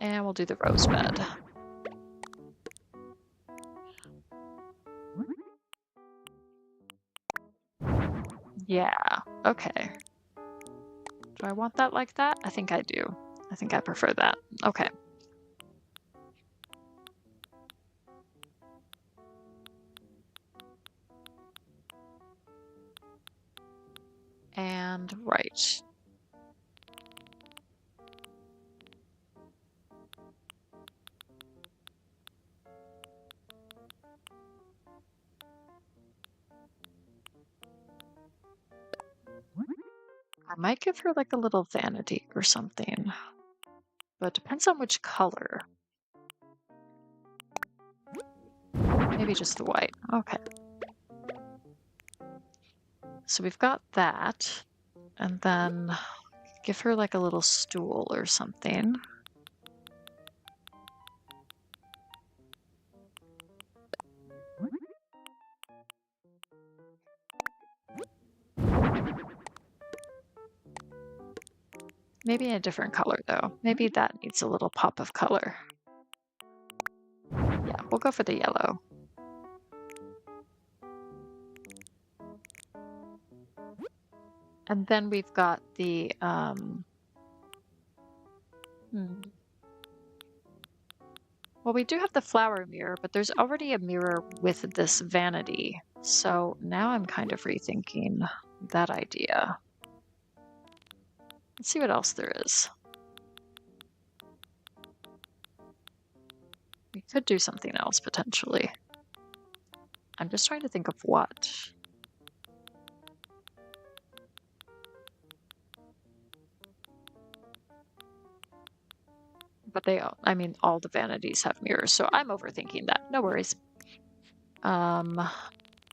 And we'll do the rose bed. Yeah, okay. Do I want that like that? I think I do. I think I prefer that. Okay. And right. I might give her like a little vanity or something, but it depends on which color. Maybe just the white. Okay. So we've got that, and then give her like a little stool or something. Maybe a different color though. Maybe that needs a little pop of color. Yeah, we'll go for the yellow. And then we've got the well, we do have the flower mirror, but there's already a mirror with this vanity. So now I'm kind of rethinking that idea. Let's see what else there is. We could do something else potentially. I'm just trying to think of what. But they, I mean, all the vanities have mirrors, so I'm overthinking that. No worries.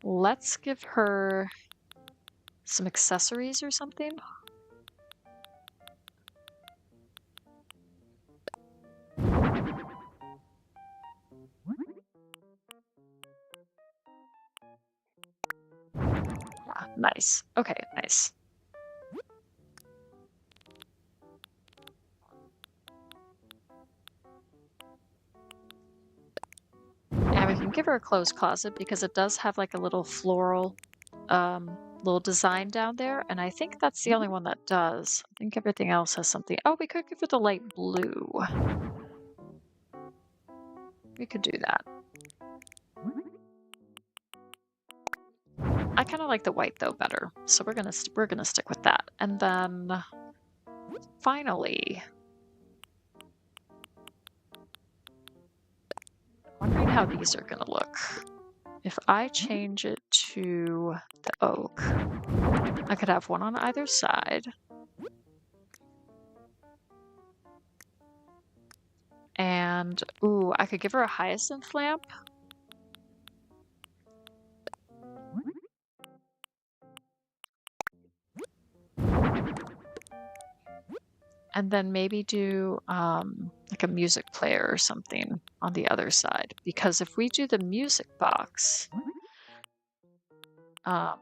Let's give her some accessories or something. Yeah, nice. Okay, nice. And we can give her a clothes closet because it does have like a little floral little design down there, and I think that's the only one that does. I think everything else has something. Oh, we could give her the light blue. We could do that. I kind of like the white though better, so we're gonna stick with that. And then finally, wondering how these are gonna look. If I change it to the oak, I could have one on either side. And, ooh, I could give her a hyacinth lamp. And then maybe do like a music player or something on the other side. Because if we do the music box, there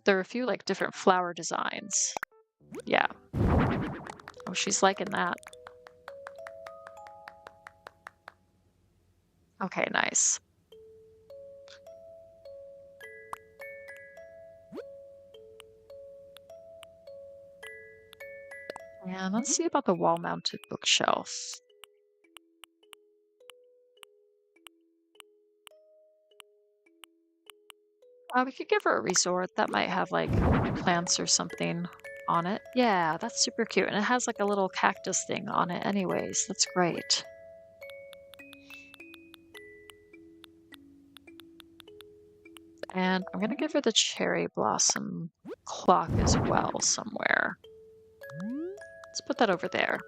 are a few like different flower designs. Yeah. Oh, she's liking that. Okay, nice. And let's see about the wall-mounted bookshelf. We could give her a resort that might have like plants or something on it. Yeah, that's super cute. And it has like a little cactus thing on it anyways. That's great. And I'm gonna give her the cherry blossom clock as well somewhere. Let's put that over there.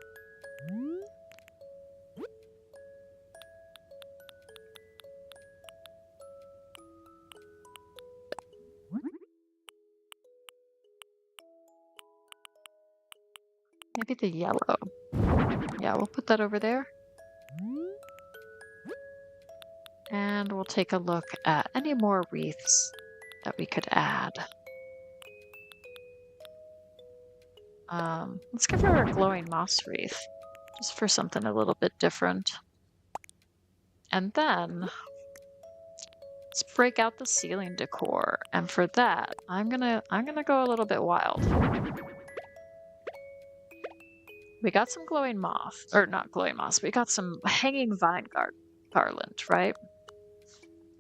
Maybe the yellow. Yeah, we'll put that over there. And we'll take a look at any more wreaths that we could add. Let's give her a glowing moss wreath, just for something a little bit different. And then let's break out the ceiling decor. And for that, I'm gonna go a little bit wild. We got some glowing moss, or not glowing moss, we got some hanging vine garland, right?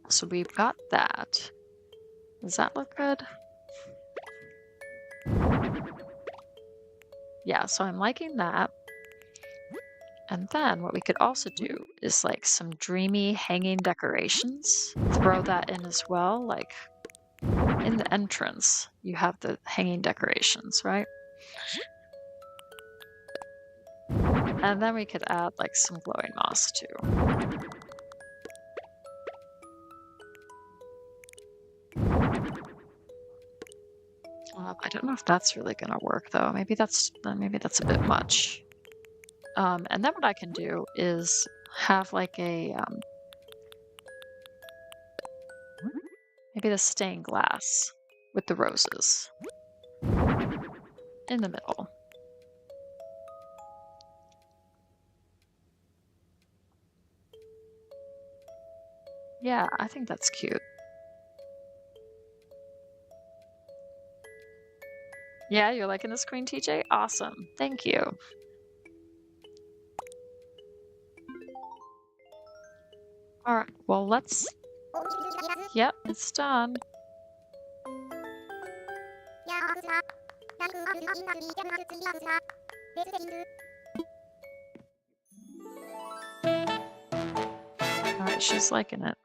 So we've got that. Does that look good? Yeah, so I'm liking that. And then what we could also do is like some dreamy hanging decorations. Throw that in as well, like in the entrance, you have the hanging decorations, right? And then we could add like some glowing moss too. I don't know if that's really gonna work though. Maybe that's a bit much. And then what I can do is have like a maybe the stained glass with the roses in the middle. Yeah, I think that's cute. Yeah, you're liking the screen, TJ? Awesome. Thank you. All right, well, let's. Yep, it's done. All right, she's liking it.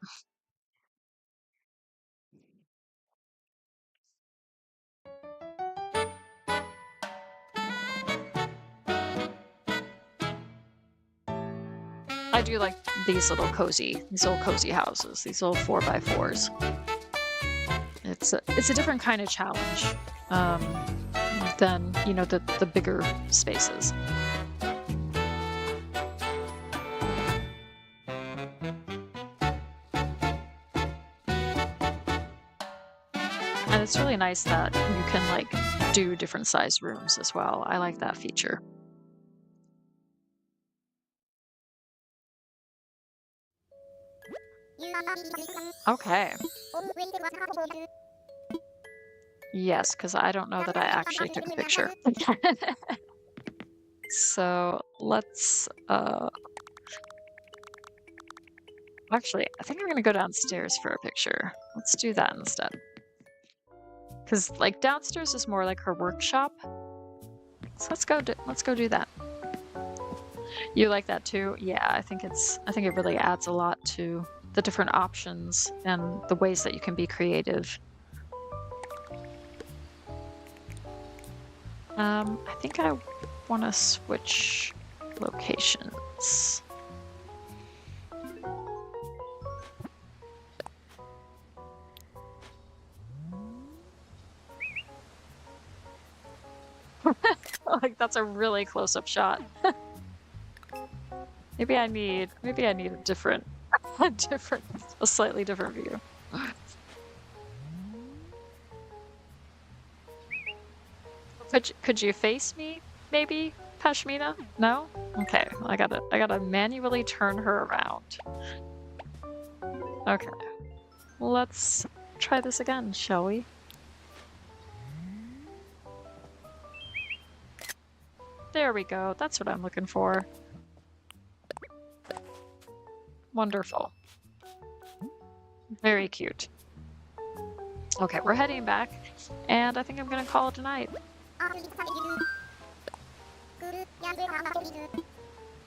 I do like these little cozy houses, these little 4x4s. It's a different kind of challenge than the bigger spaces. And it's really nice that you can like do different size rooms as well. I like that feature. Okay. Yes, because I don't know that I actually took a picture. So let's actually, I think I'm gonna go downstairs for a picture. Let's do that instead. Because like downstairs is more like her workshop. So let's go do that. You like that too? Yeah, I think it really adds a lot to the different options and the ways that you can be creative. I think I want to switch locations. Like that's a really close-up shot. Maybe I need a different, a slightly different view. Could you face me, maybe, Pashmina? No? Okay, I gotta manually turn her around. Okay. Let's try this again, shall we? There we go, that's what I'm looking for. Wonderful. Very cute. Okay, we're heading back, and I think I'm gonna call it a night.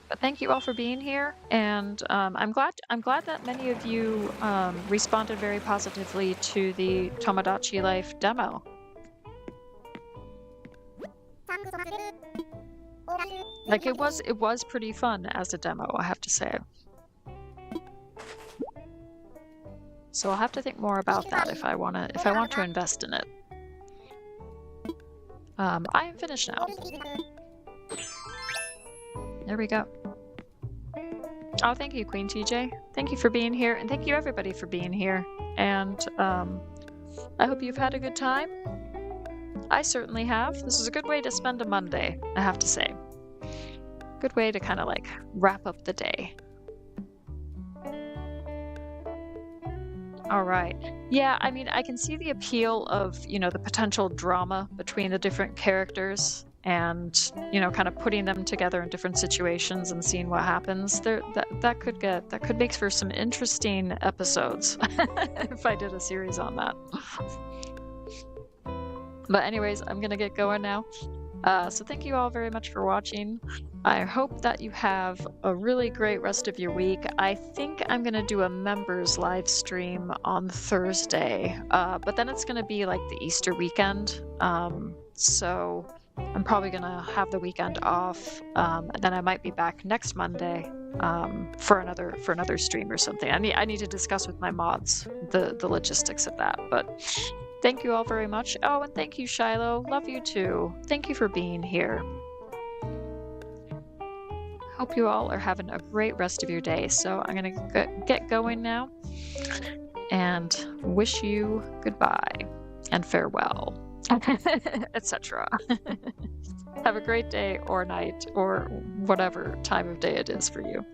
But thank you all for being here, and I'm glad that many of you responded very positively to the Tomodachi Life demo. Like it was pretty fun as a demo, I have to say. So I'll have to think more about that if I want to invest in it. I am finished now. There we go. Oh, thank you, Queen TJ. Thank you for being here, and thank you everybody for being here. And I hope you've had a good time. I certainly have. This is a good way to spend a Monday, I have to say. Good way to kind of like wrap up the day. All right. Yeah, I mean, I can see the appeal of, the potential drama between the different characters and kind of putting them together in different situations and seeing what happens. That could make for some interesting episodes if I did a series on that. But anyways, I'm gonna get going now. So thank you all very much for watching. I hope that you have a really great rest of your week. I think I'm gonna do a members live stream on Thursday, but then it's gonna be like the Easter weekend. So I'm probably gonna have the weekend off, and then I might be back next Monday for another stream or something. I need to discuss with my mods the logistics of that, but. Thank you all very much. Oh, and thank you, Shiloh. Love you too. Thank you for being here. Hope you all are having a great rest of your day. So I'm going to get going now and wish you goodbye and farewell, etc. Have a great day or night or whatever time of day it is for you.